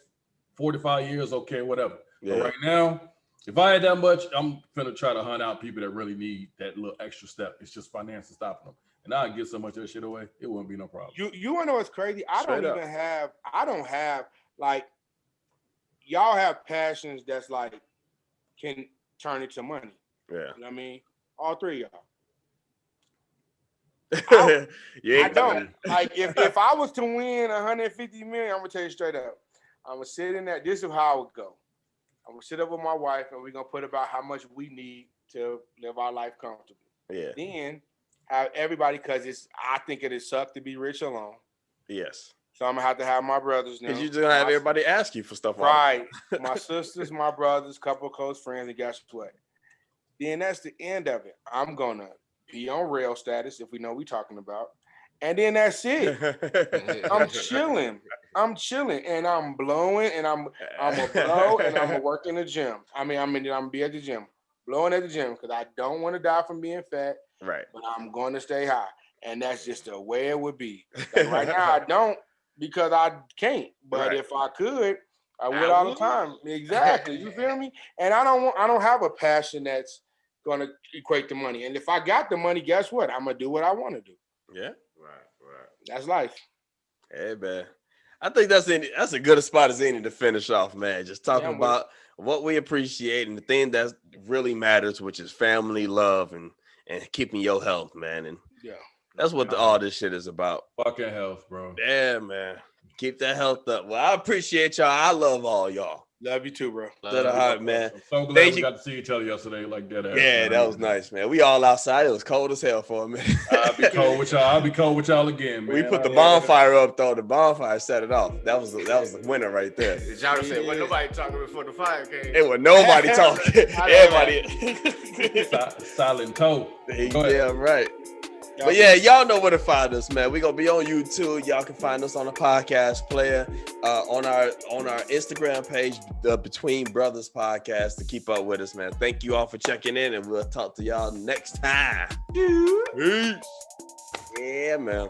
45 years, okay, whatever. Yeah. But right now, if I had that much, I'm finna try to hunt out people that really need that little extra step. It's just finances stopping them. And I get so much of that shit away, it wouldn't be no problem. You wanna know what's crazy? I Straight don't have like y'all have passions that's like can turn into money. Yeah. You know what I mean? All three of y'all. Yeah. I don't. Like if I was to win 150 million, I'm gonna tell you straight up. I'm gonna sit in that. This is how I would go. I'm gonna sit up with my wife and we're gonna put about how much we need to live our life comfortably. Yeah. Then have everybody, because I think it is suck to be rich alone. Yes. So I'm gonna have my brothers now. Because you're just gonna have everybody ask you for stuff. Right. My sisters, my brothers, couple of close friends, and guess what? Then that's the end of it. I'm gonna be on rail status if we know we talking about. And then that's it. I'm chilling and I'm blowing and I'm gonna blow and I'm gonna work in the gym. I'm gonna be at the gym, blowing at the gym because I don't want to die from being fat. Right. But I'm going to stay high. And that's just the way it would be. Like right now I don't because I can't. But if I could, I would all the time. Exactly. You feel me? And I don't have a passion that's gonna equate to money. And if I got the money, guess what? I'm gonna do what I want to do. Yeah. Right. That's life. Hey man. I think that's a good spot as any to finish off, man. Just talking about what we appreciate and the thing that really matters, which is family, love, and keeping your health, man. And that's what all this shit is about. Fucking health, bro. Yeah, man. Keep that health up. Well, I appreciate y'all. I love all y'all. Love you too, bro. To the heart, man. I'm so glad we got to see each other yesterday like that. Yeah, that was nice, man. We all outside. It was cold as hell for a minute. I'll be cold with y'all. I'll be cold with y'all again, man. We put the bonfire up, though. The bonfire set it off. That was the winner right there. Y'all say, well, nobody talking before the fire came. It was nobody talking. Everybody. Silent toe. Yeah, right. But yeah, y'all know where to find us, man. We're gonna be on YouTube. Y'all can find us on the podcast player, on our Instagram page, the Between Brothers Podcast, to keep up with us, man. Thank you all for checking in, and we'll talk to y'all next time. Peace. Yeah, man.